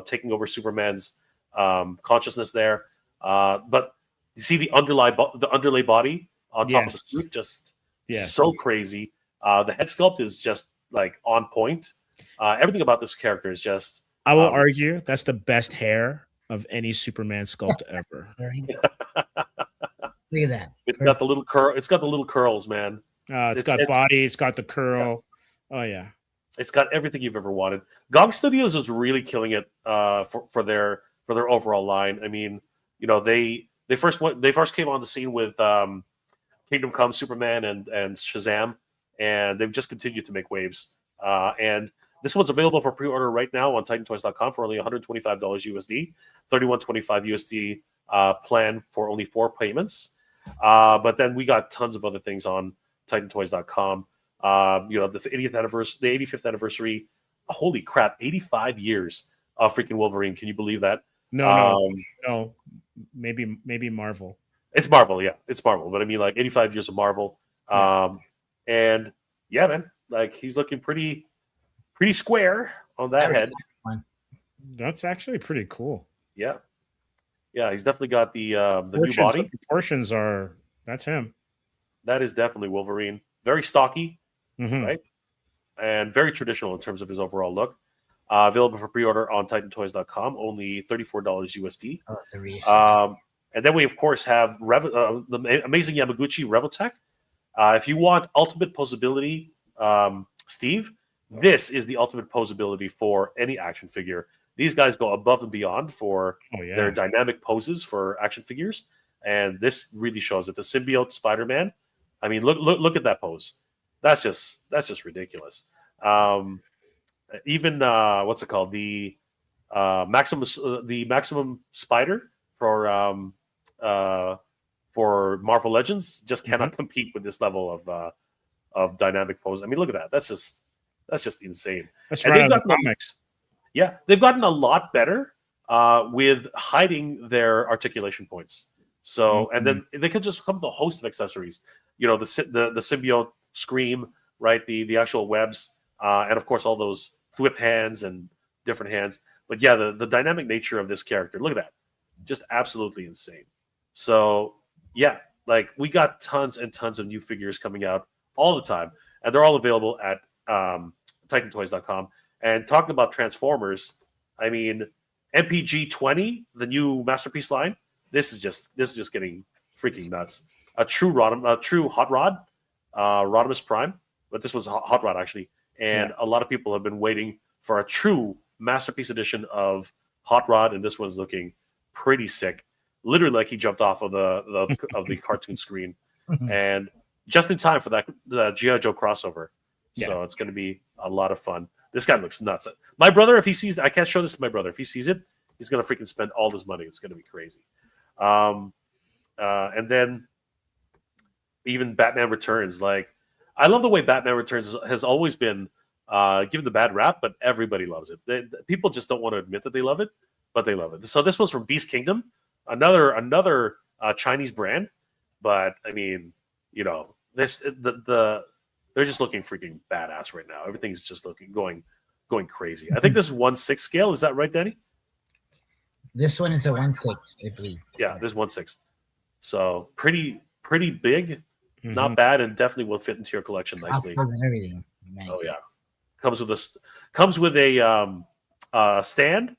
taking over Superman's consciousness there. But you see the underlay body on top of the suit, just so crazy. The head sculpt is just like on point. Everything about this character is just. I will argue that's the best hair of any Superman sculpt ever. Look at that. It's got the little curl. It's got the little curls, man. It's got body. It's got the curl. Yeah. Oh yeah. It's got everything you've ever wanted. GOG Studios is really killing it for their overall line. I mean, they first came on the scene with Kingdom Come Superman and Shazam, and they've just continued to make waves. And this one's available for pre-order right now on TitanToys.com for only $125 USD, $31.25 USD plan for only 4 payments. But then we got tons of other things on TitanToys.com. The 85th anniversary. Holy crap! 85 years of freaking Wolverine. Can you believe that? No. Maybe Marvel. It's Marvel, yeah. It's Marvel. But I mean, like 85 years of Marvel. And yeah, man, like he's looking pretty square on that head. That's actually pretty cool. Yeah. Yeah, he's definitely got the new body. The proportions that's him. That is definitely Wolverine. Very stocky, Mm-hmm. right? And very traditional in terms of his overall look. Available for pre-order on TitanToys.com, only $34 USD. Oh, it's a reissue. And then we, of course, have the amazing Yamaguchi Reveltech. If you want ultimate posability, Steve, this is the ultimate posability for any action figure. These guys go above and beyond for their dynamic poses for action figures, and this really shows it. The symbiote Spider-Man. I mean, look at that pose. That's just ridiculous. Even what's it called? The Maximum Spider for Marvel Legends just cannot compete with this level of dynamic pose. I mean, look at that. That's just insane. That's right out of the comics. Yeah, they've gotten a lot better with hiding their articulation points. So, and then they could just come with a host of accessories. The symbiote scream, right? The actual webs, and of course all those whip hands and different hands. But yeah, the dynamic nature of this character. Look at that, just absolutely insane. So yeah, like we got tons and tons of new figures coming out all the time, and they're all available at TitanToys.com. And talking about Transformers, I mean, MPG 20, the new Masterpiece line. This is just getting freaking nuts. A true hot rod, Rodimus Prime, but this was a hot rod actually. And a lot of people have been waiting for a true Masterpiece edition of Hot Rod, and this one's looking pretty sick. Literally, like he jumped off of the cartoon screen, and just in time for the G.I. Joe crossover. Yeah. So it's going to be a lot of fun. This guy looks nuts. My brother, if he sees it, I can't show this to my brother. If he sees it, he's going to freaking spend all this money. It's going to be crazy. And then even Batman Returns. Like, I love the way Batman Returns has always been given the bad rap, but everybody loves it. People just don't want to admit that they love it, but they love it. So this was from Beast Kingdom, another Chinese brand. But I mean, they're just looking freaking badass right now. Everything's just going crazy. I think this is 1/6 scale. Is that right, Danny? This one is a 1/6, I believe. Yeah, this is 1/6. So pretty big, not bad, and definitely will fit into your collection nicely. And everything. Nice. Oh yeah, comes with a stand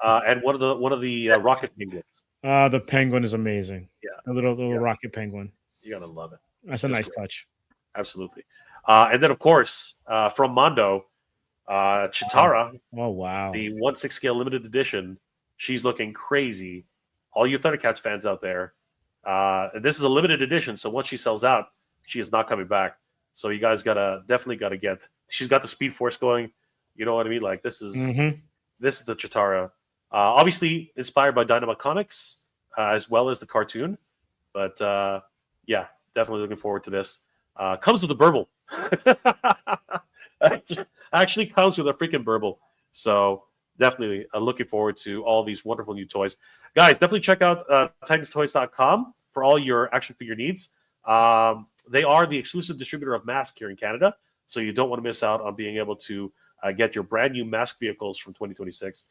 and one of the rocket penguins. The penguin is amazing. Yeah, the little rocket penguin. You're gonna love it. That's a nice touch. Absolutely. And then of course from Mondo, Chitara. Oh wow, the 1/6 scale limited edition. She's looking crazy. All you Thundercats fans out there, this is a limited edition, so once she sells out, she is not coming back. So you guys definitely gotta get. She's got the Speed Force going. You know what I mean? Like this is the Chitara. Obviously inspired by Dynamite Comics as well as the cartoon, but yeah, definitely looking forward to this. Comes with a burble. Actually comes with a freaking burble. So definitely looking forward to all these wonderful new toys. Guys, definitely check out TitansToys.com for all your action figure needs. They are the exclusive distributor of Mask here in Canada, so you don't want to miss out on being able to get your brand new Mask vehicles from 2026.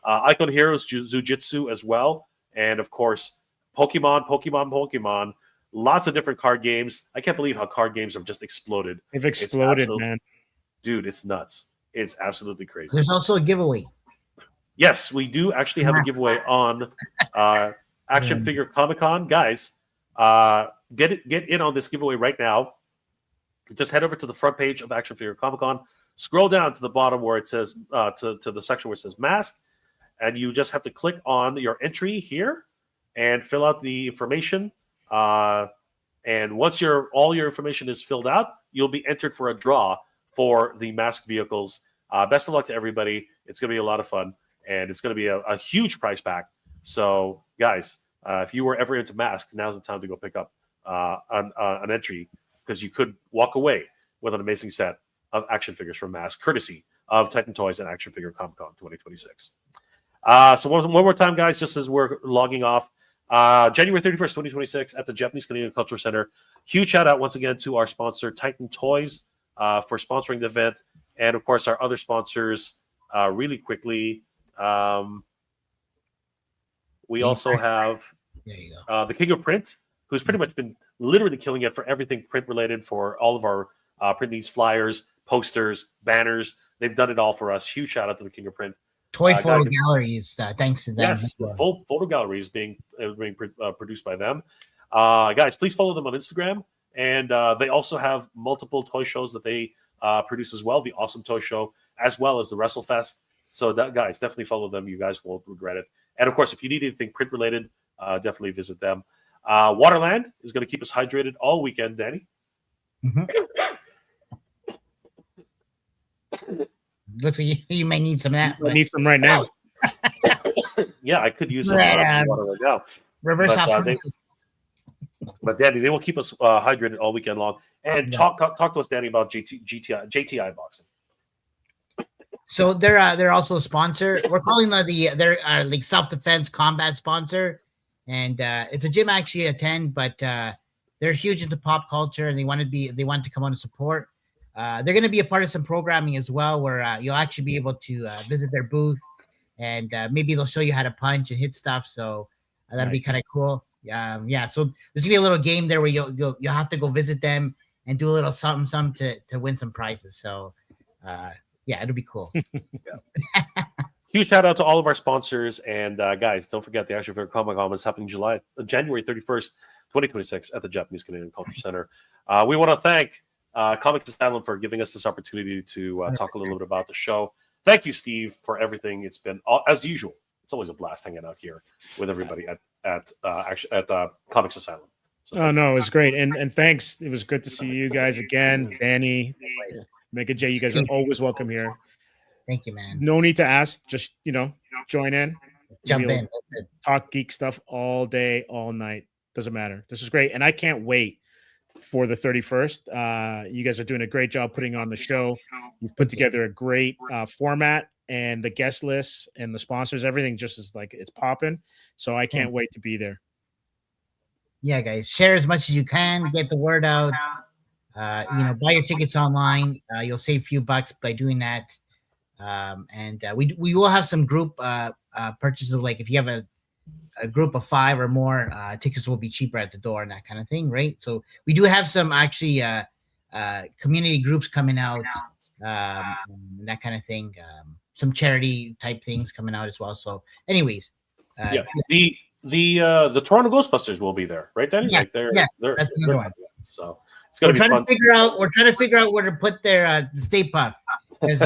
Icon Heroes Jujitsu as well, and of course, Pokemon. Lots of different card games. I can't believe how card games have just exploded. They've exploded, man. Dude, it's nuts. It's absolutely crazy. There's also a giveaway. Yes, we do actually have a giveaway on Action Figure Comic-Con. Guys, get in on this giveaway right now. Just head over to the front page of Action Figure Comic-Con. Scroll down to the bottom where it says, to the section where it says Mask. And you just have to click on your entry here and fill out the information. And once all your information is filled out, you'll be entered for a draw for the Mask vehicles. Best of luck to everybody. It's going to be a lot of fun, and it's going to be a huge price pack. So, guys, if you were ever into Mask, now's the time to go pick up an entry, because you could walk away with an amazing set of action figures from Mask, courtesy of Titan Toys and Action Figure Comic-Con 2026. So one more time, guys, just as we're logging off, January 31st, 2026 at the Japanese Canadian Cultural Center. Huge shout out once again to our sponsor, Titan Toys, for sponsoring the event. And of course, our other sponsors, really quickly. We also have the King of Print, who's pretty much been literally killing it for everything print related, for all of our print needs, flyers, posters, banners. They've done it all for us. Huge shout out to the King of Print. Toy photo galleries, thanks to them. Yes, the full photo gallery is being produced by them. Guys, please follow them on Instagram. And they also have multiple toy shows that they produce as well. The Awesome Toy Show, as well as the WrestleFest. So, guys, definitely follow them. You guys won't regret it. And, of course, if you need anything print-related, definitely visit them. Waterland is going to keep us hydrated all weekend, Danny. Looks like you may need some of that. I need some right now. Yeah, I could use some water right now. Reverse osmosis. But Danny, they will keep us hydrated all weekend long. And talk to us, Danny, about JTI boxing. So they're also a sponsor. We're calling they're like self-defense combat sponsor, and it's a gym I actually attend, but they're huge into pop culture, and they want to come on and support. They're going to be a part of some programming as well, where you'll actually be able to visit their booth, and maybe they'll show you how to punch and hit stuff. So that'll be kind of cool. So there's gonna be a little game there where you'll have to go visit them and do a little something to win some prizes. So it'll be cool. Huge shout out to all of our sponsors, and guys, don't forget the Action Figure Comic-Con is happening January 31st, 2026 at the Japanese Canadian Culture Center. We want to thank Comix Asylum for giving us this opportunity to talk a little bit about the show. Thank you, Steve, for everything. It's been, as usual, it's always a blast hanging out here with everybody at Comix Asylum. So no, it was great, and thanks. It was good to see you guys again, Danny, Mega J. You guys are always welcome here. Thank you, man. No need to ask. Just join in, jump in, talk geek stuff all day, all night. Doesn't matter. This is great, and I can't wait for the 31st. You guys are doing a great job putting on the show. You've put together a great format, and the guest lists and the sponsors, everything just is like it's popping. So I can't wait to be there. Yeah, guys, share as much as you can, get the word out. Buy your tickets online. You'll save a few bucks by doing that. And we will have some group purchases. Like if you have a group of 5 or more, tickets will be cheaper at the door and that kind of thing, right? So we do have some actually community groups coming out, that kind of thing. Some charity type things coming out as well. So, anyways, the Toronto Ghostbusters will be there, right, Danny? Yeah, they're that's another one. So it's gonna be fun. We're trying to figure out where to put their Stay Puft. Because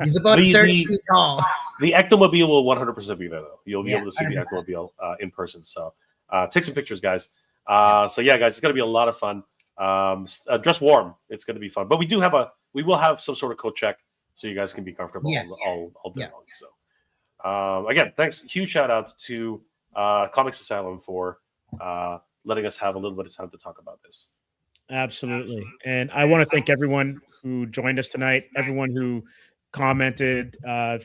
he's about 30 feet tall. The Ectomobile will 100% be there, though. You'll be able to see the Ectomobile in person. So take some pictures, guys. So yeah, guys, it's going to be a lot of fun. Dress warm. It's going to be fun. But we will have some sort of coat check so you guys can be comfortable all day long. So again, thanks. Huge shout out to Comix Asylum for letting us have a little bit of time to talk about this. Absolutely. And I want to thank everyone who joined us tonight, everyone who commented.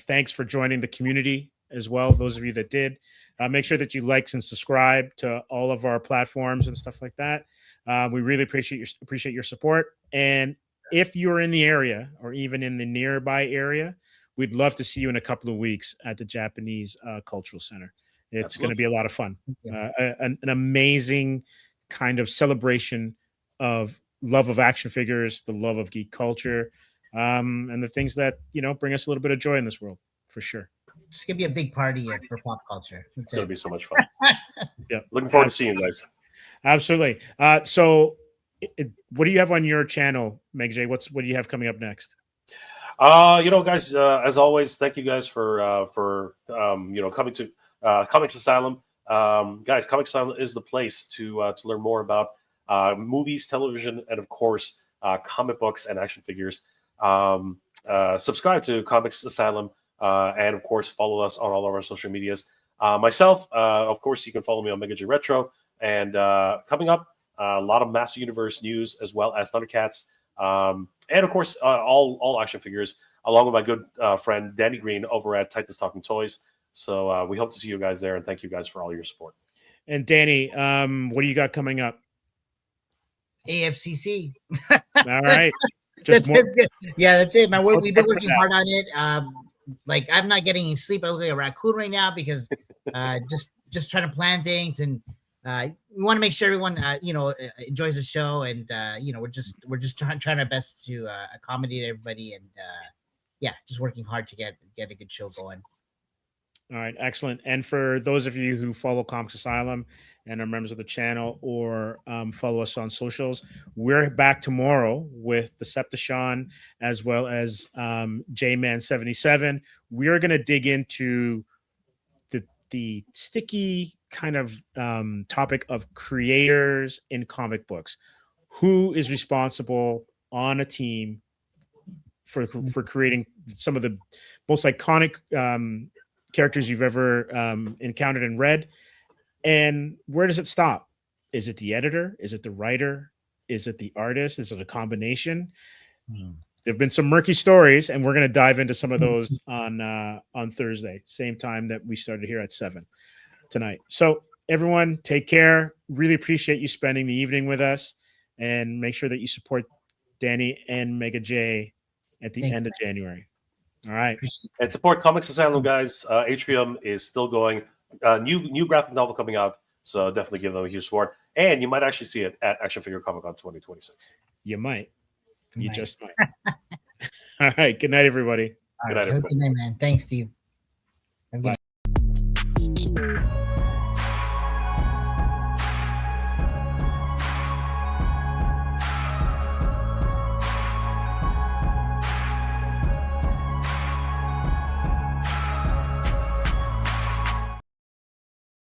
Thanks for joining the community as well. Those of you that did, make sure that you like and subscribe to all of our platforms and stuff like that. We really appreciate your support. And if you're in the area or even in the nearby area, we'd love to see you in a couple of weeks at the Japanese Cultural Center. It's going to be a lot of fun. An amazing kind of celebration of love of action figures, the love of geek culture, and the things that, bring us a little bit of joy in this world, for sure. It's going to be a big party for pop culture. It's going to be so much fun. Yeah. Looking forward to seeing you guys. Absolutely. So what do you have on your channel, Meg J? What do you have coming up next? Guys, as always, thank you guys for coming to Comics Asylum. Guys, Comics Asylum is the place to learn more about movies, television, and of course, comic books and action figures. Subscribe to Comics Asylum, and of course, follow us on all of our social medias. Myself, of course, you can follow me on Mega J Retro, and coming up, a lot of Master Universe news as well as Thundercats, and of course, all action figures, along with my good friend Danny Green over at Titans Talking Toys. So we hope to see you guys there, and thank you guys for all your support. And Danny, what do you got coming up? AFCC. All right. That's it. Yeah, that's it, man. We've been working hard on it. Like, I'm not getting any sleep. I look like a raccoon right now because just trying to plan things, and we want to make sure everyone enjoys the show, and we're just trying our best to accommodate everybody, and just working hard to get a good show going. All right, excellent. And for those of you who follow Comics Asylum and are members of the channel, or follow us on socials, we're back tomorrow with Decepticon as well as J-Man 77. We're going to dig into the sticky kind of topic of creators in comic books. Who is responsible on a team for creating some of the most iconic characters you've ever encountered and read? And where does it stop? Is it the editor? Is it the writer? Is it the artist? Is it a combination? There have been some murky stories, and we're going to dive into some of those on Thursday, same time that we started here at 7 tonight. So everyone, take care. Really appreciate you spending the evening with us, and make sure that you support Danny and Mega J at the end of January. All right. And support Comics Asylum, guys. Atrium is still going. New graphic novel coming out, so definitely give them a huge support. And you might actually see it at Action Figure Comic Con 2026. You might. You just might. All right. Good night, everybody. Good night, man. Thanks, Steve.